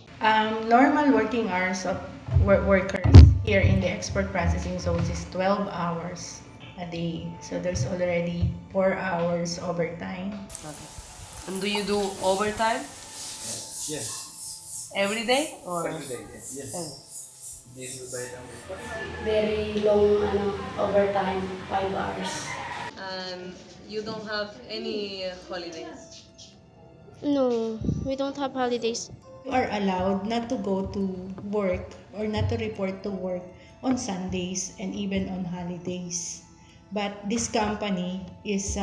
S13: Normal working hours of workers here in the export processing zones is 12 hours a day. So there's already 4 hours overtime.
S12: Okay. And do you do overtime?
S15: Yes.
S12: Every day? Or?
S15: Every day, yes.
S14: Very long overtime, 5 hours.
S12: And
S16: you don't have any holidays?
S14: No, we don't have holidays.
S13: You are allowed not to go to work or not to report to work on Sundays and even on holidays. But this company is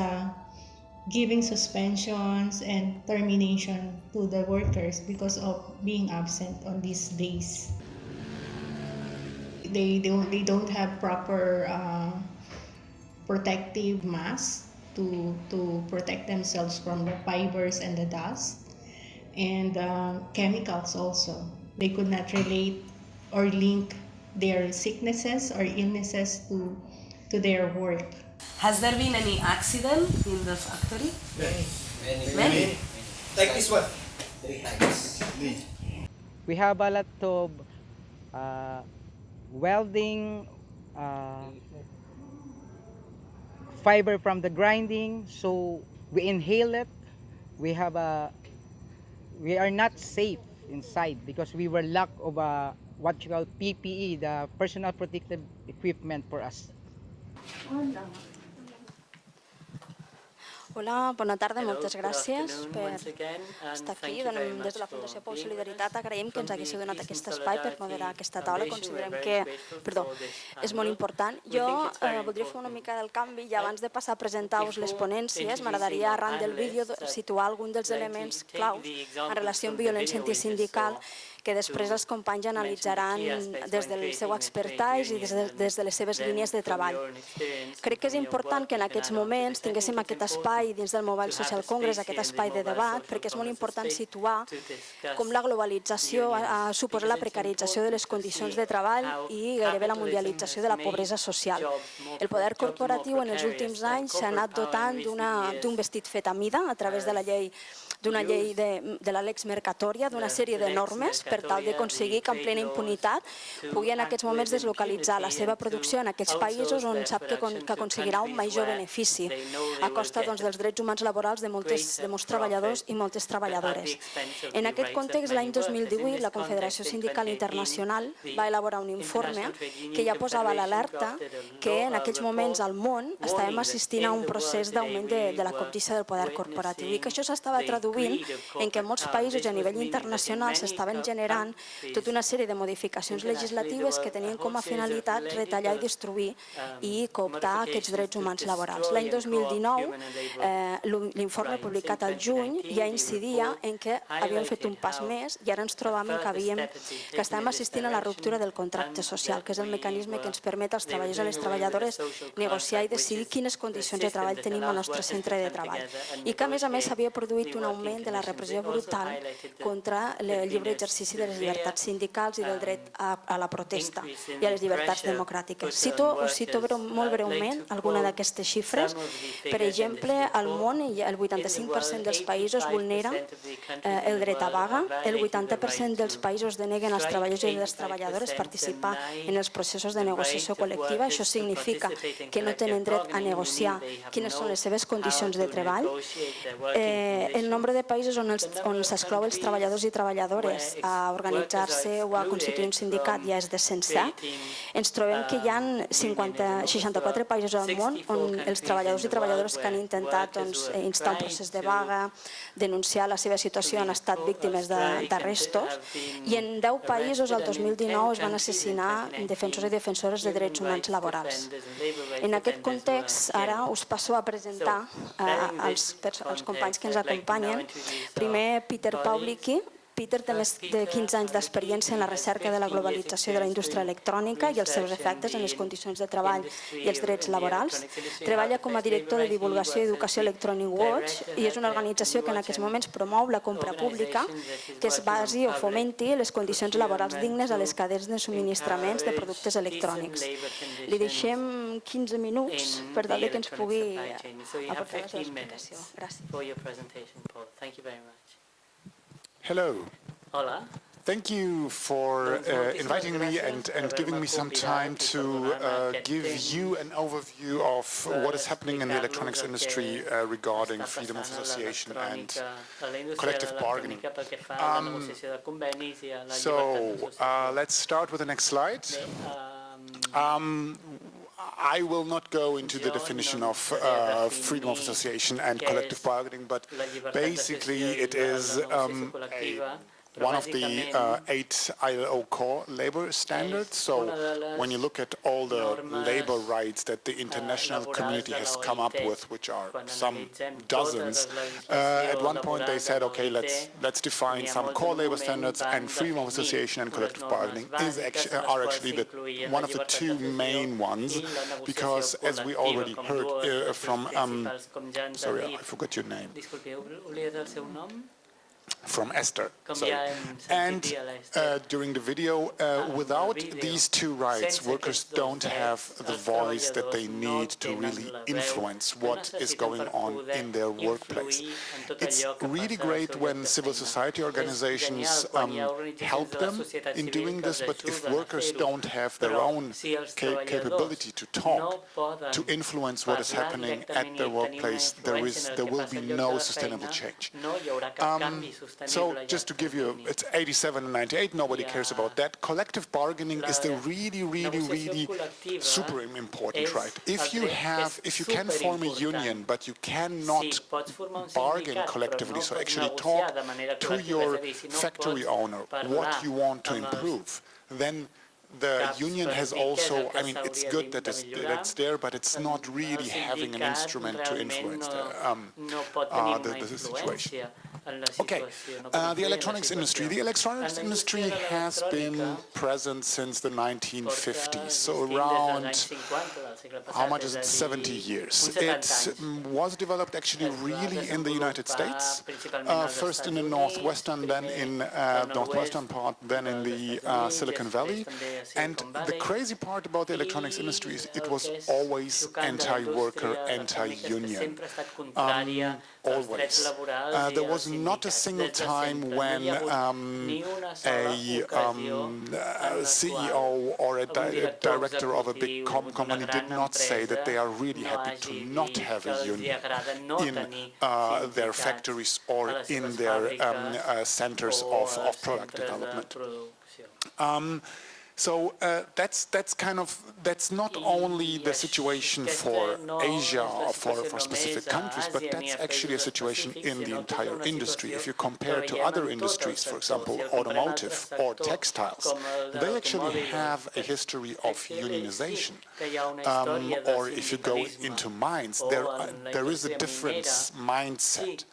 S13: giving suspensions and termination to the workers because of being absent on these days. They don't have proper protective masks to protect themselves from the fibers and the dust, and chemicals also. They could not relate or link their sicknesses or illnesses to their work.
S16: Has there been any accident in the factory?
S17: Many. Like this one. We have a lot of welding, fiber from the grinding, so we inhale it. We are not safe inside because we were lack of what you call PPE, the personal protective equipment for us.
S18: Hola, bona tarda, moltes gràcies per estar aquí. Des de la Fundació Pou Solidaritat agraïm que ens haguéssiu donat aquest espai per moderar aquesta taula. Considerem que és molt important. Jo voldria fer una mica del canvi i abans de passar a presentar-vos les ponències, m'agradaria, arran del vídeo, situar algun dels elements claus en relació amb violència antisindical que després els companys analitzaran des del seu expertise i des de les seves línies de treball. Crec que és important que en aquests moments tinguéssim aquest espai dins del Mobile Social Congress, aquest espai de debat, perquè és molt important situar com la globalització ha suposat la precarització de les condicions de treball i gairebé la mundialització de la pobresa social. El poder corporatiu en els últims anys s'ha anat dotant d'un vestit fet a mida a través de la llei d'una llei de la lex mercatòria, d'una sèrie de normes per tal d'aconseguir que en plena impunitat pugui en aquests moments deslocalitzar la seva producció en aquells països on sap que aconseguirà un major benefici a costa dels drets humans laborals de molts treballadors i moltes treballadores. En aquest context, l'any 2018, la Confederació Sindical Internacional va elaborar un informe que ja posava l'alerta que en aquells moments al món estàvem assistint a un procés d'augment de la cobdissa del poder corporatiu i que això s'estava traduint en què en molts països a nivell internacional s'estaven generant tota una sèrie de modificacions legislatives que tenien com a finalitat retallar i destruir i cooptar aquests drets humans laborals. L'any 2019, l'informe publicat al juny ja incidia en què havíem fet un pas més i ara ens trobàvem que estàvem assistint a la ruptura del contracte social, que és el mecanisme que ens permet als treballadors i les treballadores negociar i decidir quines condicions de treball tenim al nostre centre de treball. I que, a més s'havia produït un augment de la repressió brutal contra el lliure exercici de les llibertats sindicals i del dret a la protesta i a les llibertats democràtiques. Us cito molt breument alguna d'aquestes xifres. Per exemple, al món el 85% dels països vulnera el dret a vaga, el 80% dels països deneguen als treballadors i les treballadores participar en els processos de negociació col·lectiva. Això significa que no tenen dret a negociar quines són les seves condicions de treball. El nombre de països on s'exclou els treballadors i treballadores a organitzar-se o a constituir un sindicat ja és de 107. Ens trobem que hi ha 64 països al món on els treballadors i treballadores que han intentat instar un procés de vaga, denunciar la seva situació, han estat víctimes d'arrestos i en 10 països el 2019 es van assassinar defensors i defensores de drets humans laborals. En aquest context, ara us passo a presentar als companys que ens acompanyen. Primer, Peter Pawlicki. Peter té més de 15 anys d'experiència en la recerca de la globalització de la indústria electrònica i els seus efectes en les condicions de treball i els drets laborals. Treballa com a director de divulgació i educació Electronic Watch i és una organització que en aquests moments promou la compra pública que es basi o fomenti les condicions laborals dignes a les cadenes de subministraments de productes electrònics. Li deixem 15 minuts per tal que ens pugui aportar la seva explicació. Gràcies.
S19: Hello.
S6: Hola.
S19: Thank you for inviting me and giving me some time to give you an overview of what is happening in the electronics industry regarding freedom of association and collective bargaining. So let's start with the next slide. I will not go into the definition of freedom of association and collective bargaining, but basically it is one of the 8 ILO core labor standards. So when you look at all the labor rights that the international community has come up with, which are some dozens, at one point they said, okay, let's define some core labor standards, and freedom of association and collective bargaining are actually one of the 2 main ones, because as we already heard from, sorry, I forgot your name. From Esther. And during the video, without these 2 rights, workers don't have the voice that they need to really influence what is going on in their workplace. It's really great when civil society organizations help them in doing this, but if workers don't have their own capability to talk, to influence what is happening at their workplace, there will be no sustainable change. So just to give you, it's 87 and 98, nobody cares about that. Collective bargaining is the really super important, right? If you can form a union, but you cannot bargain collectively, so actually talk to your factory owner what you want to improve, then the union has also, I mean, it's good that it's there, but it's not really having an instrument to influence the situation. Okay, the electronics industry. The electronics industry has been present since the 1950s, so around, how much is it, 70 years. It was developed actually really in the United States, first in the northwestern, then in northwestern part, then in the Silicon Valley. And the crazy part about the electronics industry is it was always anti-worker, anti-union. Always. There was not a single time when a CEO or a director of a big company did not say that they are really happy to not have a union in their factories or in their centers of product development. So that's not only the situation for Asia or for specific countries, but that's actually a situation in the entire industry. If you compare to other industries, for example, automotive or textiles, they actually have a history of unionization. Or if you go into mines, there is a different mindset.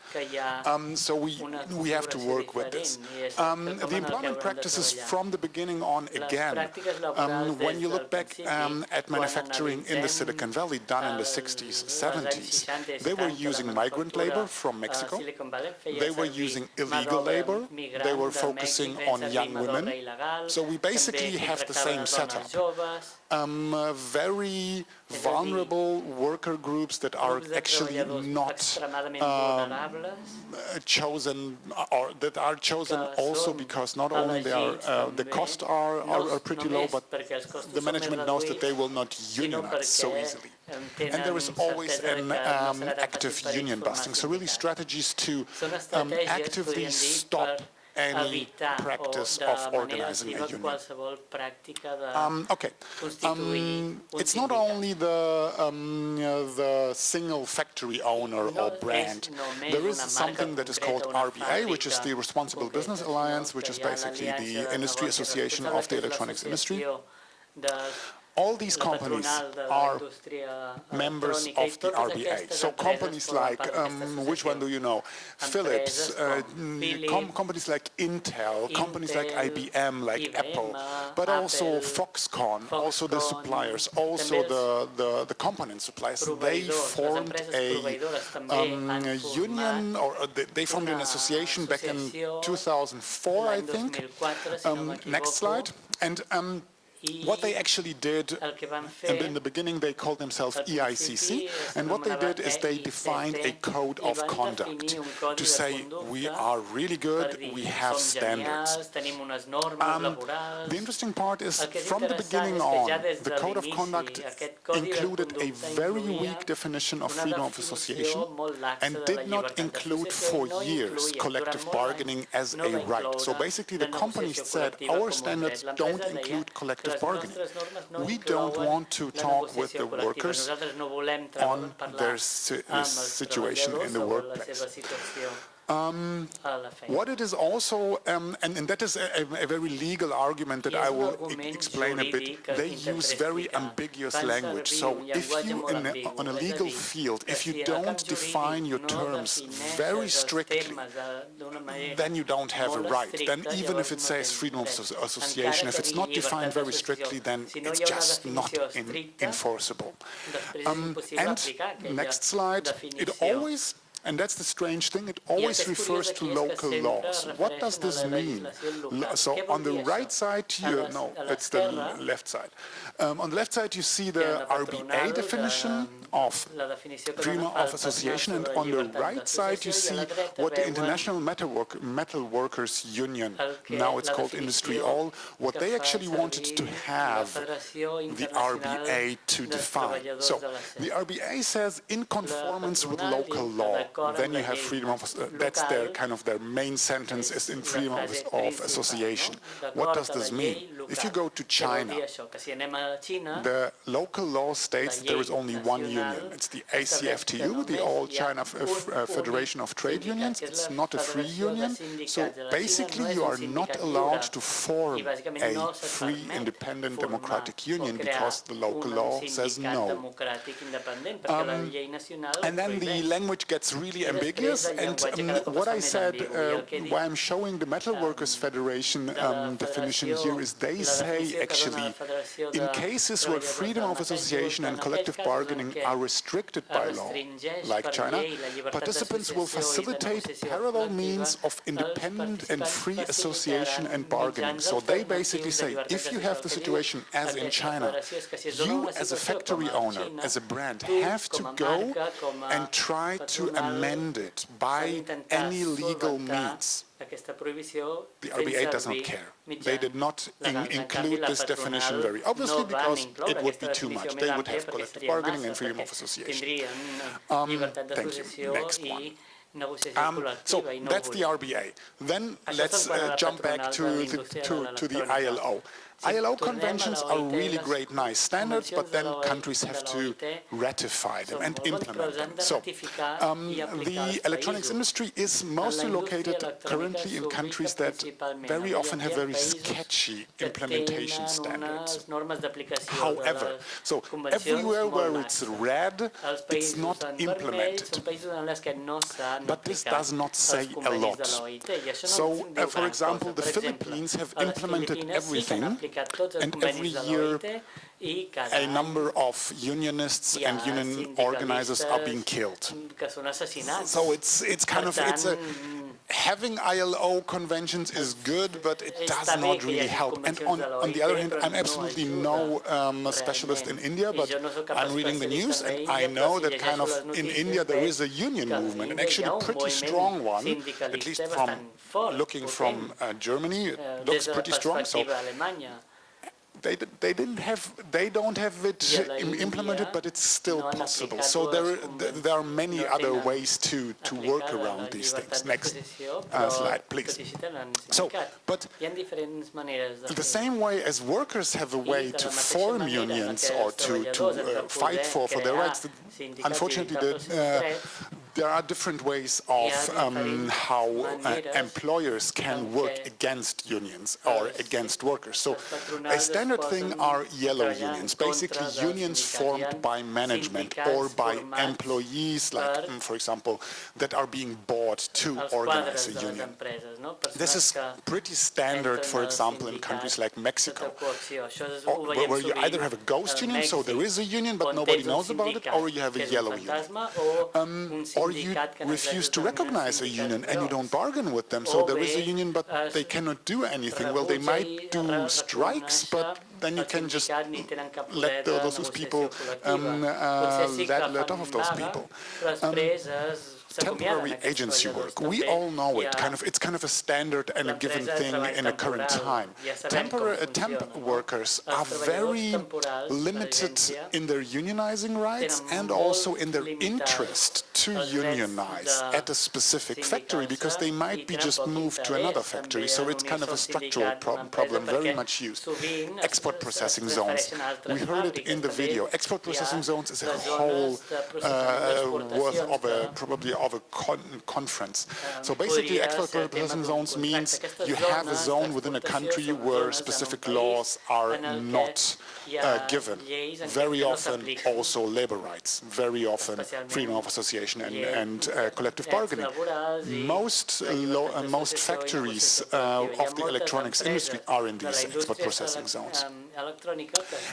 S19: So we have to work with this. The employment practices from the beginning on, again, when you look back at manufacturing in the Silicon Valley done in the 60s, 70s, they were using migrant labor from Mexico, they were using illegal labor, they were focusing on young women. So we basically have the same setup. Very vulnerable worker groups that are actually not chosen, or that are chosen also because not only they are, the costs are pretty low, but the management knows that they will not unionize so easily. And there is always an active union busting. So really strategies to actively stop any practice of organizing a union. Okay, it's not only the single factory owner or brand. There is something that is called RBA, which is the Responsible Business Alliance, which is basically the industry association of the electronics industry. All these companies are members of the RBA. So companies like, which one do you know? Philips, companies like Intel, companies like IBM, like Apple, but also Foxconn, also the suppliers, also the component suppliers. They formed a union, or they formed an association back in 2004, I think. Next slide. And what they actually did, in the beginning they called themselves EICC, and what they did is they defined a code of conduct to say, we are really good, we have standards. The interesting part is, from the beginning on, the code of conduct included a very weak definition of freedom of association and did not include for years collective bargaining as a right. So basically the companies said, our standards don't include collective bargaining. We don't want to talk with the workers on their situation in the workplace. What it is also, and that is a very legal argument that I will explain a bit, they use very ambiguous language. So if you, on a legal field, if you don't define your terms very strictly, then you don't have a right. Then even if it says freedom of association, if it's not defined very strictly, then it's just not enforceable. And next slide, it always, and that's the strange thing, it always refers to local laws. What does this mean? So on the right side, no, it's the left side. On the left side, you see the RBA definition of freedom of association, and on the right side, you see what the International Metal Workers Union, now it's called Industry All, what they actually wanted to have the RBA to define. So the RBA says in conformance with local law. Then you have freedom of, that's their kind of their main sentence is in freedom of association. What does this mean? If you go to China, the local law states that there is only one union. It's the ACFTU, the All China Federation of Trade Unions. It's not a free union. So basically you are not allowed to form a free, independent, democratic union because the local law says no. And then the language gets really ambiguous, and what I said, why I'm showing the Metal Workers Federation definition here is they say actually in cases where freedom of association and collective bargaining are restricted by law, like China, participants will facilitate parallel means of independent and free association and bargaining. So they basically say if you have the situation as in China, you as a factory owner, as a brand, have to go and try to amend it by any legal means. The RBA does not care. They did not include this definition very obviously because it would be too much. They would have collective bargaining and freedom of association. Thank you. Next one. So that's the RBA. Then let's jump back to the ILO. ILO conventions are really great, nice standards, but then countries have to ratify them and implement them. So the electronics industry is mostly located currently in countries that very often have very sketchy implementation standards. However, so everywhere where it's red, it's not implemented. But this does not say a lot. So, for example, the Philippines have implemented everything, and every year a number of unionists and union organizers are being killed. So it's kind of, having ILO conventions is good, but it does not really help. And on the other hand, I'm absolutely no specialist in India, but I'm reading the news and I know that kind of in India there is a union movement, and actually a pretty strong one, at least from looking from Germany, it looks pretty strong. So they don't have it implemented, but it's still possible. So there are many other ways to work around these things. Next slide, please. So, but the same way as workers have a way to form unions or to fight for their rights, unfortunately there are different ways of how employers can work against unions or against workers. So a standard thing are yellow unions, basically unions formed by management or by employees, like, for example, that are being bought to organize a union. This is pretty standard, for example, in countries like Mexico, where you either have a ghost union, so there is a union but nobody knows about it, or you have a yellow union. Or you refuse to recognize a union and you don't bargain with them. So there is a union, but they cannot do anything. Well, they might do strikes, but then you can just let those people, let off of those people. temporary agency work. We all know it. It's kind of a standard and a given thing in a current time. Temp workers are very limited in their unionizing rights and also in their interest to unionize at a specific factory, because they might be just moved to another factory. So it's kind of a structural problem, very much used. Export processing zones. We heard it in the video. Export processing zones is a whole worth of probably of a conference. So basically, export processing zones means you have a zone within a country where specific laws are not given. Very often also labor rights, very often freedom of association and collective bargaining. Most factories of the electronics industry are in these export processing zones.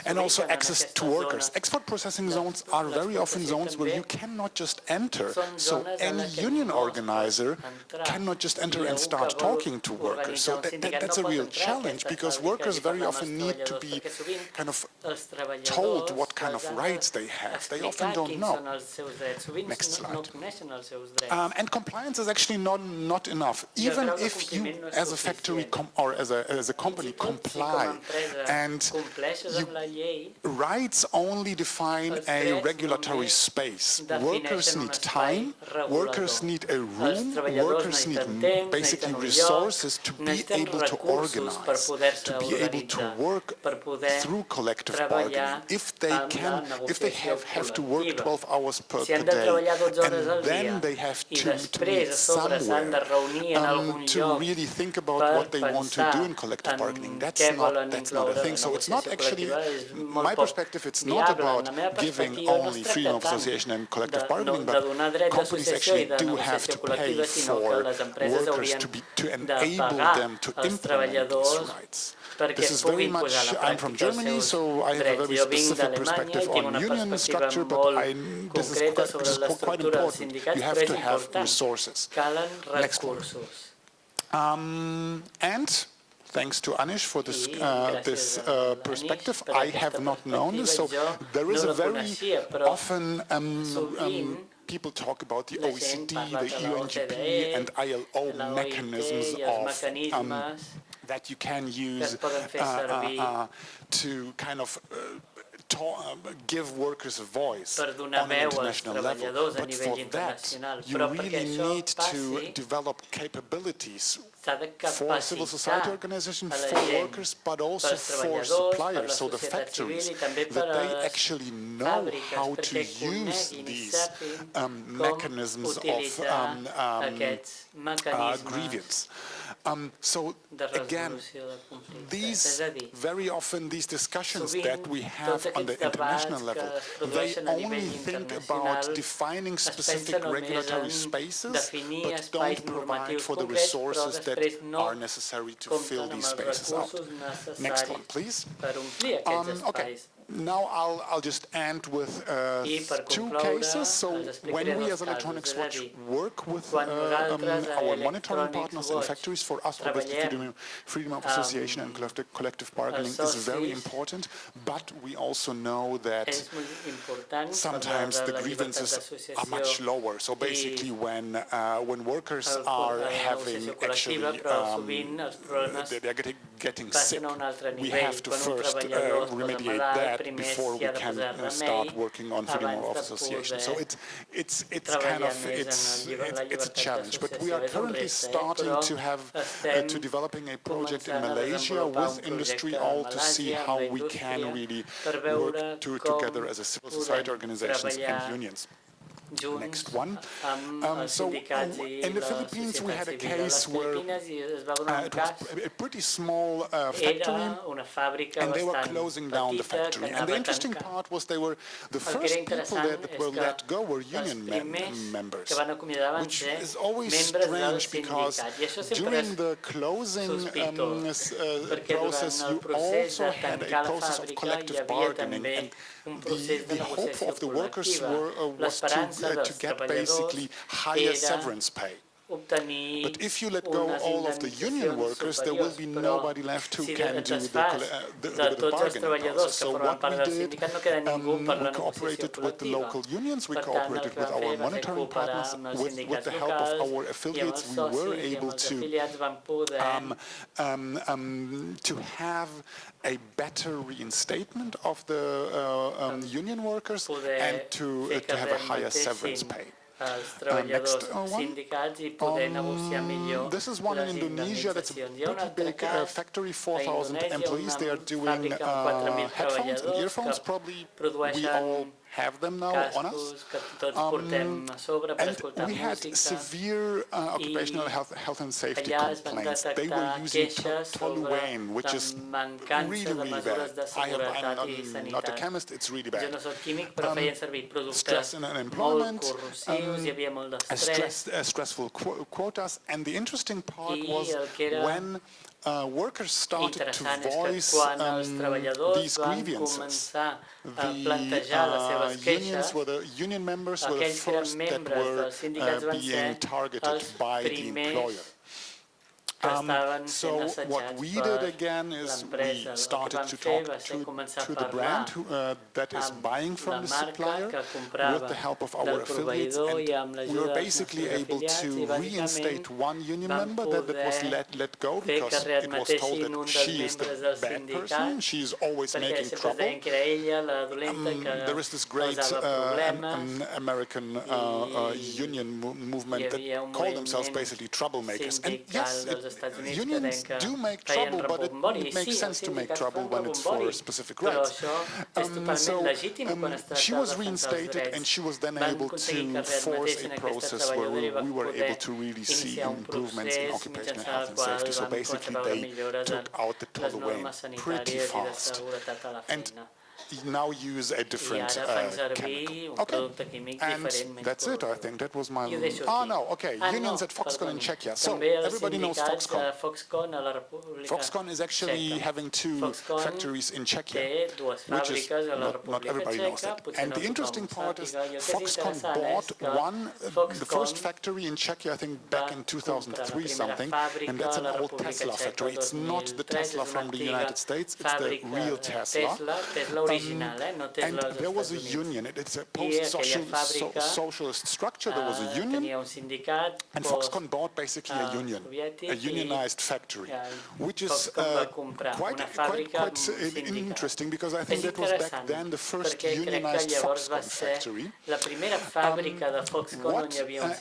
S19: And also access to workers. Export processing zones are very often zones where you cannot just enter. So any union organizer cannot just enter and start talking to workers. So that's a real challenge, because workers very often need to be kind of told what kind of rights they have. They often don't know. Next slide. And compliance is actually not enough. Even if you, as a factory or as a company, comply, and rights only define a regulatory space. Workers need time, workers need a room, workers need basically resources to be able to organize, to be able to work through collective bargaining. If they have to work 12 hours per day, and then they have to meet somewhere to really think about what they want to do in collective bargaining. That's not a thing. So it's not actually, my perspective, it's not about giving only freedom of association and collective bargaining, but companies actually do have to pay for workers to enable them to implement these rights. This is very much, I'm from Germany, so I have a very specific perspective on union structure, but this is quite important. You have to have resources. Next one. And thanks to Anish for this perspective. I have not known this, so there is a very often people talk about the OECD, the UNGP and ILO mechanisms of that you can use to kind of give workers a voice on an international level. But for that, you really need to develop capabilities for civil society organizations, for workers, but also for suppliers, so the factories, that they actually know how to use these mechanisms of grievance. So again, very often these discussions that we have on the international level, they only think about defining specific regulatory spaces, but don't provide for the resources that are necessary to fill these spaces out. Next one, please. Okay. Now I'll just end with two cases. So when we as Electronics Watch work with our monitoring partners in factories, for us obviously freedom of association and collective bargaining is very important, but we also know that sometimes the grievances are much lower. So basically when workers are having actually they're getting sick, we have to first remediate that before we can start working on freedom of association. So it's kind of it's a challenge. But we are currently starting to have to developing a project in Malaysia with industry all to see how we can really work together as a civil society organizations and unions. Next one. So in the Philippines we had a case where it was a pretty small factory and they were closing down the factory. And the interesting part was they were the first people that were let go were union members, which is always strange because during the closing process you also had a process of collective bargaining, and the hope of the workers was to get basically higher severance pay.
S6: obtenir
S19: But if you let go all of the union workers, there will be nobody left who can do the bargaining process. So what we did, we cooperated with the local unions, we cooperated with our monitoring partners, with the help of our affiliates, we were able to have a better reinstatement of the union workers and to have a higher severance pay. Next one. This is one in Indonesia. That's a pretty big factory, 4,000 employees. They are doing headphones and earphones. Probably we all have them now on us. And we had severe occupational health and safety complaints. They were using toluene, which is really, really bad. I'm not a chemist, it's really bad. Stress in unemployment, stressful quotas, and the interesting part was when workers started to voice these grievances. The union members were the first that were being targeted by the employer. So what we did again is we started to talk to the brand that is buying from the supplier with the help of our affiliates, and we were basically able to reinstate one union member that was let go because it was told that she is the bad person, she is always making trouble. There is this great American union movement that call themselves basically troublemakers, and yes, unions do make trouble, but it makes sense to make trouble when it's for specific rights. So she was reinstated, and she was then able to force a process where we were able to really see improvements in occupational health and safety. So basically they took out the toluene pretty fast and now use a different chemical. Okay, and that's it. I think that was my... unions at Foxconn in Czechia. So everybody knows Foxconn. Foxconn is actually having two factories in Czechia, which is not everybody knows that. And the interesting part is Foxconn bought the first factory in Czechia, I think back in 2003 something, and that's an old Tesla factory. It's not the Tesla from the United States, it's the real Tesla. And there was a union. It's a post-socialist structure. There was a union, and Foxconn bought basically a unionized factory, which is quite interesting because I think that was back then the first unionized Foxconn factory.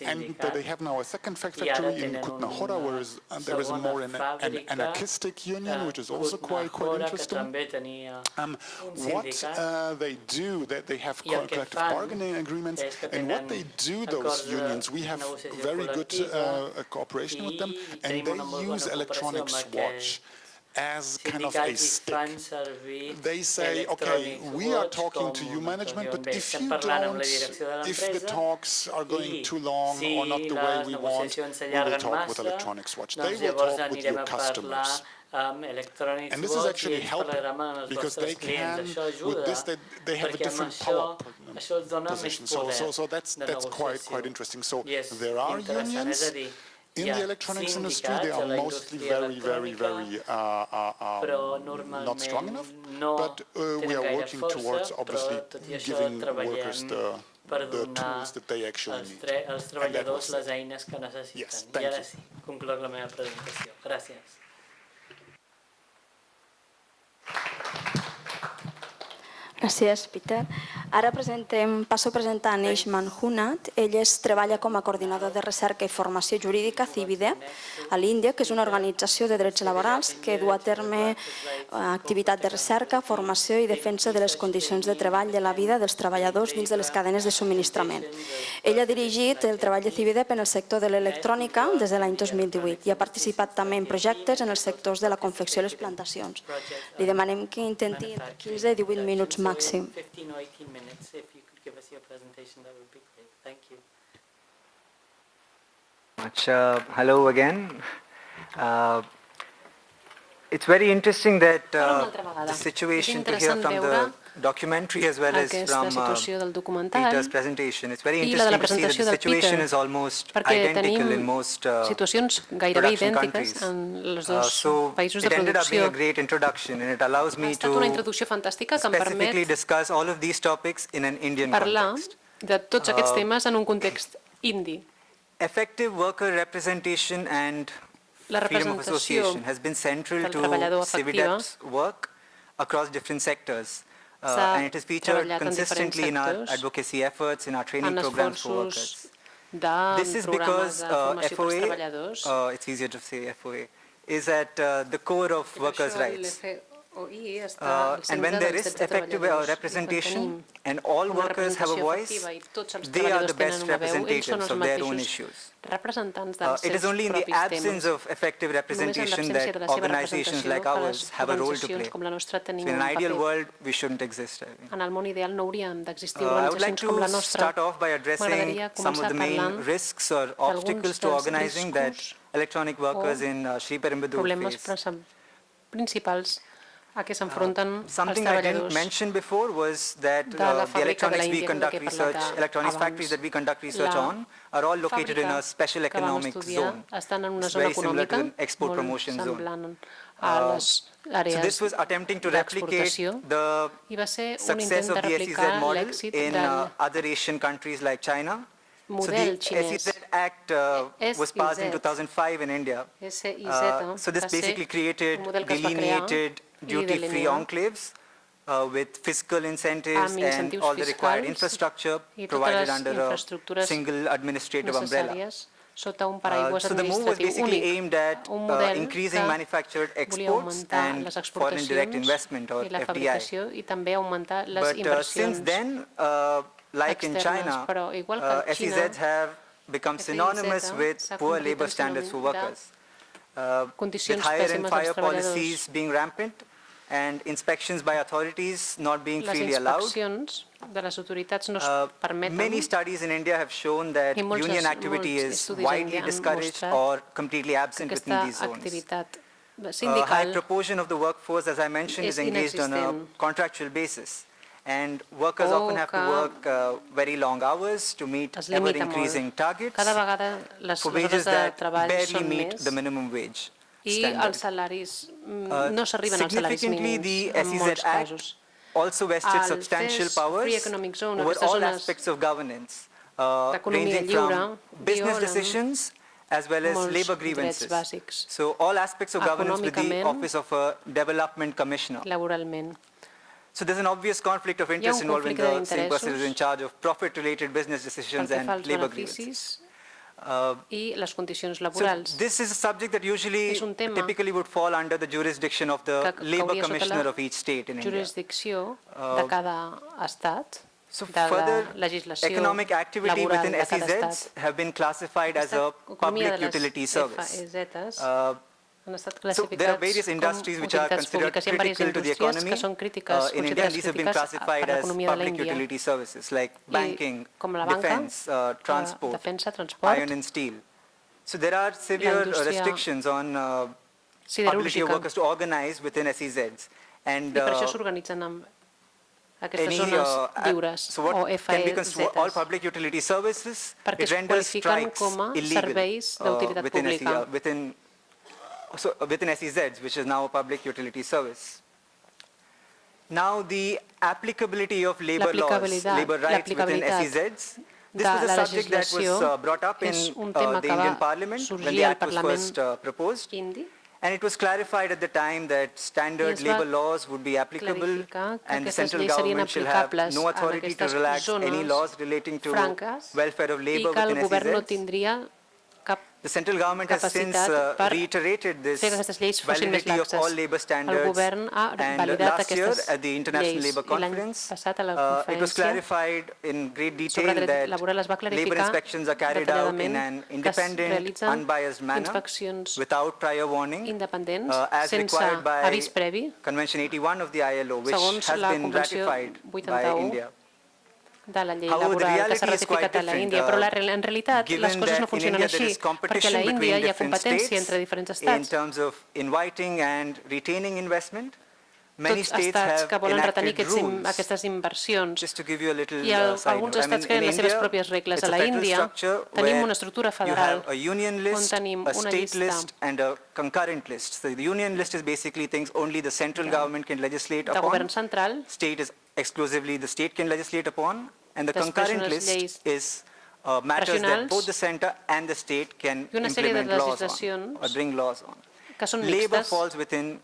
S19: And they have now a second factory in Kutná Hora, whereas there is more an anarchistic union, which is also quite interesting. What they do, that they have collective bargaining agreements, and what they do, those unions, we have very good cooperation with them, and they use electronic watch as kind of a stick. They say, okay, we are talking to you management, but if you don't, if the talks are going too long or not the way we want, we will talk with electronic watch. They will talk with your customers. And this is actually helping because they can, with this, they have a different power position. So that's quite interesting. So there are unions in the electronics industry. They are mostly very not strong enough, but we are working towards obviously giving workers the tools that they actually need. And that was it. Yes, thank you.
S18: Gràcies, Peter. Ara passo a presentar Neishman Hunat. Ell treballa com a coordinador de recerca i formació jurídica CIVIDE a l'Índia, que és una organització de drets laborals que du a terme activitat de recerca, formació i defensa de les condicions de treball de la vida dels treballadors dins de les cadenes de subministrament. Ell ha dirigit el treball de CIVIDE en el sector de l'electrònica des de l'any 2018 i ha participat també en projectes en els sectors de la confecció i les plantacions. Li demanem que intenti entre 15 i 18 minuts màxim.
S6: 15 or 18 minutes, if you could give us your presentation, that would be great. Thank you.
S7: Hello again. It's very interesting that the situation to hear from the documentary as well as from Peter's presentation. It's very interesting to see that the situation is almost identical in most production countries. So it ended up being a great introduction, and it allows me to specifically discuss all of these topics in an Indian context.
S2: De tots aquests temes en un context indi.
S7: Effective worker representation and freedom of association has been central to CIVIDEP's work across different sectors. And it is featured consistently in our advocacy efforts, in our training programs for workers. This is because FOA, it's easier to say FOA, is at the core of workers' rights. And when there is effective representation and all workers have a voice, they are the best representatives of their own issues. It is only in the absence of effective representation that organizations like ours have a role to play. So in an ideal world, we shouldn't exist. I would like to start off by addressing some of the main risks or obstacles to organizing that electronic workers in Sri Perumbudur face. Something I didn't mention before was that the electronics factories that we conduct research on are all located in a special economic zone. It's very similar to an export promotion zone. So this was attempting to replicate the success of the SEZ model in other Asian countries like China. So the SEZ Act was passed in 2005 in India. So this basically created delineated duty-free enclaves with fiscal incentives and all the required infrastructure provided under a single administrative umbrella. So the move was basically aimed at increasing manufactured exports and foreign direct investment, or FDI. But since then, like in China, SEZs have become synonymous with poor labor standards for workers. With hire and fire policies being rampant and inspections by authorities not being freely allowed, many studies in India have shown that union activity is widely discouraged or completely absent within these zones. A high proportion of the workforce, as I mentioned, is engaged on a contractual basis. And workers often have to work very long hours to meet ever-increasing targets for wages that barely meet the minimum wage standard. Significantly, the SEZ Act also vested substantial powers over all aspects of governance, ranging from business decisions as well as labor grievances. So all aspects of governance with the Office of a Development Commissioner. So there's an obvious conflict of interest involving the same person who is in charge of profit-related business decisions and labor grievances. So this is a subject that usually typically would fall under the jurisdiction of the labor commissioner of each state in India. So further, economic activity within SEZs have been classified as a public utility service. So there are various industries which are considered critical to the economy in India, and these have been classified as public utility services like banking, defense, transport, iron and steel. So there are severe restrictions on ability of workers to organize within SEZs. And so what can be considered all public utility services, it renders strikes illegal within SEZs, which is now a public utility service. Now, the applicability of labor laws, labor rights within SEZs, this was a subject that was brought up in the Indian Parliament when the Act was first proposed. And it was clarified at the time that standard labor laws would be applicable and the central government shall have no authority to relax any laws relating to welfare of labor within SEZs. The central government has since reiterated this validity of all labor standards, and last year at the International Labour Conference, it was clarified in great detail that labour inspections are carried out in an independent, unbiased manner, without prior warning, as required by Convention 81 of the ILO, which has been ratified by India.
S2: De la llei laboral que s'ha ratificat a l'Índia, però en realitat les coses no funcionen així, perquè a l'Índia hi ha competència entre diferents estats.
S7: In terms of inviting and retaining investment,
S2: tots estats que volen retenir aquestes inversions. I alguns estats creen les seves pròpies regles. A la Índia tenim una estructura federal on tenim una llista
S7: concurrent list. So the union list is basically things only the central government can legislate upon.
S2: De govern central.
S7: State is exclusively the state can legislate upon, and the concurrent list is matters that both the center and the state can implement laws on or bring laws on. Labor falls within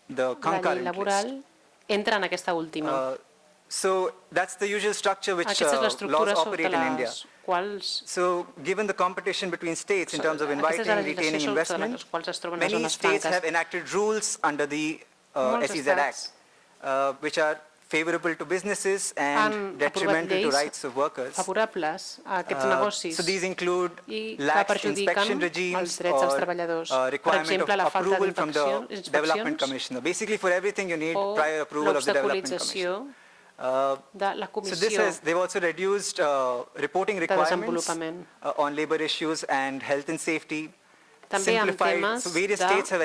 S7: the concurrent
S2: list. La llei laboral entra en aquesta última.
S7: So that's the usual structure which laws operate in India. So given the competition between states in terms of inviting and retaining investment, many states have enacted rules under the SEZ Act, which are favorable to businesses and detrimental to rights of workers. So these include lax inspection regimes or requirement of approval from the Development Commissioner. Basically for everything you need prior approval of the Development Commissioner. So they've also reduced reporting requirements on labor issues and health and safety.
S2: També en temes de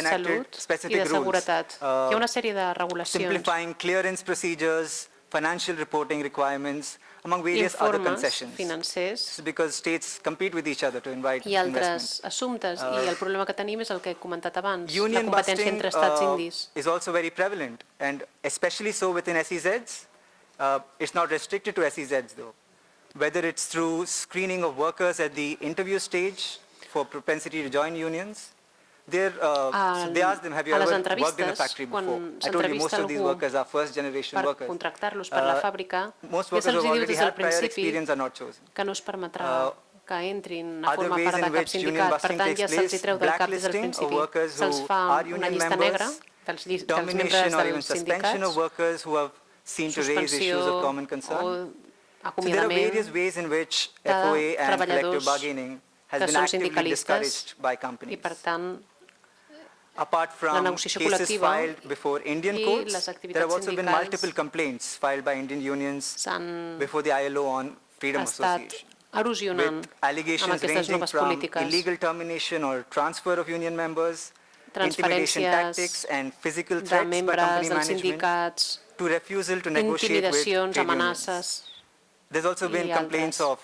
S2: salut i de seguretat. Hi ha una sèrie de regulacions.
S7: Simplifying clearance procedures, financial reporting requirements, among various other concessions.
S2: Financers.
S7: Because states compete with each other to invite
S2: I altres assumptes. I el problema que tenim és el que he comentat abans, la competència entre estats indis.
S7: Is also very prevalent, and especially so within SEZs. It's not restricted to SEZs though. Whether it's through screening of workers at the interview stage for propensity to join unions, so they ask them, have you ever worked in a factory before? I told you most of these workers are first generation workers. Most workers who already had prior experience are not chosen.
S2: Que no es permetrà que entrin a formar part de cap sindicat. Per tant, ja se'ls treu del cap des del principi. Se'ls fa una llista negra dels membres dels sindicats, suspensió o acomiadament de treballadors que són sindicalistes i, per tant, la negociació col·lectiva i les activitats sindicals s'han estat erosionant amb aquestes noves polítiques. Transferències de membres dels sindicats, intimidacions, amenaces.
S7: There's also been complaints of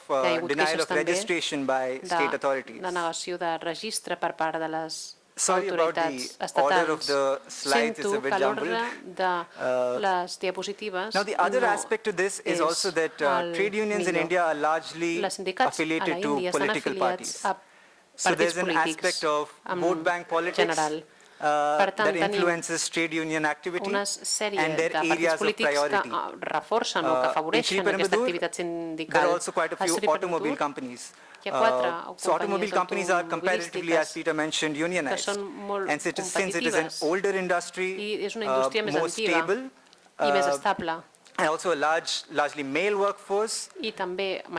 S7: denial of registration by state authorities.
S2: De negació de registre per part de les autoritats estatals. Sento que l'ordre de les diapositives
S7: Now the other aspect to this is also that trade unions in India are largely affiliated to political parties. So there's an aspect of vote bank politics that influences trade union activity and their areas of priority. There are also quite a few automobile companies. So automobile companies are comparatively, as Peter mentioned, unionized. And since it is an older industry, more stable, and also a largely male workforce.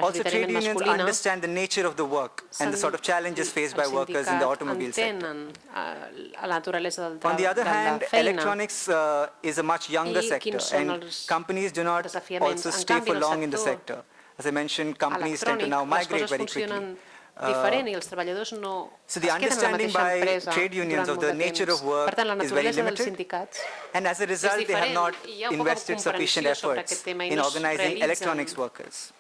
S7: Also trade unions understand the nature of the work and the sort of challenges faced by workers in the automobile sector. On the other hand, electronics is a much younger sector, and companies do not also stay for long in the sector. As I mentioned, companies tend to now migrate very quickly. So the understanding by trade unions of the nature of work is very limited, and as a result they have not invested sufficient efforts in organizing electronics workers,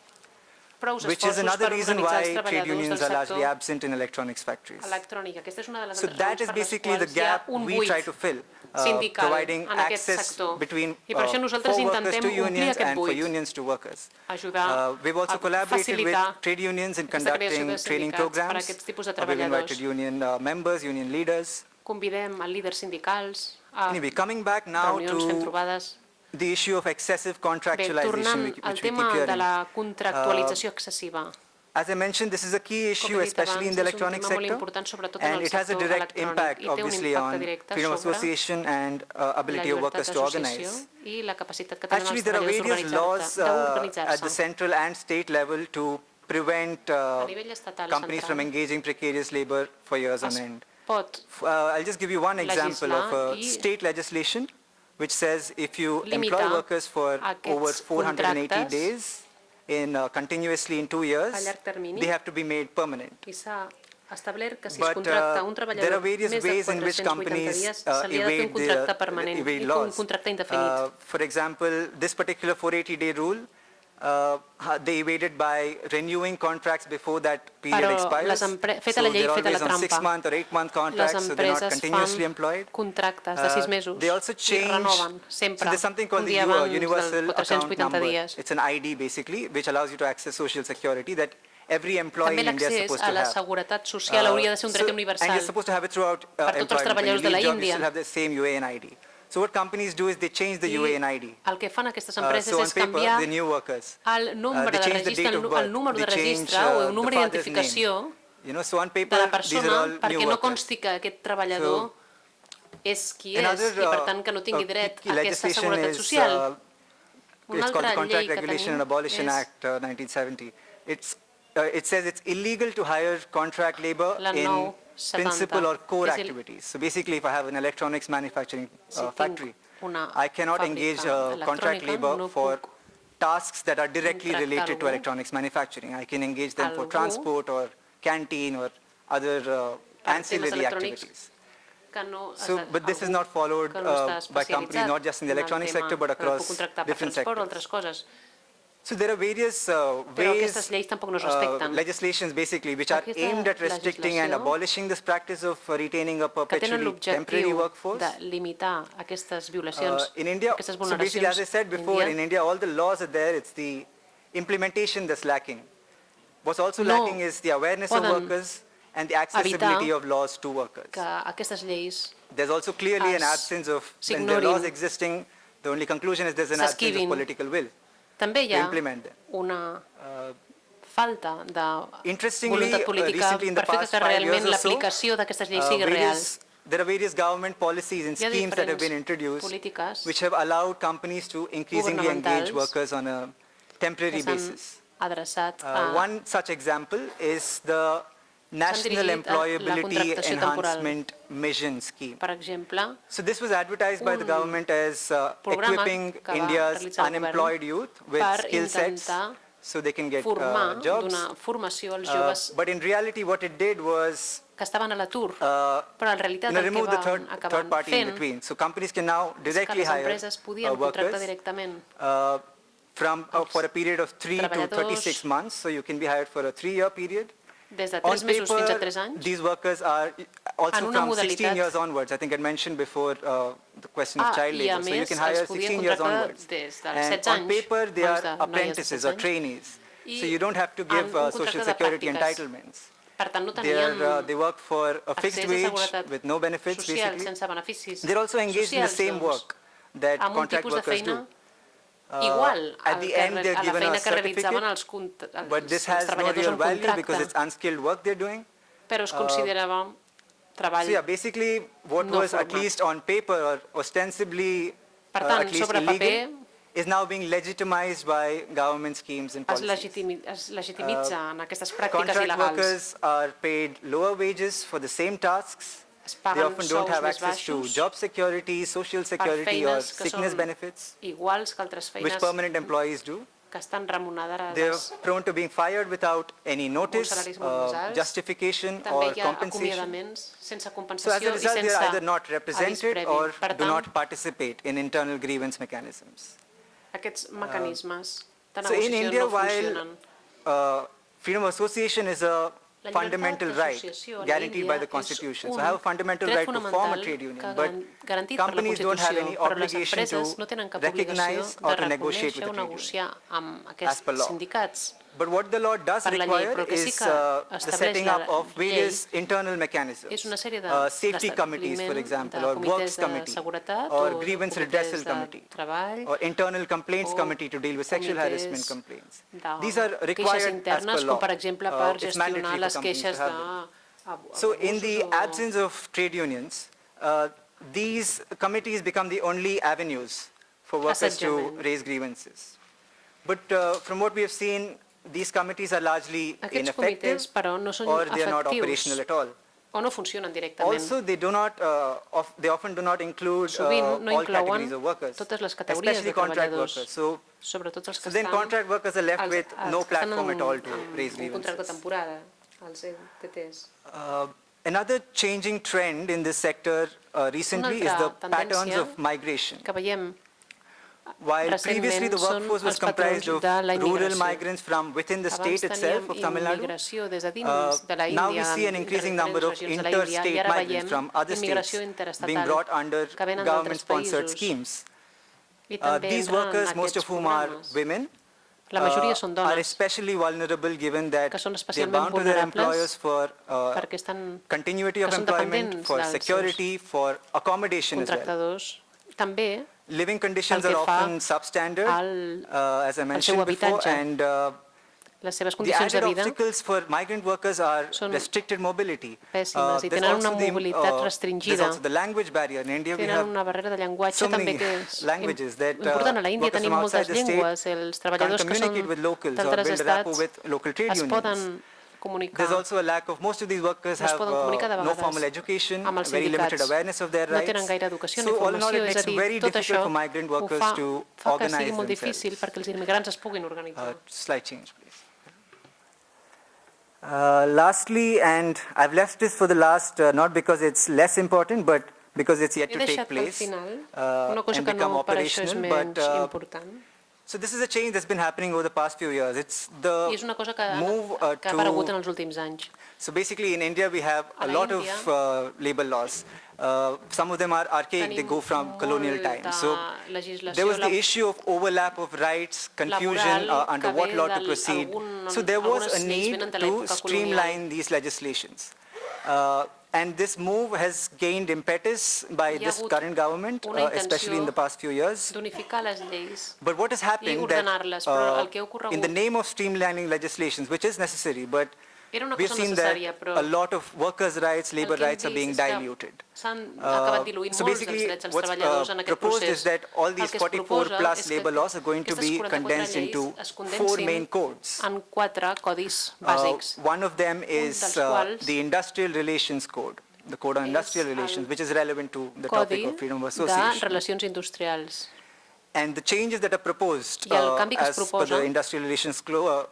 S7: which is another reason why trade unions are largely absent in electronics factories. So that is basically the gap we try to fill, providing access between for workers to unions and for unions to workers. We've also collaborated with trade unions in conducting training programs. We've invited union members, union leaders. Anyway, coming back now to the issue of excessive contractualization, which we keep hearing. As I mentioned, this is a key issue, especially in the electronics sector, and it has a direct impact, obviously, on freedom of association and ability of workers to organize. Actually, there are various laws at the central and state level to prevent companies from engaging precarious labor for years on end. I'll just give you one example of state legislation, which says if you employ workers for over 480 days, continuously in 2 years, they have to be made permanent.
S2: establert que si es contracta un treballador més de 480 dies, se li ha de fer un contracte permanent i un contracte indefinit.
S7: For example, this particular 480-day rule, they evaded by renewing contracts before that period expires.
S2: Feta la llei, feta la trampa.
S7: So they're always on 6-month or 8-month contracts, so they're not continuously employed.
S2: Contractes de 6 mesos
S7: They also
S2: i
S7: change,
S2: renoven sempre,
S7: so there's something called
S2: un
S7: the
S2: dia abans
S7: universal
S2: dels
S7: account
S2: 480
S7: number.
S2: dies.
S7: It's an ID basically, which allows you to access social security that every employee
S2: També
S7: in India is
S2: l'accés
S7: supposed
S2: a
S7: to
S2: la
S7: have.
S2: seguretat social hauria de ser un dret universal.
S7: And you're supposed to have it throughout
S2: per tots els treballadors de la
S7: You
S2: Índia.
S7: still have the same UAN ID. So what companies do is they change the UAN ID.
S2: El que fan aquestes empreses
S7: So on
S2: és
S7: paper,
S2: canviar
S7: the new workers,
S2: el número
S7: they
S2: de
S7: change the
S2: registre,
S7: date of birth,
S2: el número de
S7: they change
S2: registre o el número
S7: the father's
S2: d'identificació
S7: name. So on
S2: de
S7: paper,
S2: la
S7: these are
S2: persona
S7: all new
S2: perquè no
S7: workers.
S2: consti que aquest treballador és qui és i per tant que no tingui dret a aquesta seguretat social. Una
S7: It's called the
S2: altra
S7: Contract
S2: llei que
S7: Regulation and
S2: tenim
S7: Abolition Act 1970. It says it's illegal to hire contract labor in principal or core activities. So basically, if I have an electronics manufacturing factory, I cannot engage contract labor for tasks that are directly related to electronics manufacturing. I can engage them for transport or canteen or other ancillary activities. But this is not followed by companies, not just in the electronics sector, but across different sectors. So there are various ways, legislations basically, which are aimed at restricting and abolishing this practice of retaining a perpetually temporary workforce. In India, so basically, as I said before, in India, all the laws are there. It's the implementation that's lacking. What's also lacking is the awareness of workers and the accessibility of laws to workers. There's also clearly an absence of, when there are laws existing, the only conclusion is there's an absence of political will.
S2: També hi ha una falta de voluntat política per fer que realment l'aplicació d'aquestes lleis sigui real.
S7: There are various government policies and schemes that have been introduced which have allowed companies to increasingly engage workers on a temporary basis. One such example is the National Employability Enhancement Mission Scheme. So this was advertised by the government as equipping India's unemployed youth with skill sets so they can get jobs. But in reality, what it did was remove the third party in between. So companies can now directly hire workers for a period of 3 to 36 months. So you can be hired for a 3-year period.
S2: Des de 3 mesos fins a 3 anys.
S7: These workers are also from 16 years onwards. I think I mentioned before the question of child labor. So you can hire 16 years onwards. And on paper, they are apprentices or trainees. So you don't have to give social security entitlements. They work for a fixed wage with no benefits, basically. They're also engaged in the same work that contract workers do. At the end, they're given a certificate, but this has no real value because it's unskilled work they're doing. So yeah, basically, what was at least on paper or ostensibly at least illegal is now being legitimized by government schemes and policies. Contract workers are paid lower wages for the same tasks. They often don't have access to job security, social security, or sickness benefits, which permanent employees do. They're prone to being fired without any notice, justification, or compensation. So as a result, they're either not represented or do not participate in internal grievance mechanisms. So in India, while freedom of association is a fundamental right guaranteed by the Constitution. So I have a fundamental right to form a trade union, but companies don't have any obligation to recognize or to negotiate with the trade union as per law. But what the law does require is the setting up of various internal mechanisms, safety committees, for example, or works committee, or grievance redressal committee, or internal complaints committee to deal with sexual harassment complaints. These are required as per law. It's mandatory for companies to have them. So in the absence of trade unions, these committees become the only avenues for workers to raise grievances. But from what we have seen, these committees are largely ineffective or they are not operational at all. Also, they often do not include all categories of workers, especially contract workers. So then contract workers are left with no platform at all to raise grievances.
S2: els ETTs.
S7: Another changing trend in this sector recently is the patterns of migration.
S2: Que veiem
S7: While previously the workforce was comprised of rural migrants from within the state itself of Tamil Nadu, now we see an increasing number of interstate migrants from other states being brought under government-sponsored schemes. These workers, most of whom are women, are especially vulnerable given that they are bound to their employers for continuity of employment, for security, for accommodation as well. Living conditions are often substandard, as I mentioned before, and the added obstacles for migrant workers are restricted mobility. There's also the language barrier. In India, we have so many languages that workers from outside the state can't communicate with locals or build a rapport with local trade unions. There's also a lack of, most of these workers have no formal education, very limited awareness of their rights. So all in all, it makes it very difficult for migrant workers to organize themselves. Slight change, please. Lastly, and I've left this for the last, not because it's less important, but because it's yet to take place and become operational. But so this is a change that's been happening over the past few years. It's the move to... So basically in India we have a lot of labor laws. Some of them are archaic, they go from colonial times. So there was the issue of overlap of rights, confusion under what law to proceed. So there was a need to streamline these legislations. And this move has gained impetus by this current government, especially in the past few years. But what has happened that in the name of streamlining legislations, which is necessary, but we've seen that a lot of workers' rights, labor rights are being diluted. So basically what's proposed is that all these 44 plus labor laws are going to be condensed into 4 main codes. One of them is the Industrial Relations Code, the Code on Industrial Relations, which is relevant to the topic of freedom of association. And the changes that are proposed as per the Industrial Relations Code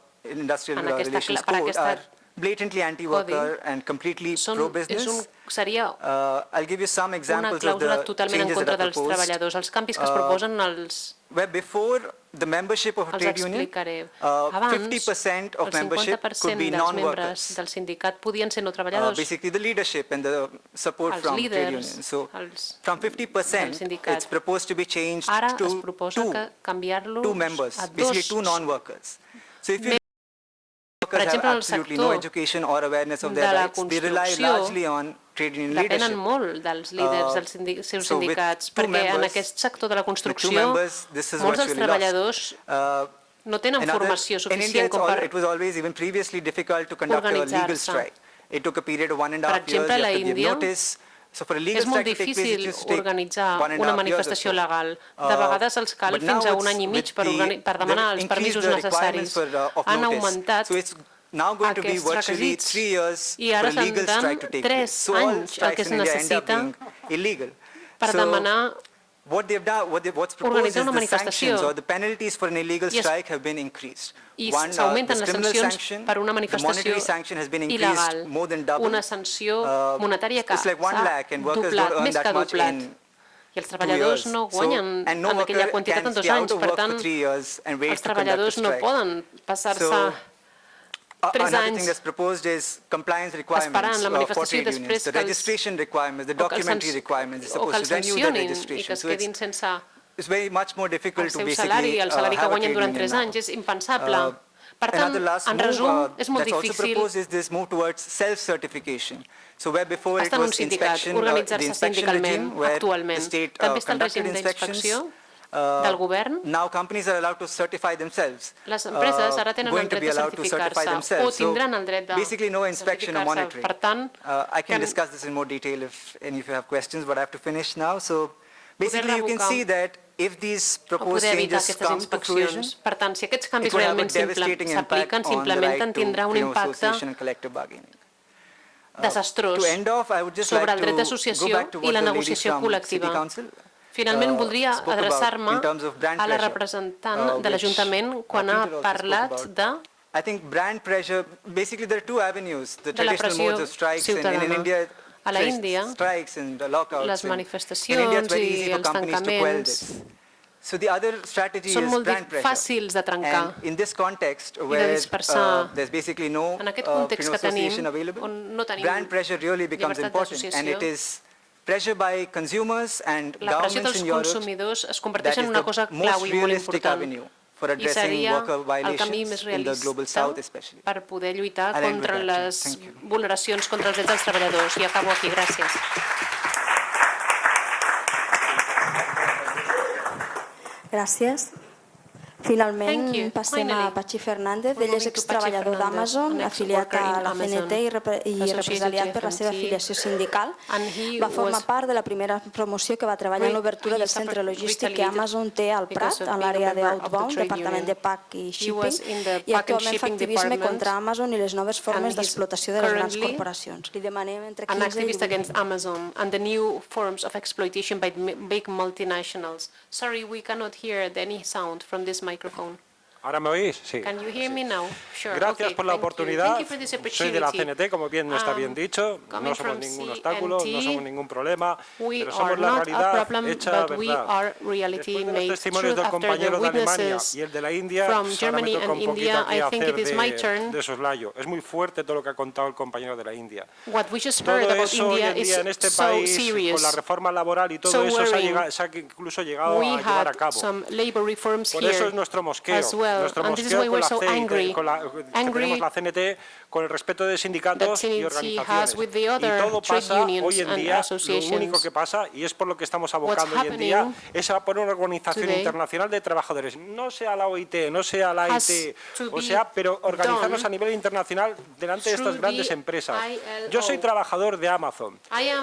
S7: are blatantly anti-worker and completely pro-business. I'll give you some examples of the changes that are proposed. Where before the membership of a trade union, 50% of membership could be non-workers. Basically the leadership and the support from trade unions. So from 50%, it's proposed to be changed to two members, basically 2 non-workers. So if you workers have absolutely no education or awareness of their rights, they rely largely on trade union leadership.
S2: Depenen molt dels líders dels seus sindicats, perquè en aquest sector de la construcció molts dels treballadors no tenen formació suficient com per organitzar-se. Per exemple, a l'Índia és molt difícil organitzar una manifestació legal. De vegades els cal fins a 1 any i mig per demanar els permisos necessaris. Han augmentat aquests requisits i ara seran 3 anys el que es necessita per demanar organitzar una manifestació i s'augmenten les sancions per una manifestació il·legal, una sanció monetària que s'ha doblat, més que doblat. I els treballadors no guanyen amb aquella quantitat en 2 anys, per tant, els treballadors no poden passar-se 3 anys esperant la manifestació i després que els sancionin i que es quedin sense el seu salari i el salari que guanyen durant 3 anys. És impensable. Per tant, en resum, és molt difícil estar en un sindicat, organitzar-se sindicalment, actualment. També està el règim d'inspecció del govern. Les empreses ara tenen el dret de certificar-se o tindran el dret de certificar-se. Per tant, poder evitar aquestes inspeccions. Per tant, si aquests canvis realment s'apliquen, s'implementen, tindrà un impacte desastrós sobre el dret d'associació i la negociació col·lectiva. Finalment, voldria adreçar-me a la representant de l'Ajuntament quan ha parlat de
S7: I think brand pressure, basically there are two avenues, the traditional modes of strikes in India,
S2: a la Índia,
S7: strikes and lockouts.
S2: les manifestacions i els tancaments són molt fàcils de trencar i de dispersar. En aquest context que tenim, on no tenim llibertat d'associació, la pressió dels consumidors es converteix en una cosa clau i molt important. I seria el camí més realista per poder lluitar contra les vulneracions contra els drets dels treballadors. I acabo aquí. Gràcies.
S18: Gràcies. Finalment passem a Patxi Fernández. Ell és extreballador d'Amazon, afiliat a la CNT i represaliat per la seva afiliació sindical. Va formar part de la primera promoció que va treballar en l'obertura del centre logístic que Amazon té al Prat, en l'àrea d'Outbound, departament de PAC i Shipping, i actualment fa activisme contra Amazon i les noves formes d'explotació de les grans corporacions. Li demanem entre 15 i 18
S2: against Amazon and the new forms of exploitation by big multinationals. Sorry, we cannot hear any sound from this microphone.
S20: ¿Ahora me oís? Sí.
S2: Can you hear me now? Sure.
S20: Gracias por la oportunidad. Soy de la CNT, como bien está bien dicho. No somos ningún obstáculo, no somos ningún problema, pero somos la realidad hecha verdad. Después de los testimonios del compañero de Alemania y el de la India, ahora me toca un poquito aquí hacer de soslayo. Es muy fuerte todo lo que ha contado el compañero de la India. Todo eso hoy en día en este país, con la reforma laboral y todo eso, se ha incluso llegado a llevar a cabo. Por eso es nuestro mosqueo. Nuestro mosqueo con la CNT, con el respeto de sindicatos y organizaciones. Y todo pasa hoy en día, lo único que pasa, y es por lo que estamos abocando hoy en día, es a por una organización internacional de trabajadores. No sea la OIT, no sea la IT, o sea, pero organizarnos a nivel internacional delante de estas grandes empresas. Yo soy trabajador de Amazon,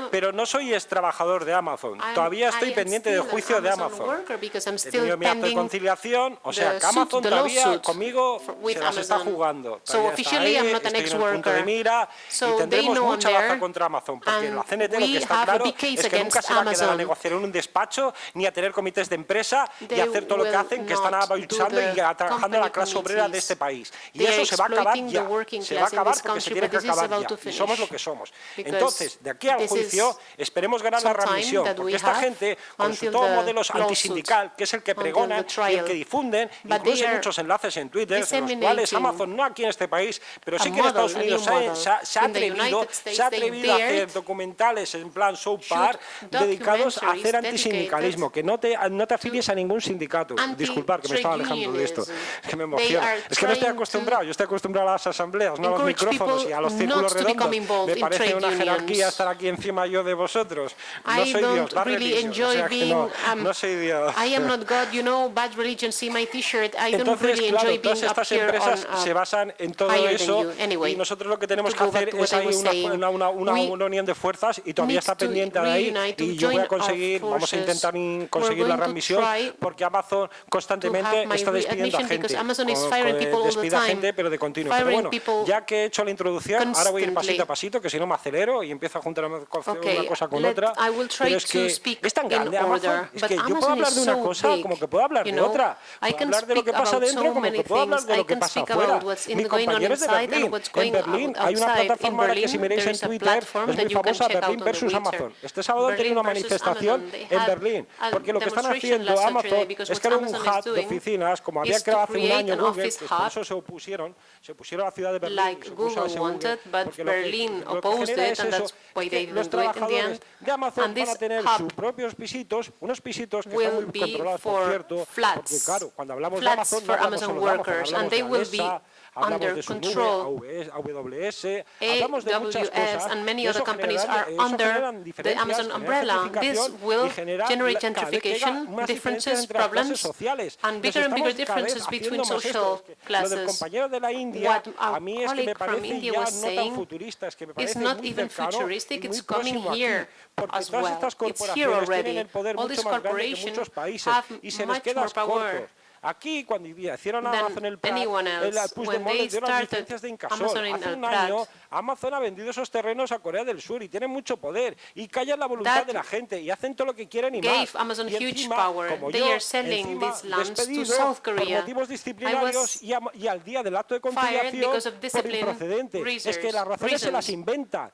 S20: pero no soy extrabajador de Amazon. Todavía estoy pendiente del juicio de Amazon. He tenido mi acto de conciliación, o sea, que Amazon todavía conmigo se las está jugando. Todavía está ahí, estoy en el punto de mira y tendremos mucha baza contra Amazon, porque en la CNT lo que está claro es que nunca se va a quedar a negociar en un despacho ni a tener comités de empresa y a hacer todo lo que hacen, que están abusando y trabajando a la clase obrera de este país. Y eso se va a acabar ya, se va a acabar porque se tiene que acabar ya, y somos lo que somos. Entonces, de aquí al juicio, esperemos ganar la readmisión, porque esta gente, con sus todos modelos antisindical, que es el que pregonan y el que difunden, incluso hay muchos enlaces en Twitter, en los cuales Amazon, no aquí en este país, pero sí que en Estados Unidos se ha atrevido a hacer documentales en plan soap bar dedicados a hacer antisindicalismo, que no te afilies a ningún sindicato. Disculpad que me estaba alejando de esto, es que me emociona. Es que no estoy acostumbrado, yo estoy acostumbrado a las asambleas, no a los micrófonos y a los círculos redondos. Me parece una jerarquía estar aquí encima yo de vosotros. No soy Dios, bad religion, o sea que no soy Dios.
S2: I am not God, you know, bad religion, see my t-shirt, I don't really
S20: Entonces,
S2: enjoy being up
S20: estas
S2: here
S20: empresas se basan en todo eso y nosotros lo que tenemos que hacer es ahí una unión de fuerzas y todavía está pendiente de ahí y yo voy a conseguir, vamos a intentar conseguir la readmisión porque Amazon constantemente está despidiendo a gente, despide a gente pero de continuo. Pero bueno, ya que he hecho la introducción, ahora voy a ir pasito a pasito que si no me acelero y empiezo a juntar una cosa con otra, pero es que es tan grande Amazon, es que yo puedo hablar de una cosa como que puedo hablar de otra, puedo hablar de lo que pasa dentro como que puedo hablar de lo que pasa afuera. Mi compañero es de Berlín. En Berlín hay una plataforma que si miráis en Twitter es muy famosa, Berlín versus Amazon. Este sábado han tenido una manifestación en Berlín, porque lo que están haciendo Amazon es crear un hub de oficinas, como había creado hace un año Google, pues por eso se opusieron a la ciudad de Berlín, se opuso a ese Google, porque lo que genera es eso, que los trabajadores de Amazon van a tener sus propios pisitos, unos pisitos que están muy controlados, por cierto, porque claro, cuando hablamos de Amazon no hablamos solo de Amazon, hablamos de Alexa, hablamos de su nube, AWS, hablamos de muchas cosas,
S2: and many other companies are under the Amazon umbrella. This will generate gentrification, differences, problems, and bigger and bigger differences between social classes. What our colleague from India was saying is not even futuristic, it's coming here as well. It's here already. All these corporations have much more power
S20: Aquí, cuando hicieron Amazon el Prat, el Puigdemont les dio las licencias de Incasol. Hace un año, Amazon ha vendido esos terrenos a Corea del Sur y tienen mucho poder y callan la voluntad de la gente y hacen todo lo que quieren y más. Y encima, como yo, despedido por motivos disciplinarios y al día del acto de conciliación por improcedente. Es que las razones se las inventa,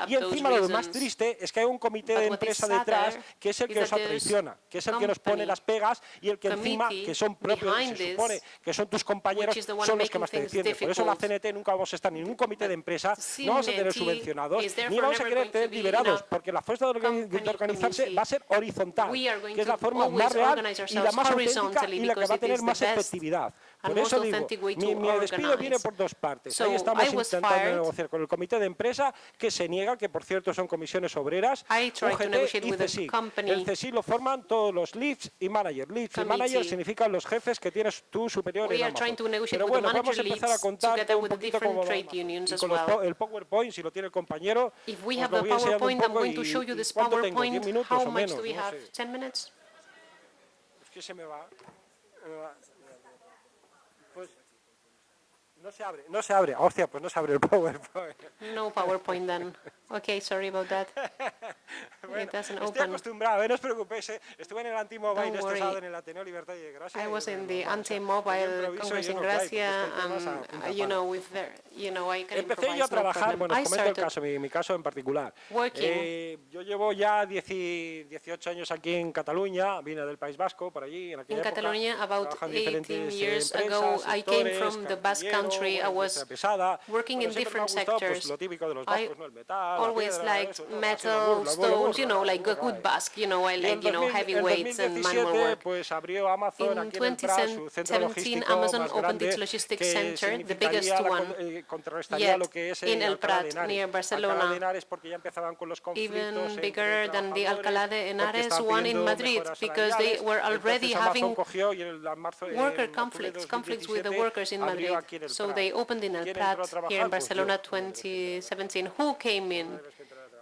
S20: y encima lo más triste es que hay un comité de empresa detrás que es el que nos traiciona, que es el que nos pone las pegas y el que encima, que son propios, se supone que son tus compañeros, son los que más te defienden. Por eso la CNT nunca vamos a estar en ningún comité de empresa, no vamos a tener subvencionados, ni vamos a querer tener liberados, porque la fuerza de organizarse va a ser horizontal, que es la forma más real y la más auténtica y la que va a tener más efectividad. Por eso digo, mi despido viene por dos partes. Ahí estamos intentando negociar con el comité de empresa, que se niega, que por cierto son comisiones obreras, UGT y CSIC. El CSIC lo forman todos los leads y managers. Leads y managers significan los jefes que tienes tú superior en Amazon. Pero bueno, vamos a empezar a contar un poquito cómo va. Y con el PowerPoint, si lo tiene el compañero, os lo voy enseñando un poco y ¿cuánto tengo? ¿10 minutos o menos? No sé. Es que se me va. Pues no se abre. Hostia, pues no se abre el PowerPoint.
S2: No PowerPoint then. Okay, sorry about that.
S20: Bueno, estoy acostumbrado, no os preocupéis. Estuve en el Anti-Mobile este sábado en el Ateneo Libertad y Gracia.
S2: I was in the Anti-Mobile Congress in Gracia, and you know, I can
S20: empecé yo a trabajar, bueno, os comento el caso, mi caso en particular. Yo llevo ya 18 años aquí en Cataluña, vine del País Vasco, por allí, en aquella época.
S2: Catalonia, about 18 years ago, I came from the Basque Country. I was working in different sectors. I always liked metal, stones, you know, like a good Basque, you know, I like, you know, heavy weights and manual work. In 2017, Amazon opened its logistics center, the biggest one yet in El Prat, near Barcelona, even bigger than the Alcalá de Henares one in Madrid, because they were already having worker conflicts with the workers in Madrid. So they opened in El Prat here in Barcelona 2017. Who came in?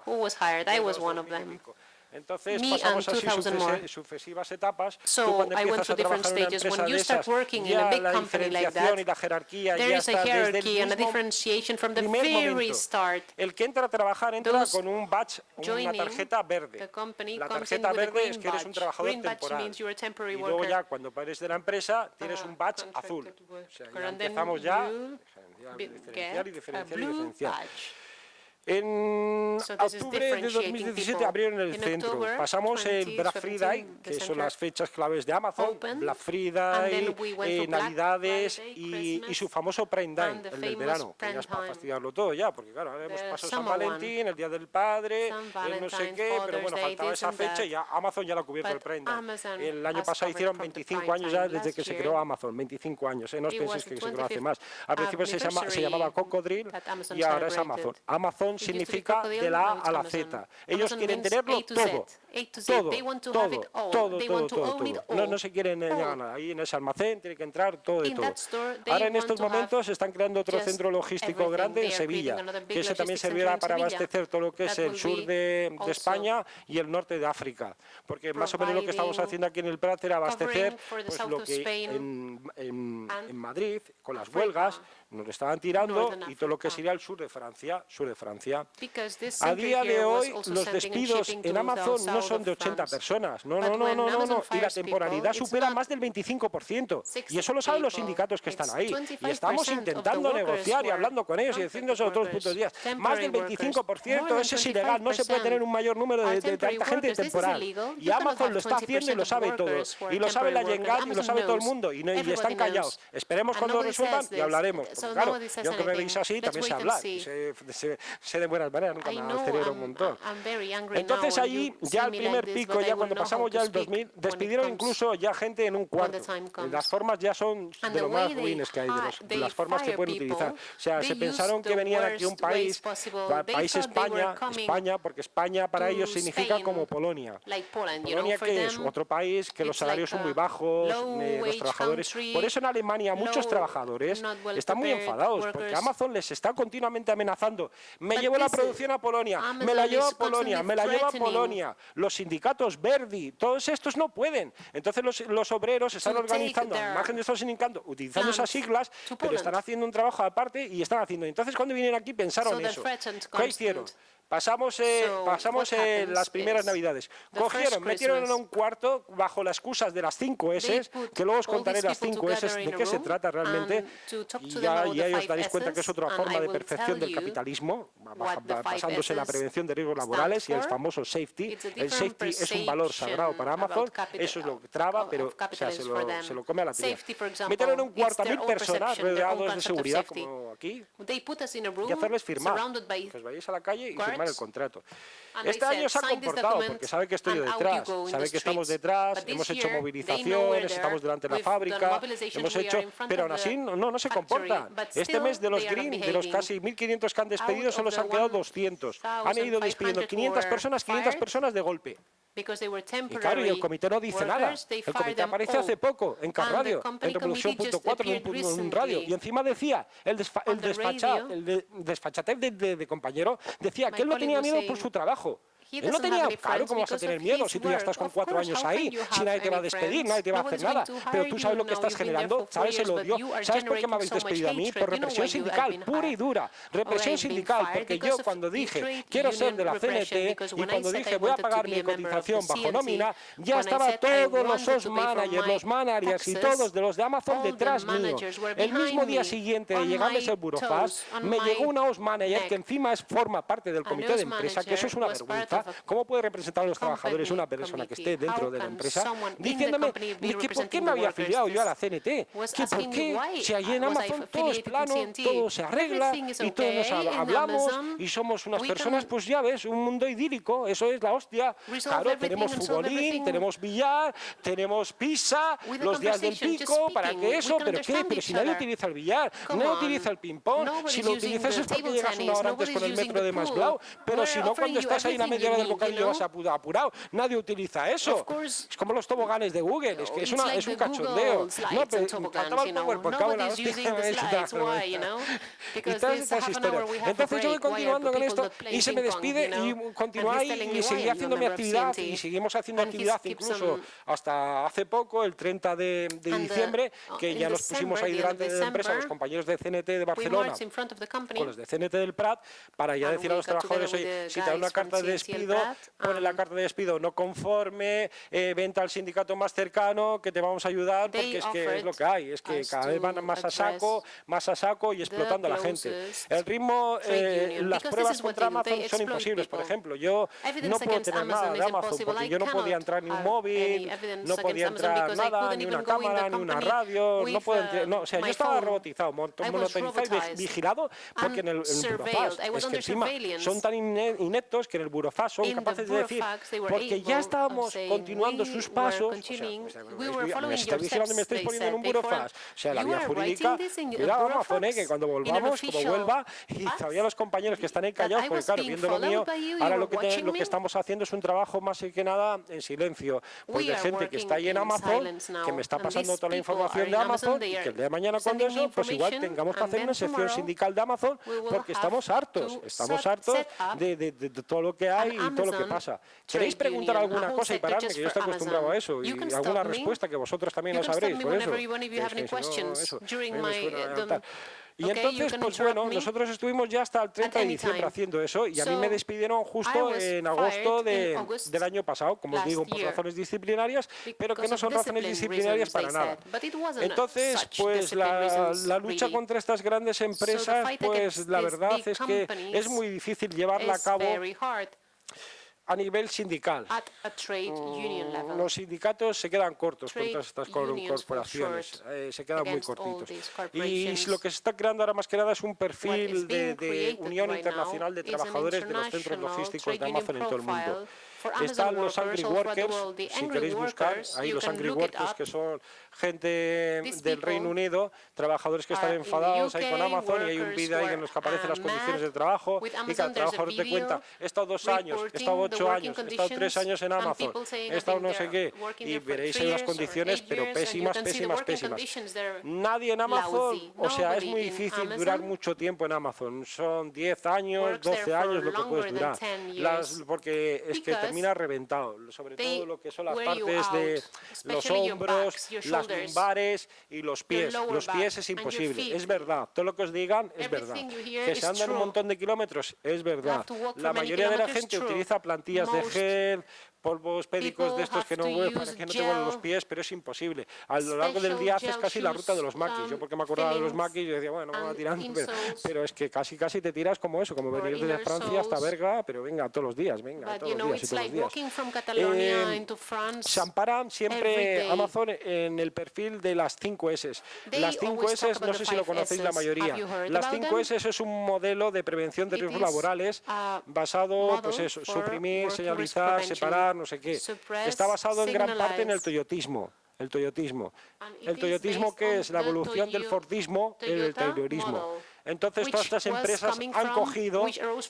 S2: Who was hired? I was one of them.
S20: Entonces,
S2: me and 2,000 more. So I went through different stages. When you start working in a big company like that, there is a hierarchy and a differentiation from the very start.
S20: El que entra a trabajar entra con un badge, una tarjeta verde. La tarjeta verde es que eres un trabajador temporal. Y luego ya cuando eres de la empresa tienes un badge azul. O sea, ya empezamos ya a diferenciar. En octubre de 2017 abrieron el centro. Pasamos el Black Friday, que son las fechas claves de Amazon, Black Friday, Navidades y su famoso Prime Day, el del verano, que ya es para fastidiarlo todo ya, porque claro, ahora hemos pasado San Valentín, el Día del Padre, el no sé qué, pero bueno, faltaba esa fecha y ya Amazon ya lo ha cubierto el Prime Day. El año pasado hicieron 25 años ya desde que se creó Amazon, 25 años, no os penséis que se creó hace más. Al principio se llamaba Cocodril y ahora es Amazon. Amazon significa de la A a la Z. Ellos quieren tenerlo todo. Todo. No se quieren nada. Ahí en ese almacén tiene que entrar todo de todo. Ahora en estos momentos están creando otro centro logístico grande en Sevilla, que ese también servirá para abastecer todo lo que es el sur de España y el norte de África. Porque más o menos lo que estamos haciendo aquí en el Prat era abastecer pues, lo que en Madrid, con las huelgas, nos estaban tirando y todo lo que sería el sur de Francia. A día de hoy los despidos en Amazon no son de 80 personas, no, y la temporalidad supera más del 25%, y eso lo saben los sindicatos que están ahí, y estamos intentando negociar y hablando con ellos y diciéndoselo todos los putos días, más del 25%, eso es ilegal, no se puede tener un mayor número de tanta gente temporal, y Amazon lo está haciendo y lo sabe todo, y lo sabe la Yengat y lo sabe todo el mundo, y están callados, esperemos cuando lo resuelvan y hablaremos. Claro, yo que me veis así también sé hablar, sé de buenas maneras, nunca me acelero un montón. Entonces ahí, ya el primer pico, ya cuando pasamos ya el 2000, despidieron incluso ya gente en un cuarto. Las formas ya son de lo más ruines que hay, de las formas que pueden utilizar. O sea, se pensaron que venían aquí un país España, porque España para ellos significa como Polonia. Polonia que es otro país, que los salarios son muy bajos, los trabajadores. Por eso en Alemania muchos trabajadores están muy enfadados, porque Amazon les está continuamente amenazando. Me llevo la producción a Polonia, me la llevo a Polonia, me la llevo a Polonia. Los sindicatos Verdi, todos estos no pueden. Entonces los obreros están organizando, al margen de estos sindicatos, utilizando esas siglas, pero están haciendo un trabajo aparte y están haciendo. Entonces cuando vienen aquí pensaron eso. ¿Qué hicieron? Pasamos las primeras Navidades. Cogieron, metieron en un cuarto bajo las excusas de las 5 S, que luego os contaré las 5 S de qué se trata realmente, y ya os daréis cuenta que es otra forma de percepción del capitalismo, basándose en la prevención de riesgos laborales y el famoso safety. El safety es un valor sagrado para Amazon, eso es lo que traba, pero se lo come a la tía. Metieron en un cuarto a 1000 personas rodeados de seguridad, como aquí, y hacerles firmar, que os vayáis a la calle y firmar el contrato. Este año se ha comportado, porque sabe que estoy detrás, sabe que estamos detrás, hemos hecho movilizaciones, estamos delante de la fábrica, hemos hecho, pero aún así no se comporta. Este mes de los Green, de los casi 1.500 que han despedido, solo se han quedado 200. Han ido despidiendo 500 personas de golpe. Y claro, y el comité no dice nada. El comité aparece hace poco en Radio, en Revolución.4, en un radio. Y encima decía, el desfachatez de compañero, decía que él no tenía miedo por su trabajo. Él no tenía, claro, ¿cómo vas a tener miedo si tú ya estás con 4 años ahí? Si nadie te va a despedir, nadie te va a hacer nada. Pero tú sabes lo que estás generando, sabes el odio. ¿Sabes por qué me habéis despedido a mí? Por represión sindical, pura y dura. Represión sindical, porque yo cuando dije quiero ser de la CNT y cuando dije voy a pagar mi cotización bajo nómina, ya estaba todos los los managers y todos de los de Amazon detrás mío. El mismo día siguiente de llegarme ese burofax, me llegó una OS manager que encima forma parte del comité de empresa, que eso es una vergüenza. ¿Cómo puede representar a los trabajadores una persona que esté dentro de la empresa diciéndome que por qué me había afiliado yo a la CNT? Que por qué si allí en Amazon todo es plano, todo se arregla y todos nos hablamos y somos unas personas, pues ya ves, un mundo idílico, eso es la hostia. Claro, tenemos futbolín, tenemos billar, tenemos pizza, los días del pico, ¿para qué eso? ¿Pero qué? Pero si nadie utiliza el billar, nadie utiliza el ping-pong, si lo utilizas es porque llegas una hora antes con el metro de Masblau, pero si no, cuando estás ahí en la media del bocadillo vas apurado, nadie utiliza eso. Es como los toboganes de Google, es que es un cachondeo. No, pero faltaba el PowerPoint, cago en la hostia. Y todas estas historias. Entonces yo voy continuando con esto y se me despide y continuáis y seguí haciendo mi actividad y seguimos haciendo actividad incluso hasta hace poco, el 30 de diciembre, que ya nos pusimos ahí delante de la empresa, los compañeros de CNT de Barcelona, con los de CNT del Prat, para ya decir a los trabajadores, oye, si te dan una carta de despido, pone la carta de despido no conforme, vente al sindicato más cercano que te vamos a ayudar, porque es que es lo que hay, es que cada vez van más a saco y explotando a la gente. El ritmo, las pruebas contra Amazon son imposibles. Por ejemplo, yo no puedo tener nada de Amazon porque yo no podía entrar ni un móvil, no podía entrar nada, ni una cámara, ni una radio, no puedo entrar, no, o sea, yo estaba robotizado, monitorizado y vigilado, porque en el burofax, es que encima son tan ineptos que en el burofax son capaces de decir, porque ya estábamos continuando sus pasos, o sea, me estáis vigilando y me estáis poniendo en un burofax, o sea, la vía jurídica, cuidado Amazon, que cuando volvamos, como vuelva, y todavía los compañeros que están ahí callados, porque claro, viendo lo mío, ahora lo que estamos haciendo es un trabajo más que nada en silencio, pues de gente que está ahí en Amazon, que me está pasando toda la información de Amazon, y que el día de mañana cuando eso, pues igual tengamos que hacer una sección sindical de Amazon, porque estamos hartos de todo lo que hay y todo lo que pasa. ¿Queréis preguntar alguna cosa y pararme, que yo estoy acostumbrado a eso, y alguna respuesta que vosotros también lo sabréis, por eso? Y entonces, pues bueno, nosotros estuvimos ya hasta el 30 de diciembre haciendo eso y a mí me despidieron justo en agosto del año pasado, como os digo, por razones disciplinarias, pero que no son razones disciplinarias para nada. Entonces, pues la lucha contra estas grandes empresas, pues la verdad es que es muy difícil llevarla a cabo a nivel sindical. Los sindicatos se quedan cortos contra estas corporaciones, se quedan muy cortitos. Y lo que se está creando ahora más que nada es un perfil de Unión Internacional de Trabajadores de los Centros Logísticos de Amazon en todo el mundo. Están los angry workers, si queréis buscar, ahí los angry workers, que son gente del Reino Unido, trabajadores que están enfadados ahí con Amazon, y hay un vídeo ahí en los que aparecen las condiciones de trabajo, y cada trabajador te cuenta, he estado 2 años, he estado 8 años, he estado 3 años en Amazon, he estado no sé qué, y veréis ahí unas condiciones, pero pésimas, pésimas, pésimas. Nadie en Amazon, o sea, es muy difícil durar mucho tiempo en Amazon, son 10 años, 12 años lo que puedes durar, porque es que termina reventado, sobre todo lo que son las partes de los hombros, las lumbares y los pies. Los pies es imposible, es verdad, todo lo que os digan es verdad. Que se andan un montón de kilómetros, es verdad. La mayoría de la gente utiliza plantillas de gel, polvos pédicos de estos que no huelen para que no te huelen los pies, pero es imposible. A lo largo del día haces casi la ruta de los maquis. Yo porque me acordaba de los maquis, yo decía, bueno, me voy tirando, pero es que casi te tiras como eso, como venir desde Francia hasta Berga, pero venga, todos los días, venga, todos los días y todos los días. Se amparan siempre Amazon en el perfil de las 5 S. Las 5 S, no sé si lo conocéis la mayoría. Las 5 S es un modelo de prevención de riesgos laborales basado, pues eso, suprimir, señalizar, separar, no sé qué. Está basado en gran parte en el toyotismo. El toyotismo, que es la evolución del fordismo en el taylorismo. Entonces, todas estas empresas han cogido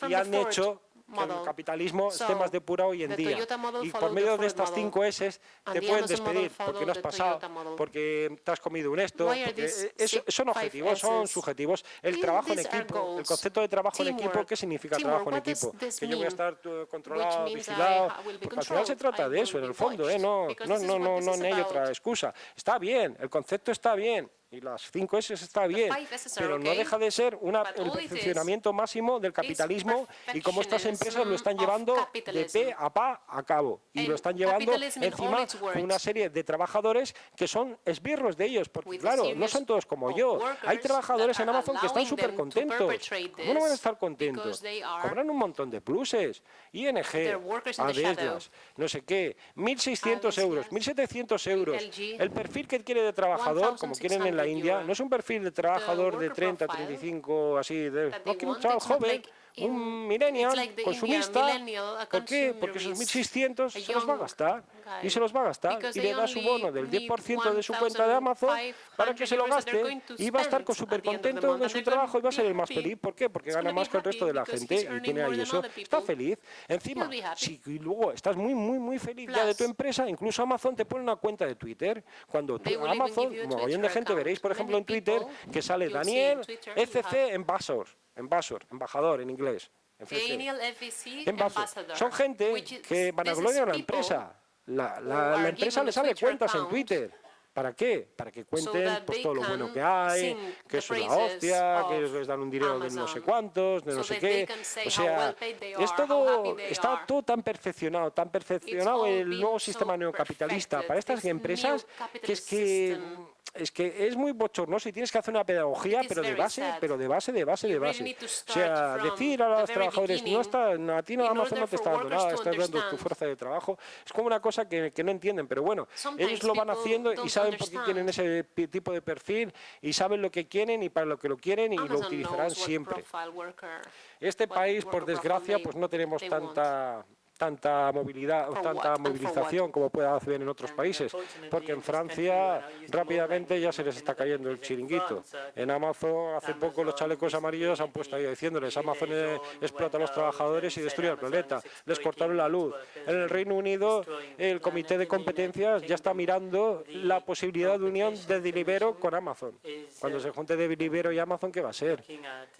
S20: y han hecho que el capitalismo esté más depurado hoy en día. Y por medio de estas 5 S te pueden despedir porque no has pasado, porque te has comido un esto. Son objetivos, son subjetivos. El trabajo en equipo, el concepto de trabajo en equipo, ¿qué significa trabajo en equipo? Que yo voy a estar controlado, vigilado, porque al final se trata de eso, en el fondo, no hay otra excusa. Está bien, el concepto está bien. Y las 5 S está bien, pero no deja de ser el perfeccionamiento máximo del capitalismo y cómo estas empresas lo están llevando de pe a pa a cabo. Y lo están llevando encima con una serie de trabajadores que son esbirros de ellos, porque claro, no son todos como yo. Hay trabajadores en Amazon que están súper contentos. ¿Cómo no van a estar contentos? Cobran un montón de pluses. ING, Adeslas, no sé qué, 1.600 euros, 1.700 euros. El perfil que quiere de trabajador, como quieren en la India, no es un perfil de trabajador de 30, 35, así, no quiere un chaval joven, un millennial, consumista. ¿Por qué? Porque esos 1.600 se los va a gastar, y se los va a gastar, y le da su bono del 10% de su cuenta de Amazon para que se lo gaste, y va a estar súper contento de su trabajo y va a ser el más feliz. ¿Por qué? Porque gana más que el resto de la gente y tiene ahí eso. Está feliz. Encima, si luego estás muy, muy, muy feliz ya de tu empresa, incluso Amazon te pone una cuenta de Twitter. Cuando Amazon, un montón de gente, veréis, por ejemplo, en Twitter, que sale Daniel FC embajador en inglés. Son gente que van a gloriar a la empresa. La empresa les abre cuentas en Twitter. ¿Para qué? Para que cuenten pues, todo lo bueno que hay, que es la hostia, que les dan un dinero de no sé cuántos, de no sé qué. O sea, está todo tan perfeccionado el nuevo sistema neocapitalista para estas empresas, que es que es muy bochornoso y tienes que hacer una pedagogía, pero de base. O sea, decir a los trabajadores, a ti Amazon no te está dando nada, estás dando tu fuerza de trabajo, es como una cosa que no entienden, pero bueno, ellos lo van haciendo y saben por qué quieren ese tipo de perfil y saben lo que quieren y para lo que lo quieren y lo utilizarán siempre. Este país, por desgracia, pues no tenemos tanta movilidad, tanta movilización como pueda hacer en otros países, porque en Francia rápidamente ya se les está cayendo el chiringuito. En Amazon hace poco los chalecos amarillos han puesto ahí diciéndoles Amazon explota a los trabajadores y destruye el planeta, les cortaron la luz. En el Reino Unido el Comité de Competencias ya está mirando la posibilidad de unión de Deliveroo con Amazon. Cuando se junte Deliveroo y Amazon, ¿qué va a ser?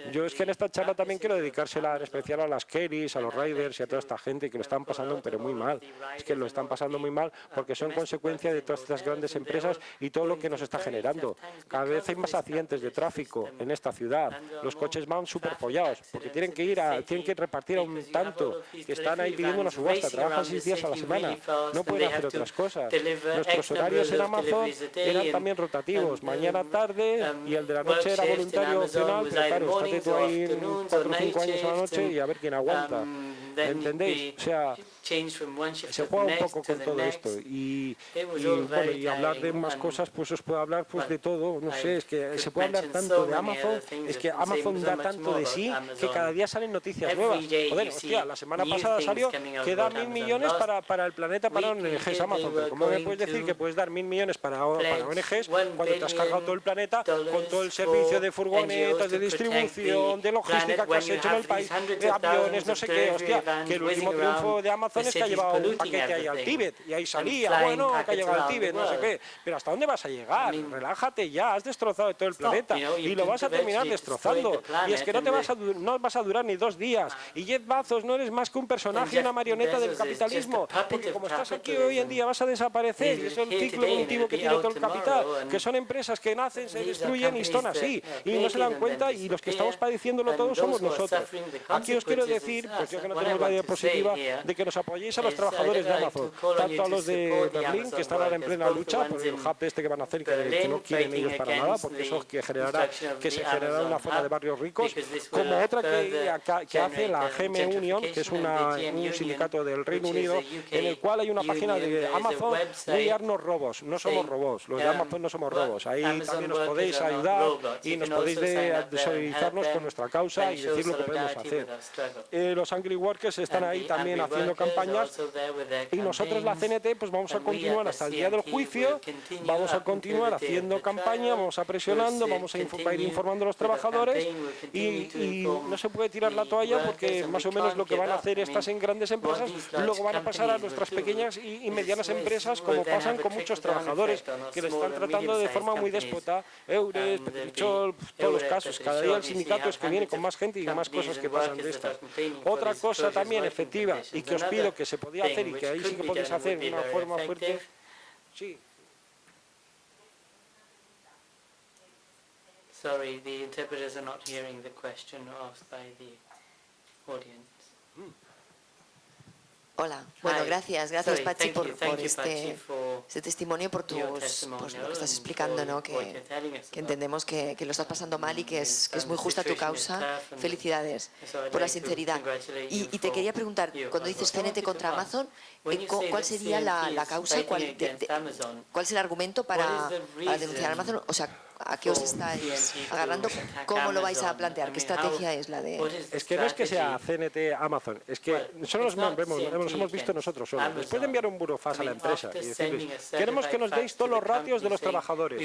S20: Yo es que en esta charla también quiero dedicársela en especial a las Kellys, a los Riders y a toda esta gente que lo están pasando pero muy mal. Es que lo están pasando muy mal porque son consecuencia de todas estas grandes empresas y todo lo que nos está generando. Cada vez hay más accidentes de tráfico en esta ciudad. Los coches van súper follados porque tienen que repartir a un tanto, que están ahí pidiendo una subasta, trabajan 6 días a la semana, no pueden hacer otras cosas. Nuestros horarios en Amazon eran también rotativos, mañana, tarde, y el de la noche era voluntario opcional, pero claro, estate tú ahí 4 o 5 años a la noche y a ver quién aguanta. ¿Entendéis? O sea, se juega un poco con todo esto y hablar de más cosas, pues os puedo hablar pues de todo, no sé, es que se puede hablar tanto de Amazon, es que Amazon da tanto de sí que cada día salen noticias nuevas. Joder, hostia, la semana pasada salió que da 1.000 millones para el planeta para ONGs Amazon, pero ¿cómo me puedes decir que puedes dar 1.000 millones para ONGs cuando te has cargado todo el planeta con todo el servicio de furgonetas, de distribución, de logística que has hecho en el país, de aviones, no sé qué, hostia, que el último triunfo de Amazon es que ha llevado un paquete ahí al Tíbet y ahí salía, bueno, que ha llegado al Tíbet, no sé qué, pero ¿hasta dónde vas a llegar? Relájate ya, has destrozado todo el planeta y lo vas a terminar destrozando y es que no vas a durar ni 2 días y Jeff Bezos no eres más que un personaje y una marioneta del capitalismo, porque como estás aquí hoy en día vas a desaparecer y es el ciclo evolutivo que tiene todo el capital, que son empresas que nacen, se destruyen y están así y no se dan cuenta y los que estamos padeciéndolo todos somos nosotros. Aquí os quiero decir, pues yo que no tenemos la diapositiva, de que nos apoyéis a los trabajadores de Amazon, tanto a los de Berlín, que están ahora en plena lucha por el hub este que van a hacer, que no quieren ellos para nada, porque eso que se generará una zona de barrios ricos, como otra que hace la GM Union, que es un sindicato del Reino Unido, en el cual hay una página de Amazon, We are not robots, no somos robots, los de Amazon no somos robots, ahí también nos podéis ayudar y nos podéis solidarizarnos con nuestra causa y decir lo que podemos hacer. Los Angry Workers están ahí también haciendo campañas y nosotros la CNT pues vamos a continuar hasta el día del juicio, vamos a continuar haciendo campaña, vamos a presionando, vamos a ir informando a los trabajadores y no se puede tirar la toalla porque más o menos lo que van a hacer estas en grandes empresas luego van a pasar a nuestras pequeñas y medianas empresas, como pasan con muchos trabajadores que les están tratando de forma muy déspota, Eures, Petrichol, todos los casos, cada día el sindicato es que viene con más gente y más cosas que pasan de estas. Otra cosa también efectiva y que os pido que se podía hacer y que ahí sí que podéis hacer de una forma fuerte, sí.
S6: Sorry, the interpreters are not hearing the question asked by the audience.
S21: Hola, bueno, gracias Pachi por este testimonio, por lo que estás explicando, ¿no? que entendemos que lo estás pasando mal y que es muy justa tu causa. Felicidades por la sinceridad. Y te quería preguntar, cuando dices CNT contra Amazon, ¿cuál sería la causa? ¿Cuál es el argumento para denunciar a Amazon? O sea, ¿a qué os estáis agarrando? ¿Cómo lo vais a plantear? ¿Qué estrategia es la de...?
S20: Es que no es que sea CNT Amazon, es que solo nos hemos visto nosotros solos. Después de enviar un burofax a la empresa y decirles, queremos que nos deis todos los ratios de los trabajadores,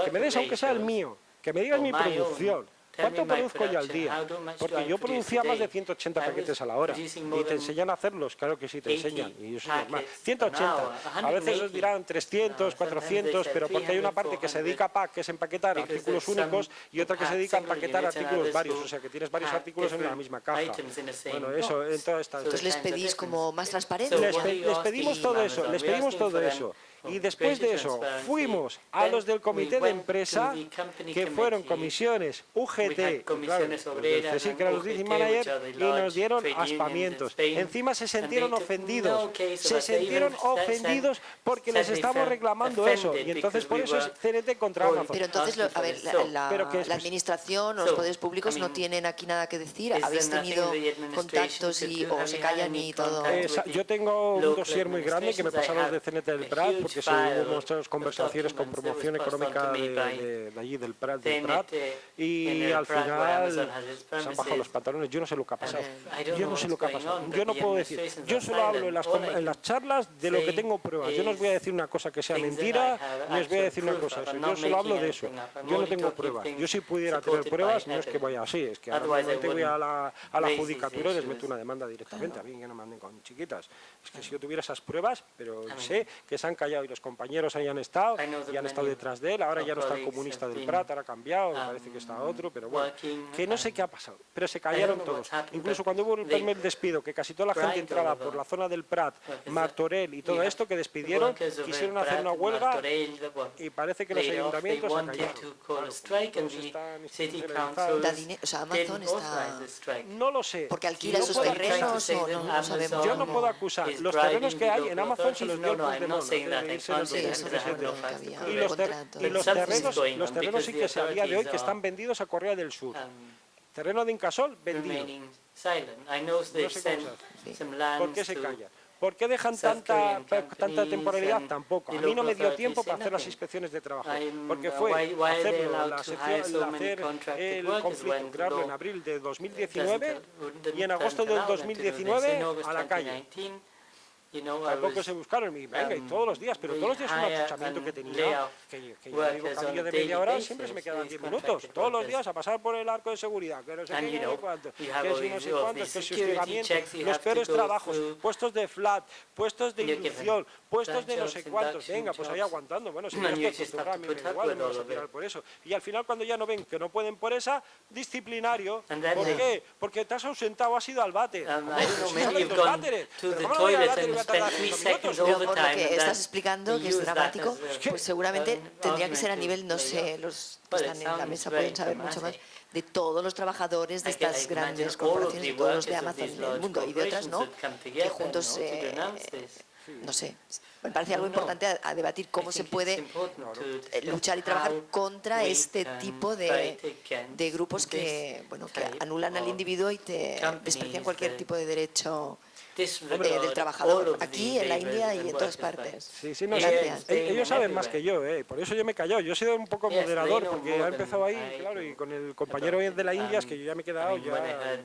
S20: que me deis aunque sea el mío, que me digas mi producción. ¿Cuánto produzco yo al día? Porque yo producía más de 180 paquetes a la hora. Y te enseñan a hacerlos, claro que sí, te enseñan. Y eso es normal. 180. A veces os dirán 300, 400, pero porque hay una parte que se dedica a pack, que es empaquetar artículos únicos, y otra que se dedica a empaquetar artículos varios. O sea, que tienes varios artículos en la misma caja. Bueno, eso, en toda esta...
S21: Entonces les pedís como más transparencia.
S20: Les pedimos todo eso. Y después de eso, fuimos a los del comité de empresa, que fueron comisiones UGT, claro, que eran los leasing managers, y nos dieron aspamientos. Encima se sintieron ofendidos porque les estamos reclamando eso. Y entonces por eso es CNT contra Amazon.
S21: Pero entonces, a ver, la administración o los poderes públicos no tienen aquí nada que decir. ¿Habéis tenido contactos o se callan y todo?
S20: Yo tengo un dossier muy grande que me pasaron los de CNT del Prat, porque hubo muchas conversaciones con promoción económica de allí del Prat, y al final se han bajado los pantalones. Yo no sé lo que ha pasado. Yo no puedo decir. Yo solo hablo en las charlas de lo que tengo pruebas. Yo no os voy a decir una cosa que sea mentira, ni os voy a decir una cosa eso. Yo solo hablo de eso. Yo no tengo pruebas. Yo si pudiera tener pruebas, no es que vaya así, es que ahora voy a la judicatura y les meto una demanda directamente. A mí que no me anden con chiquitas. Es que si yo tuviera esas pruebas, pero sé que se han callado y los compañeros ahí han estado y han estado detrás de él. Ahora ya no está el comunista del Prat, ahora ha cambiado, me parece que está otro, pero bueno, que no sé qué ha pasado, pero se callaron todos. Incluso cuando hubo el primer despido, que casi toda la gente entraba por la zona del Prat, Martorell y todo esto, que despidieron, quisieron hacer una huelga y parece que los ayuntamientos han callado.
S21: O sea, Amazon está...
S20: No lo sé.
S21: Porque alquila esos terrenos o no sabemos.
S20: Yo no puedo acusar. Los terrenos que hay en Amazon se los dio el Puigdemont. Y los terrenos sí que se a día de hoy que están vendidos a Corea del Sur. Terreno de Incasol vendido. No sé cómo. ¿Por qué se calla? ¿Por qué dejan tanta temporalidad? Tampoco. A mí no me dio tiempo para hacer las inspecciones de trabajo, porque fue hacer el conflicto, crearlo en abril de 2019 y en agosto del 2019 a la calle. Tampoco se buscaron, y venga, y todos los días, pero todos los días un achuchamiento que tenía, que yo digo, cambio de media hora, siempre se me quedan 10 minutos, todos los días a pasar por el arco de seguridad, que no sé qué, no sé cuánto, que si no sé cuántos, que si hostigamiento, los peores trabajos, puestos de flat, puestos de inducción, puestos de no sé cuántos, venga, pues ahí aguantando, bueno, si tienes que acostumbrar, me da igual, no me vas a tirar por eso. Y al final cuando ya no ven que no pueden por esa, disciplinario, ¿por qué? Porque te has ausentado, has ido al váter.
S21: Pero por lo que estás explicando, que es dramático, pues seguramente tendría que ser a nivel, no sé, los que están en la mesa pueden saber mucho más, de todos los trabajadores de estas grandes corporaciones, de todos los de Amazon en el mundo y de otras, ¿no? Que juntos, no sé, me parece algo importante a debatir cómo se puede luchar y trabajar contra este tipo de grupos que, bueno, que anulan al individuo y te desprecian cualquier tipo de derecho del trabajador, aquí, en la India y en todas partes.
S20: Sí, sí, no, ellos saben más que yo, por eso yo me he callado. Yo he sido un poco moderador, porque ha empezado ahí, claro, y con el compañero de la India, es que yo ya me he quedado, ya...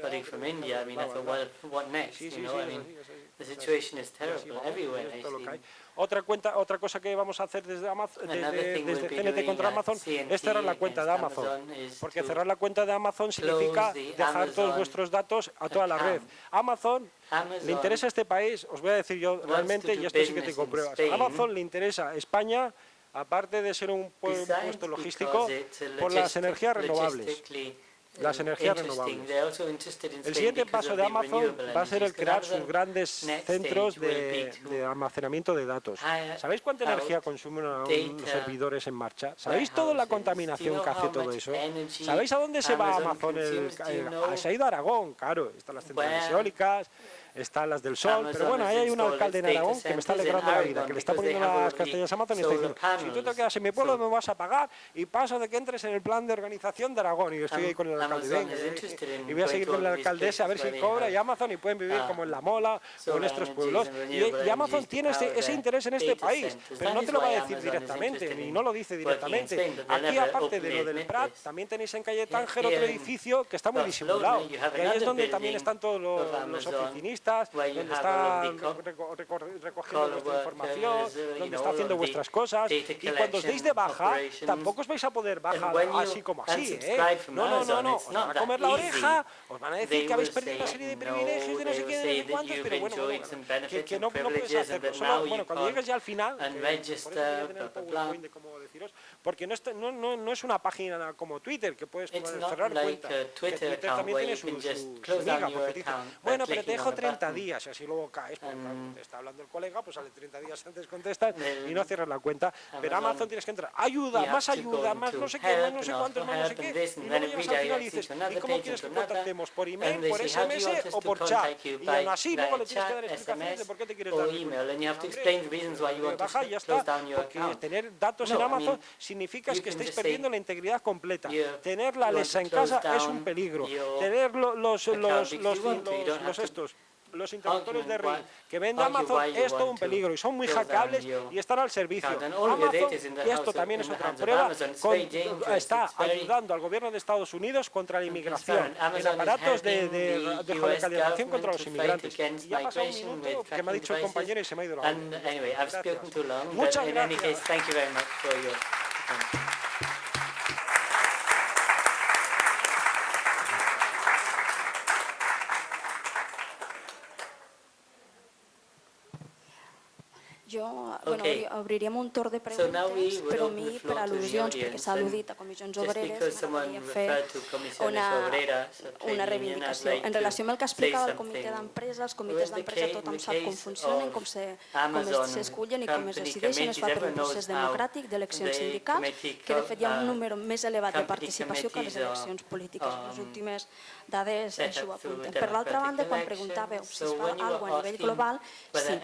S6: colleague from India, I mean, I thought, well, what next? You know, I mean, the situation is terrible everywhere.
S20: Otra cosa que vamos a hacer desde CNT contra Amazon es cerrar la cuenta de Amazon, porque cerrar la cuenta de Amazon significa dejar todos vuestros datos a toda la red. Amazon le interesa a este país, os voy a decir yo realmente, y esto sí que tengo pruebas, Amazon le interesa a España, aparte de ser un puesto logístico, por las energías renovables. Las energías renovables. El siguiente paso de Amazon va a ser el crear sus grandes centros de almacenamiento de datos. ¿Sabéis cuánta energía consumen los servidores en marcha? ¿Sabéis toda la contaminación que hace todo eso? ¿Sabéis a dónde se va Amazon? Se ha ido a Aragón, claro, están las centrales eólicas, están las del sol, pero bueno, ahí hay un alcalde en Aragón que me está alegrando la vida, que le está poniendo las castañas a Amazon y está diciendo, si tú te quedas en mi pueblo me vas a pagar y paso de que entres en el plan de organización de Aragón. Y yo estoy ahí con el alcalde, venga, y voy a seguir con la alcaldesa a ver si cobra, y Amazon, y pueden vivir como en La Mola o en nuestros pueblos. Y Amazon tiene ese interés en este país, pero no te lo va a decir directamente, ni no lo dice directamente. Aquí, aparte de lo del Prat, también tenéis en calle Tánger otro edificio que está muy disimulado, y ahí es donde también están todos los oficinistas, donde están recogiendo vuestra información, donde está haciendo vuestras cosas, y cuando os deis de baja, tampoco os vais a poder bajar así como así, No, os van a comer la oreja, os van a decir que habéis perdido una serie de privilegios de no sé qué, de no sé cuántos, pero bueno, que no puedes hacerlo. Solo, bueno, cuando llegues ya al final, por eso quería tener el PowerPoint de cómo deciros, porque no es una página como Twitter, que puedes cerrar cuenta, que Twitter también tiene su liga, porque dice, bueno, pero te dejo 30 días, y así luego caes, porque te está hablando el colega, pues sale 30 días antes contestas y no cierras la cuenta. Pero Amazon tienes que entrar, ayuda, más no sé qué, más no sé cuántos, más no sé qué, y luego llegas al final y dices, ¿y cómo quieres que contactemos? ¿Por email, por SMS o por chat? Y aún así luego le tienes que dar explicaciones de por qué te quieres dar baja y ya está, porque tener datos en Amazon significa que estáis perdiendo la integridad completa. Tener la Alexa en casa es un peligro. Tener los interruptores de ring que vende Amazon es todo un peligro y son muy hackeables y están al servicio. Amazon, y esto también es otra prueba, está ayudando al gobierno de Estados Unidos contra la inmigración, en aparatos de geolocalización contra los inmigrantes. Y ya ha pasado un minuto que me ha dicho el compañero y se me ha ido la voz. Muchas gracias.
S18: Jo, bueno, obriríem un torn de preguntes, però a mi, per al·lusions, perquè s'ha al·ludit a comissions obreres, m'agradaria fer una reivindicació. En relació amb el que explicava el comitè d'empresa, els comitès d'empresa tothom sap com funcionen, com s'escullen i com es decideixen, es fa per un procés democràtic d'eleccions sindicals, que de fet hi ha un número més elevat de participació que les eleccions polítiques. Les últimes dades així ho apunten. Per l'altra banda, quan preguntàveu si es fa alguna cosa a nivell global, sí,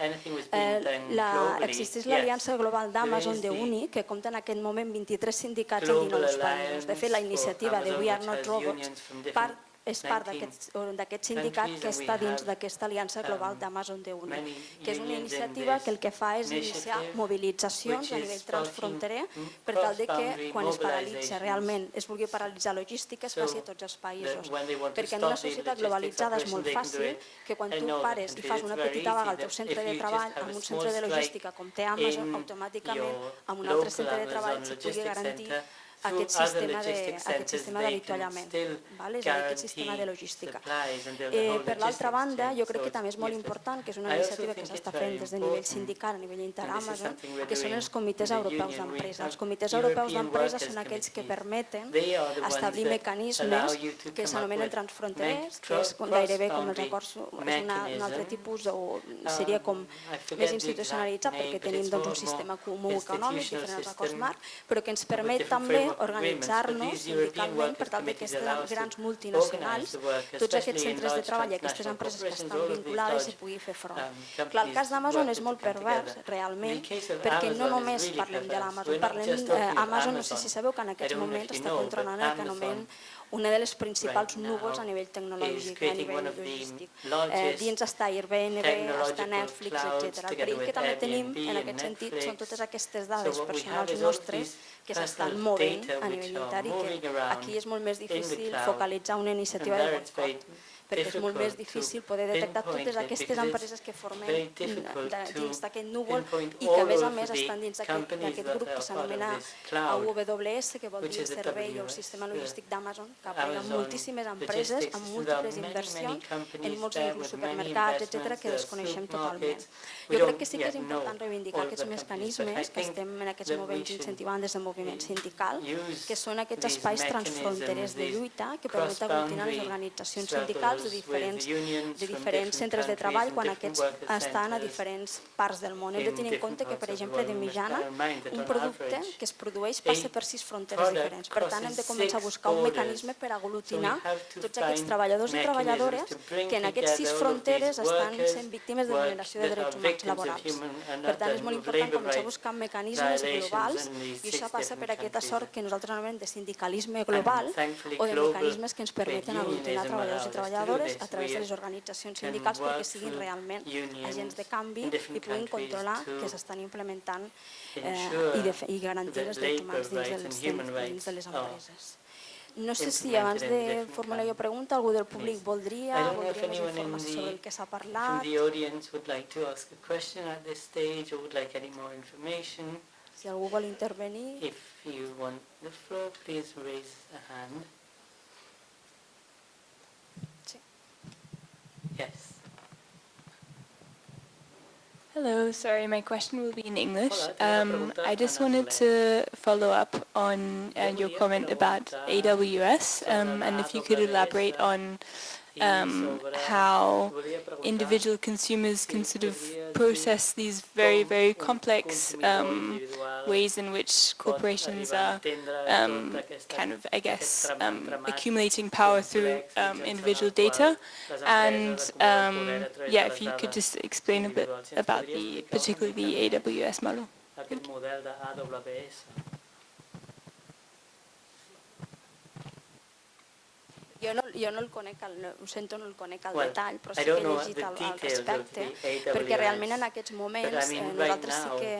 S18: existeix l'Aliança Global d'Amazon d'UNI, que compta en aquest moment 23 sindicats en 19 països. De fet, la iniciativa de We Are Not Robots part és part d'aquest sindicat que està dins d'aquesta aliança global d'Amazon D1, que és una iniciativa que el que fa és iniciar mobilitzacions a nivell transfronterer per tal de que quan es paralitza realment, es vulgui paralitzar logística, es faci a tots els països. Perquè en una societat globalitzada és molt fàcil que quan tu pares i fas una petita vaga al teu centre de treball amb un centre de logística com té Amazon, automàticament amb un altre centre de treball se pugui garantir aquest sistema d'avituallament, és a dir, aquest sistema de logística. Per l'altra banda, jo crec que també és molt important, que és una iniciativa que s'està fent des de nivell sindical, a nivell inter-Amazon, que són els comitès europeus d'empresa. Els comitès europeus d'empresa són aquells que permeten establir mecanismes que s'anomenen transfronterers, que és gairebé com els acords, és un altre tipus, o seria com més institucionalitzat, perquè tenim un sistema comú econòmic, diferents acords marc, però que ens permet també organitzar-nos sindicalment per tal que aquestes grans multinacionals, tots aquests centres de treball i aquestes empreses que estan vinculades hi pugui fer front. Clar, el cas d'Amazon és molt pervers, realment, perquè no només parlem de l'Amazon, Amazon, no sé si sabeu que en aquests moments està controlant el que anomenen una de les principals núvols a nivell tecnològic, a nivell logístic. Dins està Airbnb, està Netflix, etc. El perill que també tenim, en aquest sentit, són totes aquestes dades personals nostres que s'estan movent a nivell intern i que aquí és molt més difícil focalitzar una iniciativa de boicot, perquè és molt més difícil poder detectar totes aquestes empreses que formen dins d'aquest núvol i que a més estan dins d'aquest grup que s'anomena AWS, que vol dir servei o sistema logístic d'Amazon, que aplega moltíssimes empreses amb múltiples inversions en molts inclús supermercats, etc., que desconeixem totalment. Jo crec que sí que és important reivindicar aquests mecanismes que estem en aquests moments incentivant des del moviment sindical, que són aquests espais transfronterers de lluita que permeten aglutinar les organitzacions sindicals de diferents centres de treball quan aquests estan a diferents parts del món. Hem de tenir en compte que, per exemple, de mitjana, un producte que es produeix passa per 6 fronteres diferents. Per tant, hem de començar a buscar un mecanisme per aglutinar tots aquests treballadors i treballadores que en aquestes 6 fronteres estan sent víctimes de vulneració de drets humans laborals. Per tant, és molt important començar a buscar mecanismes globals i això passa per aquesta sort que nosaltres anomenem de sindicalisme global o de mecanismes que ens permeten aglutinar treballadors i treballadores a través de les organitzacions sindicals perquè siguin realment agents de canvi i puguin controlar que s'estan implementant i garantir els drets humans dins de les empreses. No sé si abans de formular la pregunta algú del públic voldria més informació sobre el que s'ha parlat. Si algú vol intervenir.
S3: Yes. Hello, sorry, my question will be in English. I just wanted to follow up on your comment about AWS, and if you could elaborate on how individual consumers can sort of process these very, very complex ways in which corporations are kind of, I guess, accumulating power through individual data. And yeah, if you could just explain a bit about particularly the AWS model.
S18: Jo no el conec, ho sento, no el conec al detall, però sí que he llegit al respecte, perquè realment en aquests moments nosaltres sí que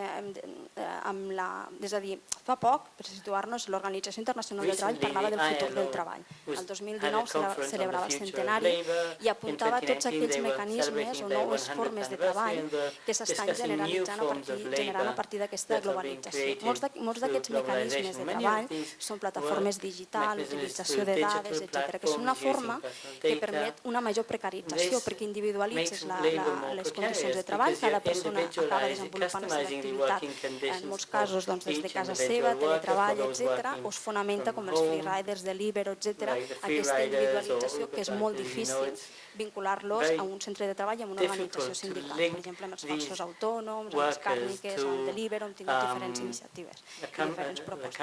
S18: és a dir, fa poc, per situar-nos, l'Organització Internacional del Treball parlava del futur del treball. El 2019 celebrava el centenari i apuntava tots aquells mecanismes o noves formes de treball que s'estan generant a partir d'aquesta globalització. Molts d'aquests mecanismes de treball són plataformes digitals, utilització de dades, etc., que és una forma que permet una major precarització perquè individualitzes les condicions de treball, cada persona acaba desenvolupant la seva activitat, en molts casos des de casa seva, teletreball, etc., o es fonamenta com els freeriders, Deliveroo, etc., aquesta individualització que és molt difícil vincular-los a un centre de treball i a una organització sindical. Per exemple, amb els falsos autònoms, amb les càrniques, amb el Deliveroo, hem tingut diferents iniciatives i diferents propostes.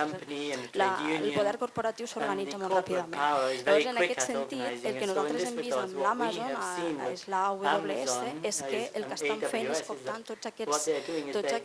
S18: El poder corporatiu s'organitza molt ràpidament. Llavors, en aquest sentit, el que nosaltres hem vist amb l'Amazon, és l'AWS, és que el que estan fent és cooptant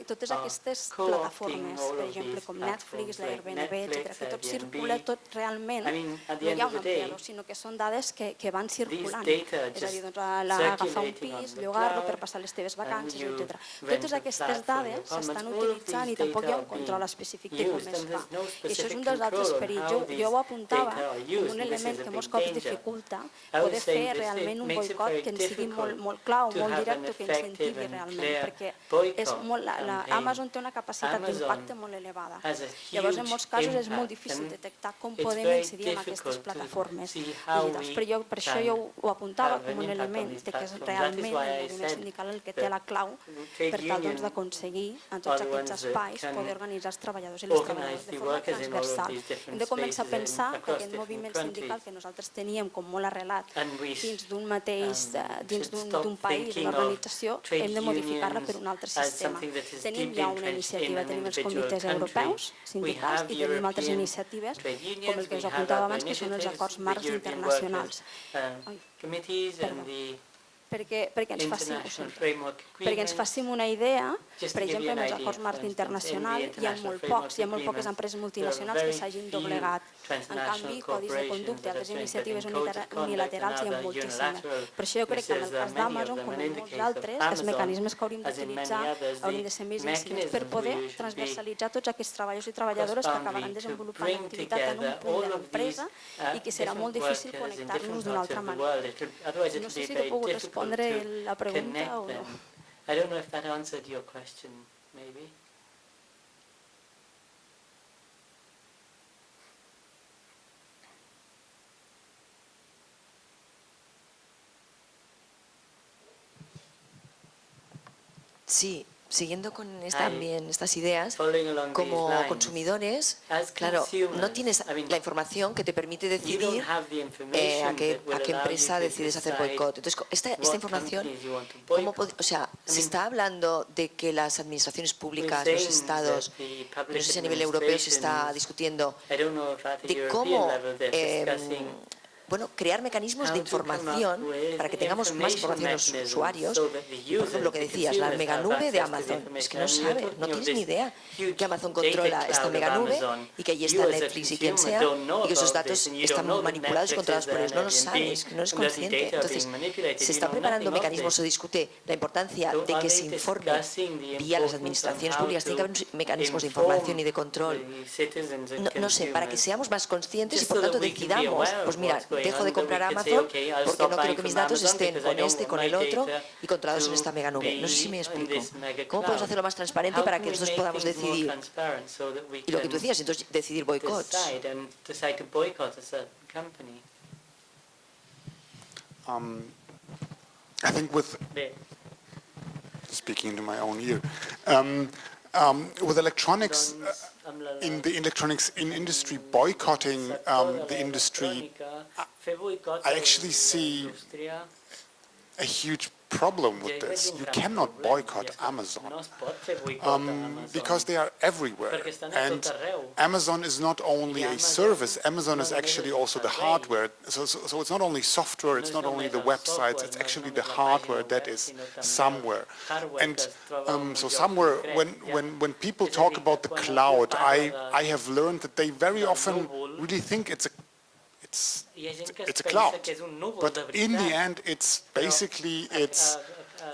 S18: totes aquestes plataformes, per exemple, com Netflix, l'Airbnb, etc., que tot circula, tot realment, no hi ha un empleador, sinó que són dades que van circulant. És a dir, agafar un pis, llogar-lo per passar les teves vacances, etc. Totes aquestes dades s'estan utilitzant i tampoc hi ha un control específic de com es fa. I això és un dels altres perits. Jo ho apuntava com un element que molts cops dificulta poder fer realment un boicot que ens sigui molt clar o molt directe, que ens incentivi realment, perquè Amazon té una capacitat d'impacte molt elevada. Llavors, en molts casos és molt difícil detectar com podem incidir en aquestes plataformes digitals. Però per això jo ho apuntava com un element que és realment el moviment sindical el que té la clau per tal d'aconseguir en tots aquests espais poder organitzar els treballadors i les treballadores de forma transversal. Hem de començar a pensar que aquest moviment sindical que nosaltres teníem com molt arrelat dins d'un mateix, dins d'un país, d'una organització, hem de modificar-la per un altre sistema. Tenim ja una iniciativa, tenim els comitès europeus sindicals i tenim altres iniciatives com el que us apuntava abans, que són els acords marcs internacionals. Perquè ens facin una idea, per exemple, en els acords marcs internacionals hi ha molt poques empreses multinacionals que s'hagin doblegat. En canvi, codis de conducta i altres iniciatives unilaterals hi ha moltíssimes. Per això jo crec que en el cas d'Amazon, com en molts altres, els mecanismes que hauríem d'utilitzar haurien de ser més incidents per poder transversalitzar tots aquests treballadors i treballadores que acabaran desenvolupant l'activitat en un punt de l'empresa i que serà molt difícil connectar-nos d'una altra manera. No sé si t'he pogut respondre la pregunta o no.
S6: I don't know if that answered your question, maybe.
S21: Sí, siguiendo con estas ideas, como consumidores, claro, no tienes la información que te permite decidir a qué empresa decides hacer boicot. Entonces, esta información, se está hablando de que las administraciones públicas, los estados, no sé si a nivel europeo se está discutiendo de cómo crear mecanismos de información para que tengamos más información a los usuarios. Y, por ejemplo, lo que decías, la meganube de Amazon. Es que no sabes, no tienes ni idea que Amazon controla esta meganube y que allí está Netflix y quien sea, y que esos datos están manipulados y controlados por ellos. No lo sabes, no eres consciente. Entonces, se están preparando mecanismos, se discute la importancia de que se informe vía las administraciones públicas. Tiene que haber mecanismos de información y de control. No sé, para que seamos más conscientes y, por tanto, decidamos, pues mira, dejo de comprar Amazon porque no quiero que mis datos estén con este, con el otro y controlados en esta mega nube. No sé si me explico. ¿Cómo podemos hacerlo más transparente para que nosotros podamos decidir? Y lo que tú decías, entonces decidir boicots.
S19: I think speaking into my own ear, with electronics, in the electronics industry boycotting the industry, I actually see a huge problem with this. You cannot boycott Amazon because they are everywhere. And Amazon is not only a service, Amazon is actually also the hardware. So it's not only software, it's not only the websites, it's actually the hardware that is somewhere. And so somewhere, when people talk about the cloud, I have learned that they very often really think it's a cloud, but in the end, it's basically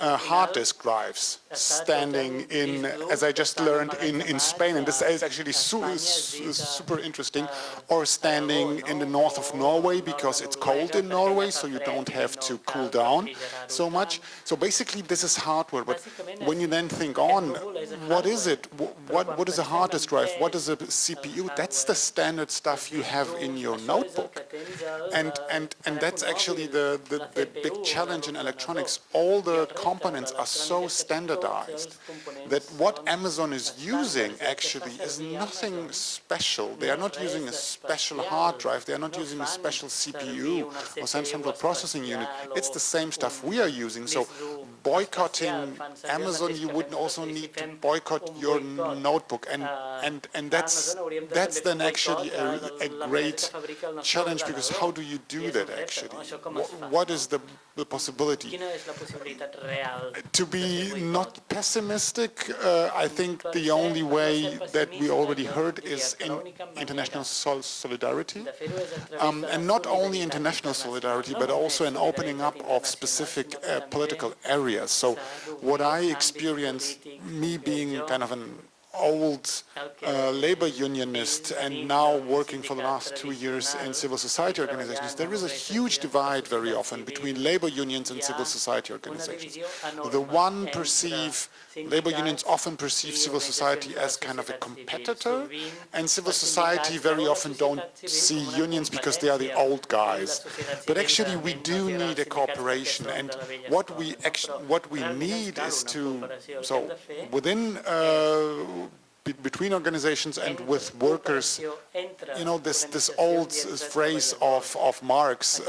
S19: hard disk drives standing in, as I just learned, in Spain, and this is actually super interesting, or standing in the north of Norway because it's cold in Norway, so you don't have to cool down so much. So basically, this is hardware, but when you then think on, what is it? What is a hard disk drive? What is a CPU? That's the standard stuff you have in your notebook. And that's actually the big challenge in electronics. All the components are so standardized that what Amazon is using actually is nothing special. They are not using a special hard drive, they are not using a special CPU or some central processing unit. It's the same stuff we are using. So boycotting Amazon, you would also need to boycott your notebook, and that's then actually a great challenge, because how do you do that actually? What is the possibility? To be not pessimistic, I think the only way that we already heard is in international solidarity, and not only international solidarity, but also an opening up of specific political areas. So what I experienced, me being kind of an old labor unionist and now working for the last 2 years in civil society organizations, there is a huge divide very often between labor unions and civil society organizations. Labor unions often perceive civil society as kind of a competitor, and civil society very often don't see unions because they are the old guys. But actually we do need a cooperation, and what we need is to, so within between organizations and with workers, you know, this old phrase of Marx,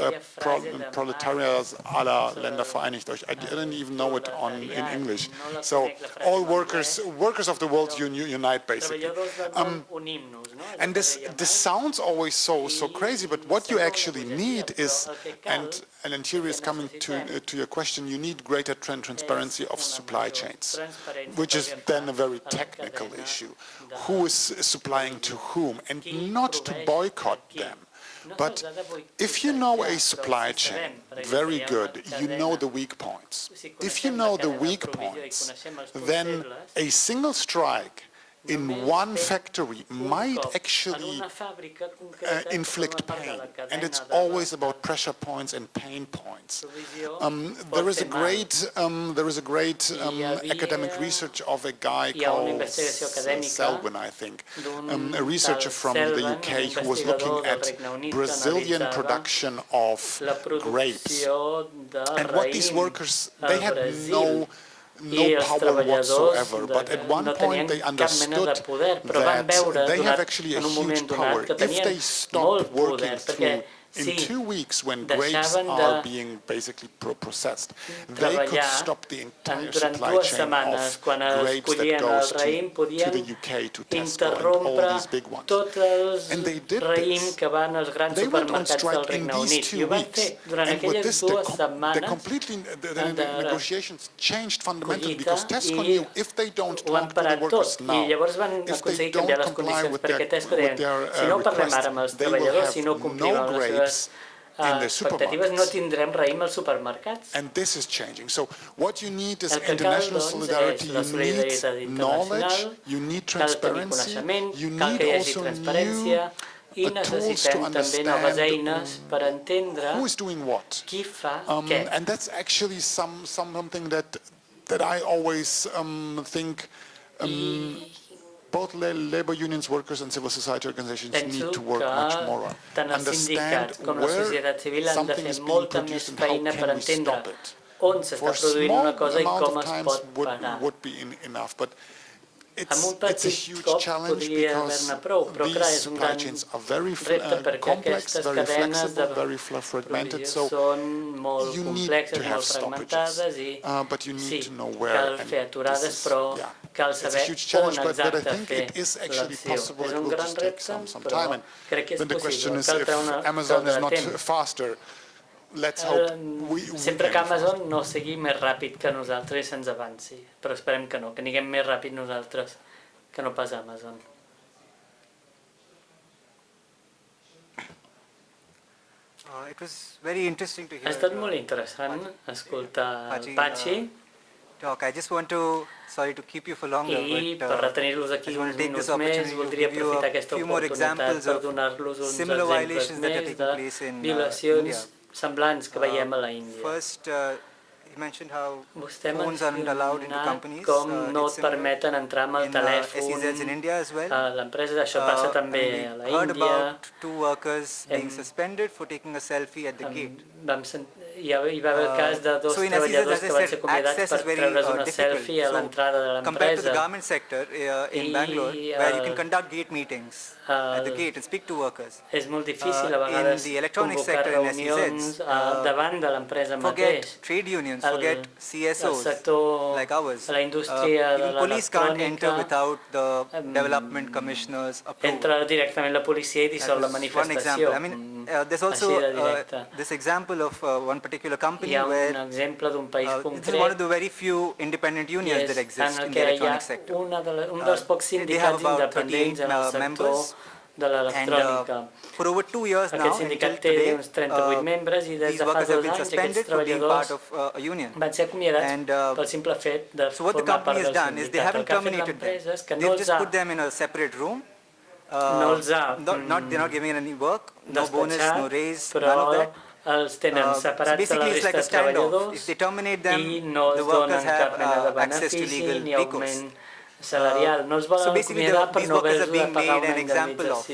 S19: proletariat aller Länder vereinigt euch. I didn't even know it in English. So all workers of the world unite, basically. And this sounds always so crazy, but what you actually need is, and here is coming to your question, you need greater transparency of supply chains, which is then a very technical issue. Who is supplying to whom, and not to boycott them. But if you know a supply chain very good, you know the weak points. If you know the weak points, then a single strike in one factory might actually inflict pain, and it's always about pressure points and pain points. There is a great academic research of a guy called Selwyn, I think, a researcher from the UK who was looking at Brazilian production of grapes, and what these workers, they had no power whatsoever, but at one point they understood that they have actually a huge power. If they stop working through in 2 weeks when grapes are being basically processed, they could stop the entire supply chain of grapes that goes to the UK, to Tesco, and all these big ones. And they did this. They went on strike in these 2 weeks. And with this, the negotiations changed fundamentally, because Tesco knew if they don't talk to the workers now, if they don't comply with their requests, they will have no grapes in the supermarkets. And this is changing. So what you need is international solidarity, you need knowledge, you need transparency, you need also new tools to understand who is doing what. And that's actually something that I always think both labor unions, workers, and civil society organizations need to work much more on. Understand where something is being produced and how can we stop it. For a small amount of times would be enough, but it's a huge challenge because these supply chains are very complex, very flexible, very fragmented, so you need to have stoppages, but you need to know where, and this is, it's a huge challenge, but I think it is actually possible. It will just take some time, and then the question is if Amazon is not faster. Let's hope
S6: sempre que Amazon no sigui més ràpid que nosaltres i se'ns avanci, però esperem que no, que aniguem més ràpid nosaltres que no pas Amazon.
S7: It was very interesting to hear.
S6: Ha estat molt interessant escoltar Patxi.
S7: I just want to, sorry to keep you for longer,
S6: I per retenir-los aquí uns minuts més, voldria aprofitar aquesta oportunitat per donar-los uns exemples més de violacions semblants que veiem a la Índia. Vostè menciona com no et permeten entrar amb el telèfon. L'empresa d'això passa també a la Índia. I hi va haver el cas de dos treballadors que van ser acomiadats per treure's una selfie a l'entrada de l'empresa.
S7: Compared to the garment sector in Bangalore, where you can conduct gate meetings at the gate and speak to workers.
S6: És molt difícil a vegades convocar reunions davant de l'empresa mateix.
S7: Forget trade unions, forget CSOs like ours.
S6: La indústria de
S7: l'electrònica. Police can't enter without the development commissioner's approval.
S6: Entra directament la policia i dissol la manifestació.
S7: There's also this example of one particular company where
S6: this is
S7: one of the very few independent unions that exist in the electronic sector. They have about 38 members. And for over 2 years now, until today, these workers have been suspended for being part of a union. And so what the company has done is they haven't terminated them. They've just put them in a separate room. They're not giving any work, no bonus, no raise, none of that. So basically it's like a standoff. If they terminate them, the workers have access to legal recourse. So basically these workers are being made an example of.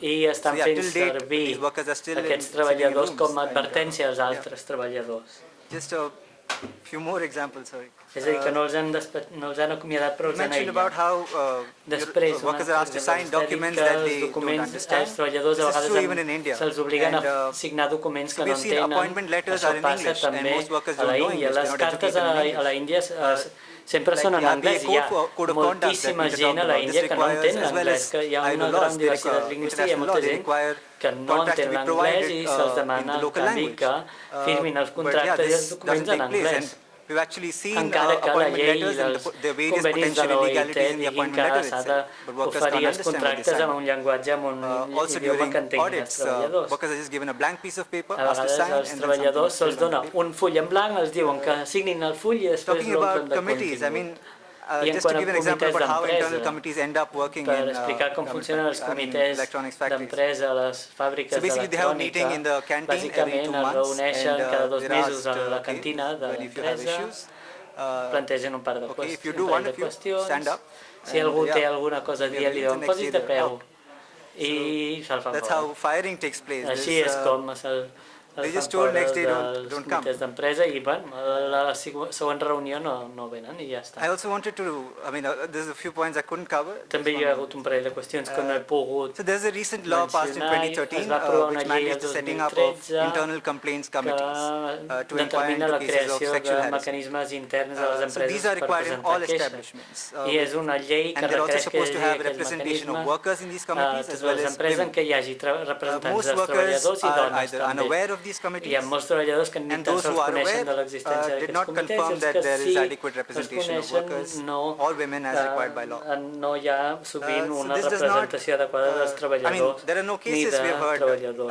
S6: I estan fent servir aquests treballadors com a advertència als altres treballadors.
S7: Just a few more examples, sorry.
S6: És a dir, que no els han acomiadat però els han aïllat. Després, els treballadors a vegades se'ls obliguen a signar documents que no entenen. Això passa també a l'Índia. Les cartes a l'Índia sempre són en anglès. Hi ha moltíssima gent a l'Índia que no entén l'anglès, que hi ha una gran diversitat lingüística, hi ha molta gent que no entén l'anglès i se'ls demana en canvi que firmin els contractes i els documents en anglès. Encara que la llei i els convenis de l'OIT diguin que s'ha d'oferir els contractes amb un llenguatge, amb un idioma que entenguin els treballadors. A vegades als treballadors se'ls dona un full en blanc, els diuen que signin el full i després l'omplen de contingut. I en quant a comitès d'empresa, per explicar com funcionen els comitès d'empresa a les fàbriques d'electrònica, bàsicament es reuneixen cada 2 mesos a la cantina de l'empresa, plantegen un parell de qüestions, si algú té alguna cosa a dir li diuen posis de peu i se'l fan fora. Així és com se'l fan fora dels comitès d'empresa i a la següent reunió no venen i ja està. També hi ha hagut un parell de qüestions que no he pogut mencionar. Es va aprovar una llei el 2013 que determina la creació de mecanismes interns a les empreses per presentar queixes. I és una llei que requereix que hi hagi aquest mecanisme a totes les empreses en què hi hagi representants dels treballadors i dones també. Hi ha molts treballadors que ni tan sols coneixen de l'existència d'aquests comitès i els que sí els coneixen no hi ha sovint una representació adequada dels treballadors ni de treballadors.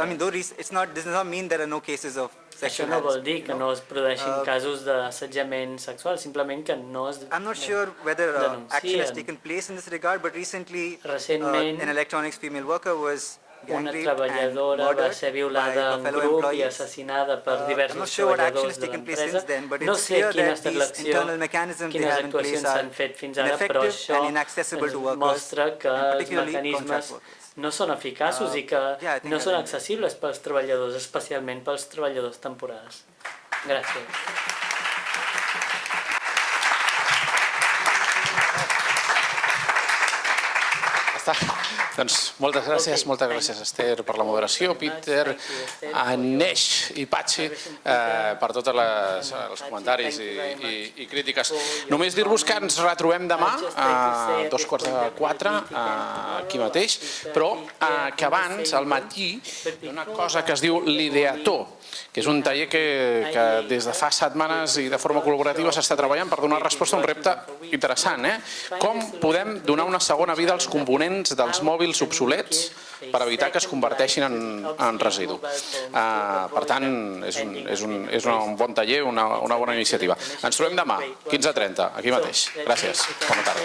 S6: Això no vol dir que no es produeixin casos d'assetjament sexual, simplement que no es denuncien. Recentment, una treballadora va ser violada en grup i assassinada per diversos treballadors de l'empresa. No sé quina ha estat l'acció, quines actuacions s'han fet fins ara, però això ens mostra que els mecanismes no són eficaços i que no són accessibles pels treballadors, especialment pels treballadors temporals. Gràcies.
S1: Doncs moltes gràcies Esther per la moderació, Peter, Neix i Patxi per tots els comentaris i crítiques. Només dir-vos que ens retrobem demà a 3:45 aquí mateix, però que abans, al matí, hi ha una cosa que es diu l'ideator, que és un taller que des de fa setmanes i de forma col·laborativa s'està treballant per donar resposta a un repte interessant. Com podem donar una segona vida als components dels mòbils obsolets per evitar que es converteixin en residu. Per tant, és un bon taller, una bona iniciativa. Ens trobem demà, 15:30, aquí mateix. Gràcies. Bona tarda.